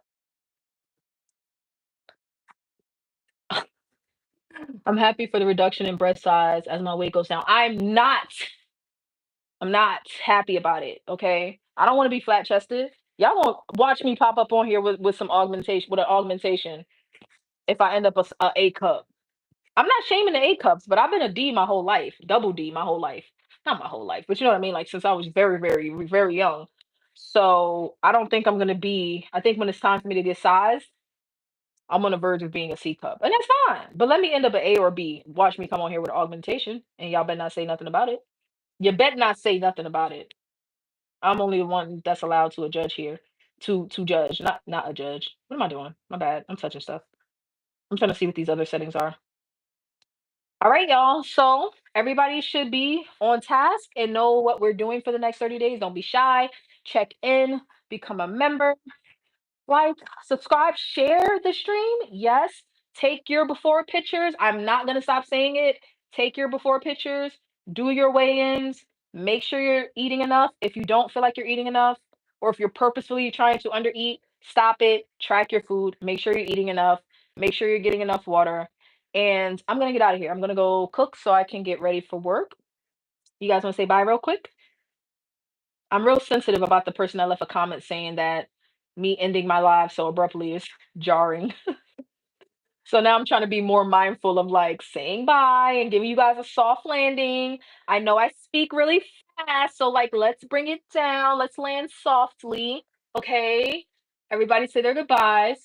I'm happy for the reduction in breast size as my weight goes down. I'm not happy about it. Okay. I don't want to be flat chested. Y'all won't watch me pop up on here with some augmentation with an augmentation if I end up a A cup. I'm not shaming the A cups, but I've been a D my whole life, double D my whole life. Not my whole life, but you know what I mean? Like since I was very young. So I don't think I'm gonna be, I think when it's time for me to get sized, I'm on the verge of being a C cup. And that's fine. But let me end up an A or B. Watch me come on here with augmentation and y'all better not say nothing about it. You better not say nothing about it. I'm only the one that's allowed to a judge here. To judge, not a judge. What am I doing? My bad. I'm touching stuff. I'm trying to see what these other settings are. All right, y'all. So everybody should be on task and know what we're doing for the next 30 days. Don't be shy. Check in, become a member, like, subscribe, share the stream. Yes. Take your before pictures. I'm not going to stop saying it. Take your before pictures, do your weigh ins, make sure you're eating enough. If you don't feel like you're eating enough, or if you're purposefully trying to undereat, stop it. Track your food. Make sure you're eating enough. Make sure you're getting enough water. And I'm going to get out of here. I'm going to go cook so I can get ready for work. You guys want to say bye real quick? I'm real sensitive about the person that left a comment saying that me ending my live so abruptly is jarring. So now I'm trying to be more mindful of like saying bye and giving you guys a soft landing. I know I speak really fast, so like let's bring it down. Let's land softly. Okay. Everybody say their goodbyes.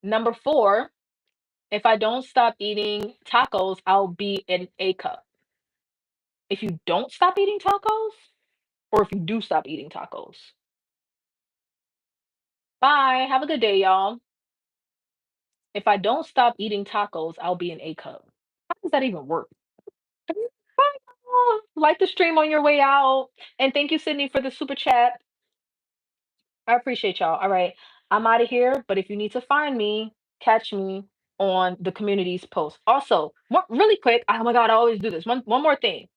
Number 4, if I don't stop eating tacos, I'll be in A cup. If you don't stop eating tacos, or if you do stop eating tacos. Bye. Have a good day, y'all. If I don't stop eating tacos, I'll be an A cup. How does that even work? Bye, y'all. Like the stream on your way out. And thank you, Sydney, for the super chat. I appreciate y'all. All right. I'm out of here. But if you need to find me, catch me on the community's post. Also, really quick. Oh my God, I always do this. One more thing.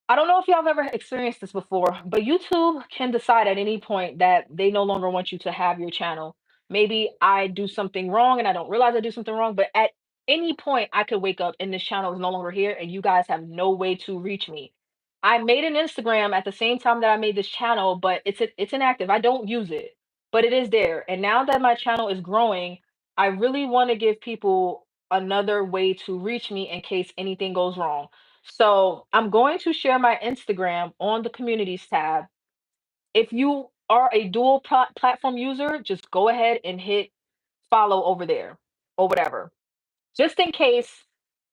I don't know if y'all have ever experienced this before, but YouTube can decide at any point that they no longer want you to have your channel Maybe I do something wrong and I don't realize I do something wrong, but at any point I could wake up and this channel is no longer here and you guys have no way to reach me. I made an Instagram at the same time that I made this channel, but it's inactive. I don't use it, but it is there. And now that my channel is growing, I really want to give people another way to reach me in case anything goes wrong. So I'm going to share my Instagram on the communities tab. If you are a dual platform user, just go ahead and hit follow over there or whatever. Just in case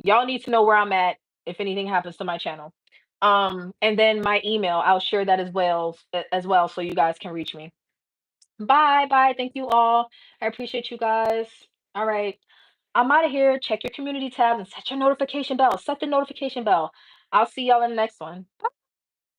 y'all need to know where I'm at if anything happens to my channel. And then my email, I'll share that as well so you guys can reach me. Bye, bye. Thank you all. I appreciate you guys. All right. I'm out of here. Check your community tabs and set your notification bell. Set the notification bell. I'll see y'all in the next one.